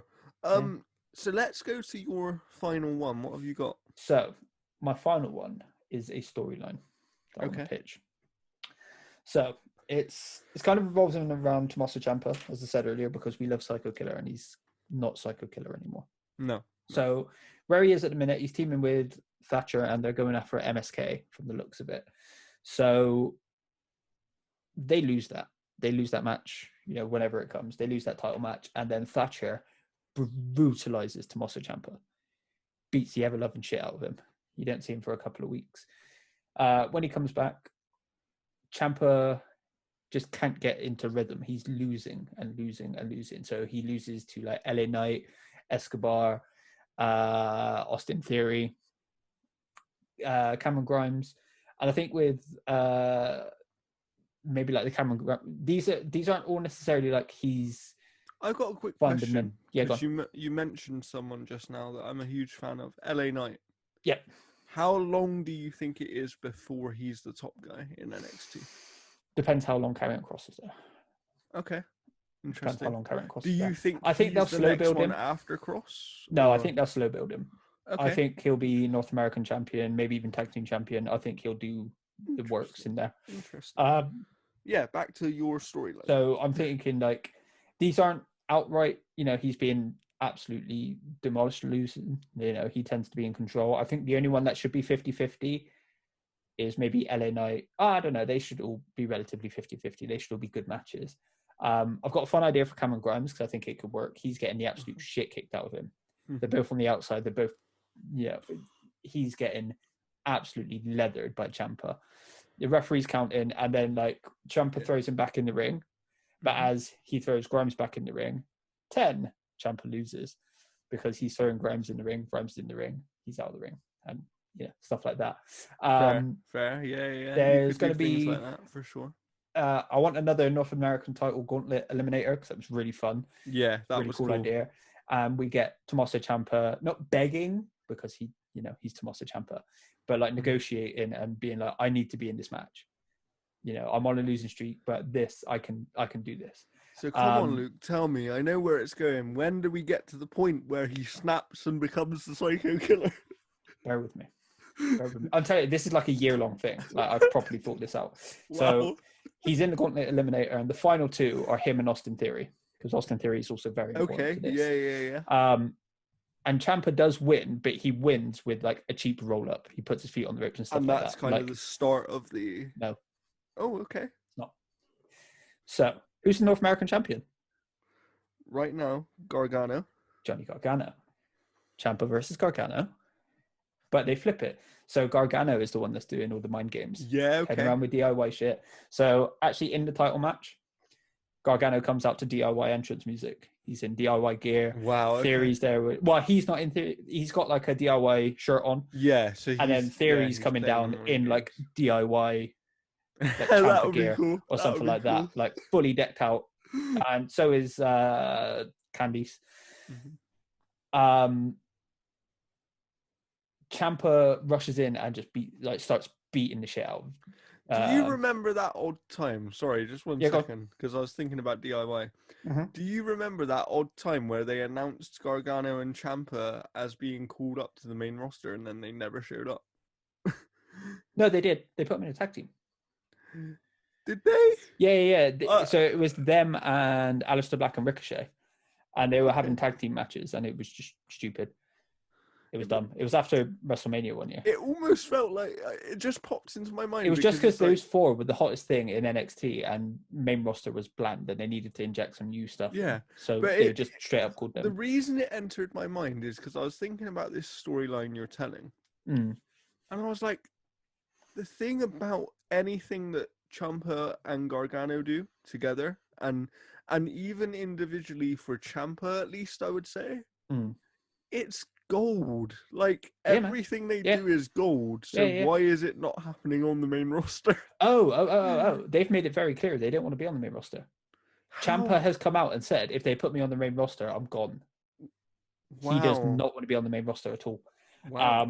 So let's go to your final one. What have you got? So my final one is a storyline that I want to pitch. So it's kind of revolves around Tommaso Ciampa, as I said earlier, because we love Psycho Killer and he's not Psycho Killer anymore. No. So where he is at the minute, he's teaming with Thatcher and they're going after MSK from the looks of it. So they lose that. They lose that match, whenever it comes. They lose that title match. And then Thatcher brutalizes Tommaso Ciampa. Beats the ever-loving shit out of him. You don't see him for a couple of weeks. When he comes back, Ciampa just can't get into rhythm. He's losing and losing and losing. So he loses to like LA Knight, Escobar, Austin Theory, Cameron Grimes. And I think with maybe like the Cameron Grimes, these aren't all necessarily like he's. I've got a quick question. Yeah, you mentioned someone just now that I'm a huge fan of, LA Knight. Yeah. How long do you think it is before he's the top guy in NXT? Depends how long Karrion Kross is there. Okay. Depends how long Karrion Kross is there. Do you think I think they'll slow build him after Kross? No, I think they'll slow build him. Okay. I think he'll be North American champion, maybe even tag team champion. I think he'll do the works in there. Interesting. Yeah, back to your storyline. So I'm thinking like these aren't outright, he's being absolutely demolished, losing. He tends to be in control. I think the only one that should be 50-50 is maybe LA Knight. I don't know. They should all be relatively 50-50. They should all be good matches. I've got a fun idea for Cameron Grimes because I think it could work. He's getting the absolute shit kicked out of him. They're both on the outside. They're both, he's getting absolutely leathered by Ciampa. The referee's counting, and then like Ciampa throws him back in the ring. But as he throws Grimes back in the ring, 10, Ciampa loses because he's throwing Grimes in the ring. Grimes in the ring. He's out of the ring. And stuff like that. Fair. Yeah. There's going to be things like that for sure. I want another North American title gauntlet eliminator because that was really fun. Yeah, that really was cool cool. idea. We get Tommaso Ciampa not begging because he's Tommaso Ciampa, but like negotiating and being like, I need to be in this match. I'm on a losing streak, but this I can do this. So come on, Luke, tell me. I know where it's going. When do we get to the point where he snaps and becomes the Psycho Killer? Bear with me. I'll tell you, this is like a year-long thing. Like I've properly thought this out. Wow. So he's in the Gauntlet Eliminator, and the final two are him and Austin Theory, because Austin Theory is also very important to this. Yeah. And Ciampa does win, but he wins with like a cheap roll-up. He puts his feet on the ropes and stuff like that. And that's kind of the start of the... No. Oh, okay. It's not. So, who's the North American champion? Right now, Gargano. Johnny Gargano. Ciampa versus Gargano. But they flip it. So Gargano is the one that's doing all the mind games. Yeah, okay. Heading around with DIY shit. So actually in the title match, Gargano comes out to DIY entrance music. He's in DIY gear. Wow. Okay. Theory's there. Well, he's not in theory. He's got like a DIY shirt on. Yeah. So and then Theory's coming down in like DIY like Ciampa gear cool. or something like that. Like fully decked out. And so is Candice. Mm-hmm. Ciampa rushes in and just starts beating the shit out of. Do you remember that odd time? Sorry, just one second, because I was thinking about DIY. Mm-hmm. Do you remember that odd time where they announced Gargano and Ciampa as being called up to the main roster and then they never showed up? No, they did. They put them in a tag team. Did they? Yeah. So it was them and Aleister Black and Ricochet, and they were having tag team matches, and it was just stupid. It was dumb. It was after WrestleMania one year. It almost felt like it just popped into my mind. It was just because those four were the hottest thing in NXT, and main roster was bland, and they needed to inject some new stuff. Yeah, so they just straight up called them. The reason it entered my mind is because I was thinking about this storyline you're telling, and I was like, the thing about anything that Ciampa and Gargano do together, and even individually for Ciampa, at least I would say, it's gold. Like everything they do is gold. So why is it not happening on the main roster? Oh! They've made it very clear they don't want to be on the main roster. Ciampa has come out and said, if they put me on the main roster, I'm gone. Wow. He does not want to be on the main roster at all. Wow.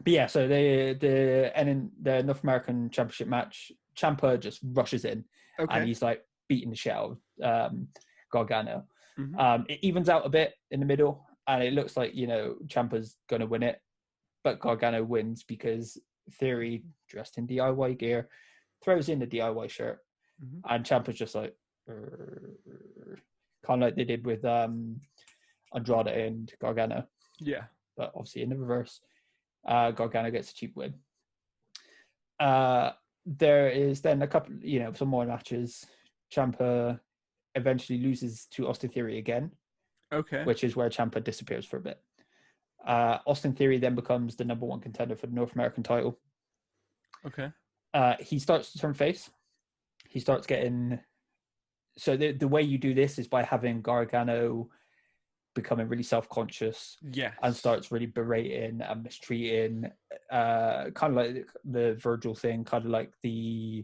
But yeah, so the North American Championship match, Ciampa just rushes in, and he's like beating the shit out of Gargano. It evens out a bit in the middle, and it looks like Ciampa's going to win it, but Gargano wins because Theory, dressed in DIY gear, throws in the DIY shirt, and Ciampa's just like kind of like they did with Andrade and Gargano. Yeah, but obviously in the reverse. Gargano gets a cheap win. There is then a couple, some more matches. Ciampa eventually loses to Austin Theory again. Okay. Which is where Ciampa disappears for a bit. Austin Theory then becomes the number one contender for the North American title. Okay. He starts to turn face. He starts getting... So the way you do this is by having Gargano becoming really self-conscious, and starts really berating and mistreating, kind of like the Virgil thing, kind of like the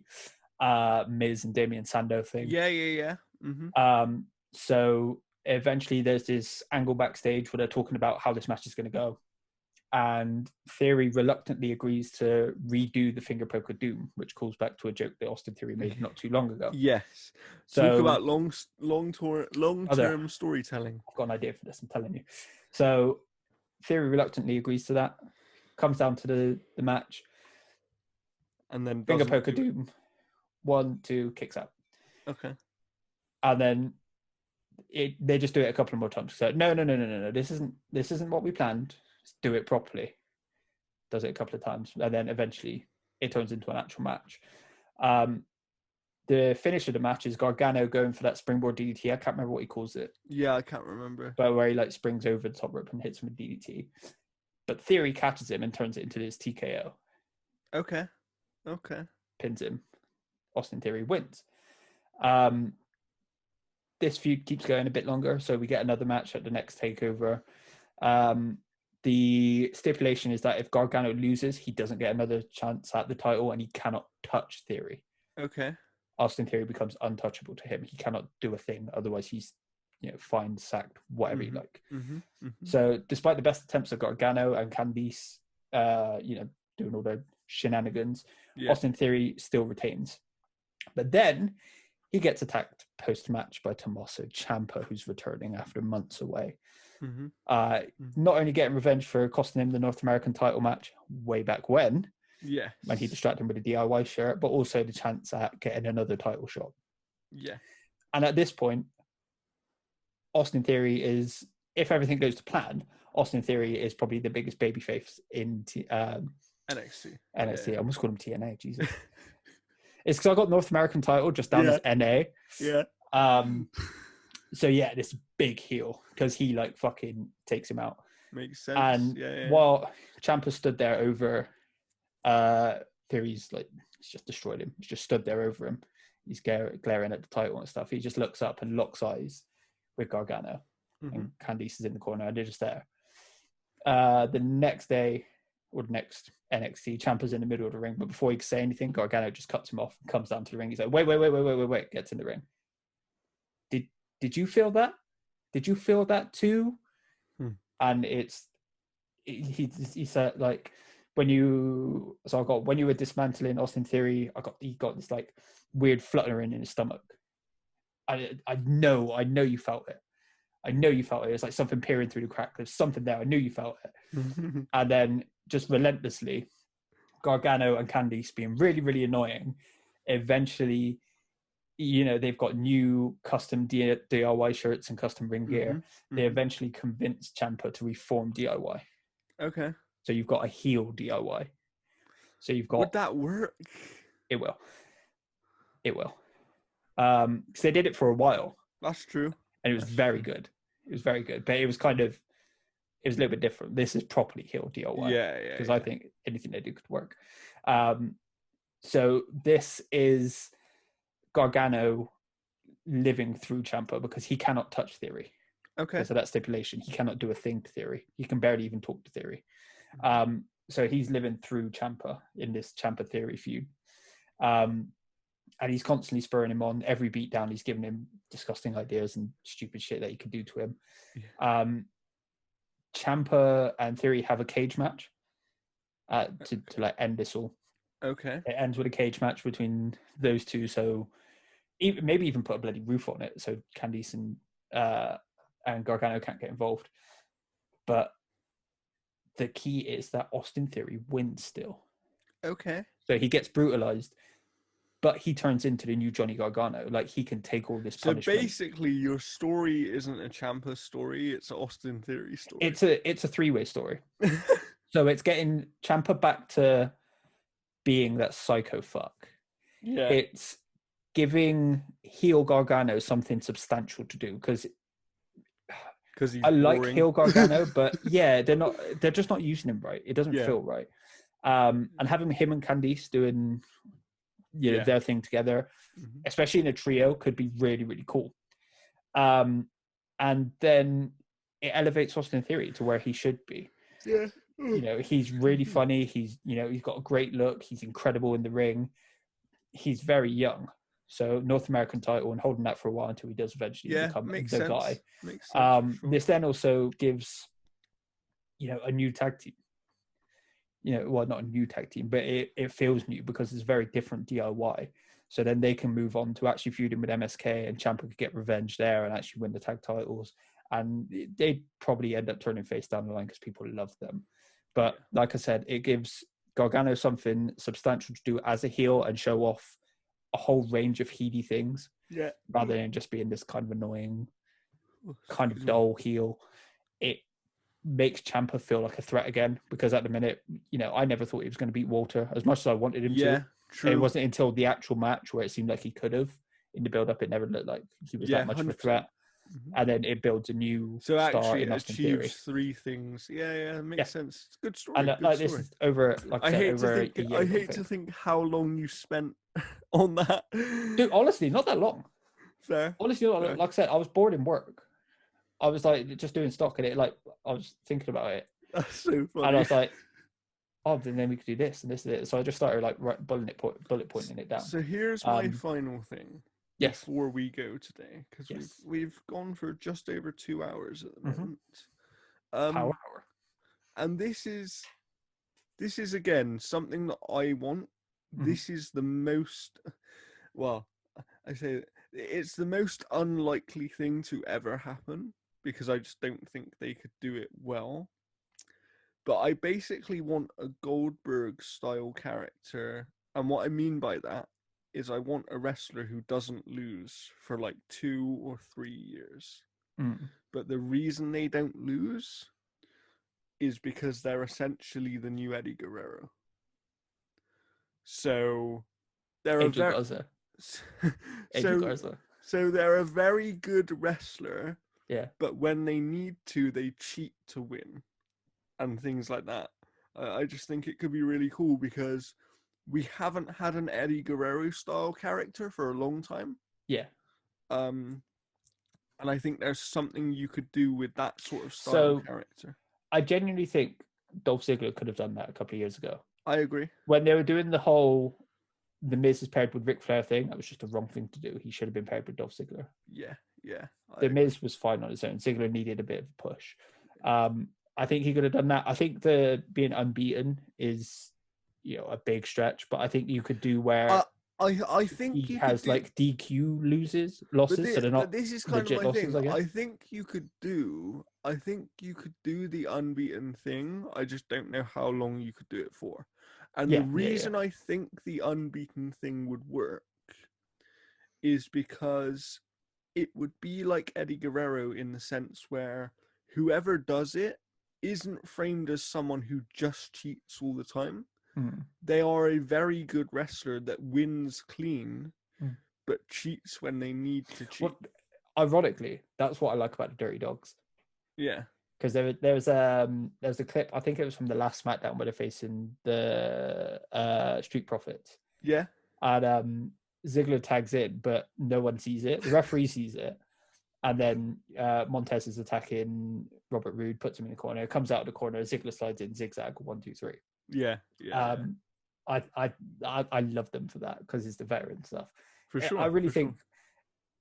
Miz and Damian Sandow thing. Yeah. Mm-hmm. So eventually there's this angle backstage where they're talking about how this match is going to go, and Theory reluctantly agrees to redo the finger poke of doom, which calls back to a joke that Austin Theory made not too long ago. Yes. So, talk about long-term storytelling. I've got an idea for this, I'm telling you. So Theory reluctantly agrees to that. Comes down to the match. And then finger poke of doom. 1, 2, kicks out. Okay. And then they just do it a couple more times. So no. This isn't what we planned. Let's do it properly. Does it a couple of times, and then eventually it turns into an actual match. The finish of the match is Gargano going for that springboard DDT. I can't remember what he calls it. Yeah, I can't remember. But where he springs over the top rope and hits him with DDT. But Theory catches him and turns it into this TKO. Okay. Pins him. Austin Theory wins. This feud keeps going a bit longer, so we get another match at the next takeover. The stipulation is that if Gargano loses, he doesn't get another chance at the title, and he cannot touch Theory. Okay. Austin Theory becomes untouchable to him. He cannot do a thing, otherwise he's fined, sacked, whatever you like. So despite the best attempts of Gargano and Candice, doing all their shenanigans, Austin Theory still retains. But then he gets attacked post-match by Tommaso Ciampa, who's returning after months away. Not only getting revenge for costing him the North American title match way back when he distracted him with a DIY shirt, but also the chance at getting another title shot. And at this point, Austin Theory is, if everything goes to plan, Austin Theory is probably the biggest babyface in NXT. I almost called him TNA. Jesus. It's because I got North American title just down as NA. So this big heel, because he like fucking takes him out. Makes sense. And while Ciampa stood there over Theory's, like, he's just destroyed him. He's just stood there over him. He's glaring at the title and stuff. He just looks up and locks eyes with Gargano. And Candice is in the corner and they're just there. The next day, or the next NXT, Ciampa's in the middle of the ring, but before he can say anything, Gargano just cuts him off and comes down to the ring. He's like, wait, gets in the ring. Did you feel that? Did you feel that too? And he said, like, when you were dismantling Austin Theory, he got this like weird fluttering in his stomach. I know you felt it. I know you felt it. It's like something peering through the crack. There's something there. I knew you felt it. And then just relentlessly, Gargano and Candice being really, really annoying. Eventually, they've got new custom DIY shirts and custom ring gear. They eventually convinced Ciampa to reform DIY. Okay. So you've got a heel DIY. So you've got... Would that work? It will. Because they did it for a while. That's true. And it was very good. It was very good. But it was a little bit different. This is properly heel DIY. Because I think anything they do could work. So this is Gargano living through Ciampa because he cannot touch Theory. Okay. So that stipulation, he cannot do a thing to Theory. He can barely even talk to Theory. So he's living through Ciampa in this Ciampa Theory feud. And he's constantly spurring him on. Every beatdown, he's giving him disgusting ideas and stupid shit that he could do to him. Ciampa and Theory have a cage match to like end this all. Okay. It ends with a cage match between those two. So maybe even put a bloody roof on it so Candice and Gargano can't get involved. But the key is that Austin Theory wins still. Okay. So he gets brutalized, but he turns into the new Johnny Gargano. Like, he can take all this punishment. So basically, your story isn't a Ciampa story; it's an Austin Theory story. It's a three-way story. So it's getting Ciampa back to being that psycho fuck. Yeah. It's giving heel Gargano something substantial to do because I like heel Gargano, but they're just not using him right. It doesn't feel right. And having him and Candice doing their thing together, especially in a trio, could be really, really cool. And then it elevates Austin Theory to where he should be. Yeah. He's really funny. He's got a great look. He's incredible in the ring. He's very young. So North American title and holding that for a while until he does eventually become the guy. Makes sense. Sure. This then also gives, a new tag team. Well, not a new tag team, but it feels new because it's very different DIY. So then they can move on to actually feuding with MSK, and Ciampa could get revenge there and actually win the tag titles. And they'd probably end up turning face down the line because people love them. But like I said, it gives Gargano something substantial to do as a heel and show off a whole range of heady things. Yeah. Rather than just being this kind of annoying, kind of dull heel. It makes Ciampa feel like a threat again, because at the minute, I never thought he was going to beat Walter as much as I wanted him to. True. It wasn't until the actual match where it seemed like he could have. In the build-up, it never looked like he was that much 100%. Of a threat. And then it builds a new star in Austin Theory. Achieves three things. Yeah, it makes sense. It's a good story. And this is over, like I said, I hate to think how long you spent on that. Dude, honestly, not that long. Fair. Honestly, like I said, I was bored in work. I was like just doing stock in it. Like, I was thinking about it. That's so funny. And I was like, oh, then we could do this and this and this. So I just started like bullet pointing it down. So here's my final thing Yes. before we go today, because Yes. we've gone for just over 2 hours at the moment. Power hour. And this is again something that I want. This is the most, well, I say it's the most unlikely thing to ever happen, because I just don't think they could do it well. But I basically want a Goldberg style character. And what I mean by that is I want a wrestler who doesn't lose for like 2 or 3 years. But the reason they don't lose is because they're essentially the new Eddie Guerrero. So they're Angel a very Garza. so Garza. so they're a very good wrestler. Yeah. But when they need to, they cheat to win, and things like that. I just think it could be really cool, because we haven't had an Eddie Guerrero style character for a long time. Yeah. And I think there's something you could do with that sort of style character. I genuinely think Dolph Ziggler could have done that a couple of years ago. I agree. When they were doing the whole The Miz is paired with Ric Flair thing, that was just the wrong thing to do. He should have been paired with Dolph Ziggler. Yeah. The Miz was fine on his own. Ziggler needed a bit of a push. I think he could have done that. I think the being unbeaten is, a big stretch, but I think you could do where I think he has like DQ losses, but so they're not. This is kind of my losses, thing. I think you could do the unbeaten thing. I just don't know how long you could do it for. And the reason I think the unbeaten thing would work is because it would be like Eddie Guerrero, in the sense where whoever does it isn't framed as someone who just cheats all the time. They are a very good wrestler that wins clean, but cheats when they need to cheat. Well, ironically, that's what I like about the Dirty Dogs. Yeah. Because there was a clip, I think it was from the last SmackDown, where they're facing the Street Profits. Yeah. And Ziggler tags in, but no one sees it. The referee sees it. And then Montez is attacking Robert Roode, puts him in the corner, comes out of the corner, Ziggler slides in, zigzag, 1, 2, 3. Yeah. I love them for that, because it's the veteran stuff. For sure. I really think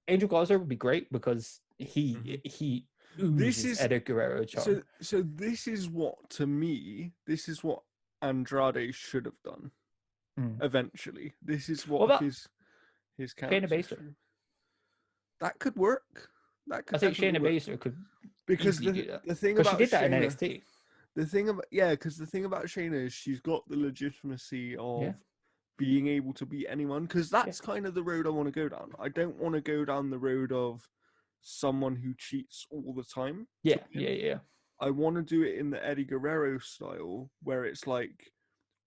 Angel Garza would be great, because he oozes Eddie Guerrero charm. So this is what, to me, Andrade should have done. Eventually, this is what his character. Shayna Baszler. That could work. I think Shayna Baszler could, because the thing about she did that Shayna, in NXT. Because the thing about Shayna is she's got the legitimacy of being able to beat anyone. Because that's kind of the road I want to go down. I don't want to go down the road of someone who cheats all the time. Yeah. I want to do it in the Eddie Guerrero style, where it's like,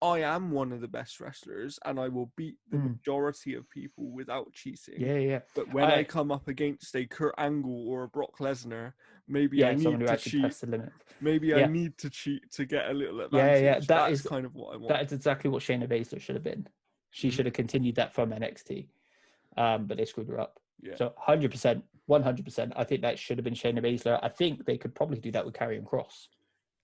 I am one of the best wrestlers, and I will beat the majority of people without cheating. Yeah. But when I come up against a Kurt Angle or a Brock Lesnar, maybe I need to cheat. The limit. Maybe I need to cheat to get a little advantage. That's kind of what I want. That is exactly what Shayna Baszler should have been. She should have continued that from NXT, but they screwed her up. Yeah. So 100%, 100%. I think that should have been Shayna Baszler. I think they could probably do that with Karrion Kross.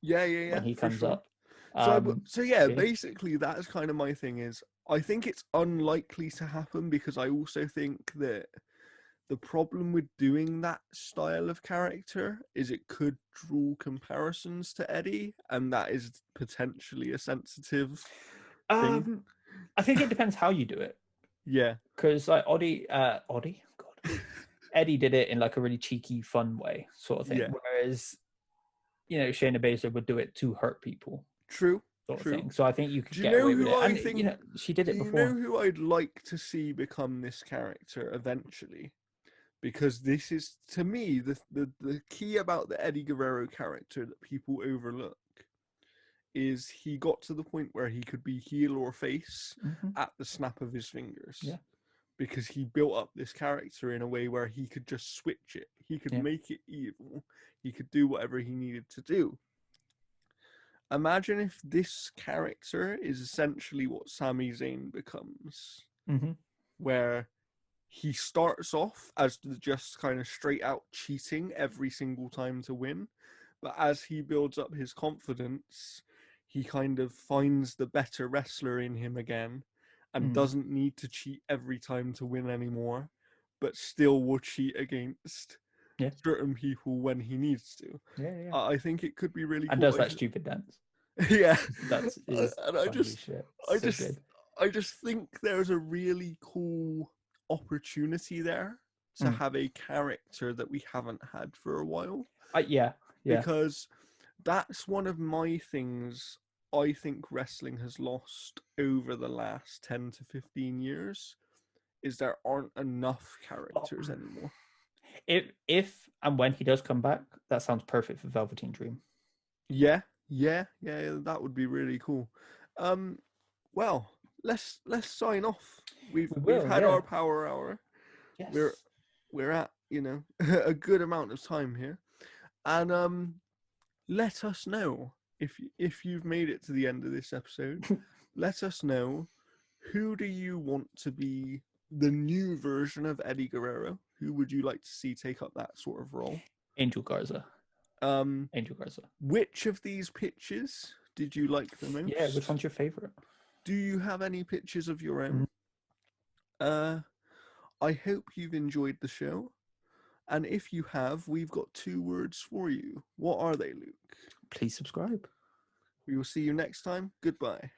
Yeah. When he comes up. Basically, that's kind of my thing. Is I think it's unlikely to happen, because I also think that the problem with doing that style of character is it could draw comparisons to Eddie, and that is potentially a sensitive thing. I think it depends how you do it. Yeah, because like Eddie did it in like a really cheeky, fun way, sort of thing. Yeah. Whereas, Shayna Baszler would do it to hurt people. True. Sort of thing. So I think you could get away with it. And she did it before. Do you know who I'd like to see become this character eventually? Because this is, to me, the key about the Eddie Guerrero character that people overlook is he got to the point where he could be heel or face at the snap of his fingers. Yeah. Because he built up this character in a way where he could just switch it. He could make it evil. He could do whatever he needed to do. Imagine if this character is essentially what Sami Zayn becomes. Where he starts off as just kind of straight out cheating every single time to win. But as he builds up his confidence, he kind of finds the better wrestler in him again and doesn't need to cheat every time to win anymore, but still will cheat against certain people when he needs to. Yeah. I think it could be really And cool. does that stupid dance. Yeah. That is And funny as shit. So good. I just think there's a really cool opportunity there to have a character that we haven't had for a while. Yeah. Because that's one of my things I think wrestling has lost over the last 10 to 15 years, is there aren't enough characters anymore. If and when he does come back, that sounds perfect for Velveteen Dream. Yeah, that would be really cool. Well, let's sign off. We've had our power hour. Yes. We're at, a good amount of time here. And let us know if you've made it to the end of this episode. Let us know, who do you want to be the new version of Eddie Guerrero? Who would you like to see take up that sort of role? Angel Garza. Angel Garza. Which of these pitches did you like the most? Yeah, which one's your favorite? Do you have any pitches of your own? I hope you've enjoyed the show. And if you have, we've got 2 words for you. What are they, Luke? Please subscribe. We will see you next time. Goodbye.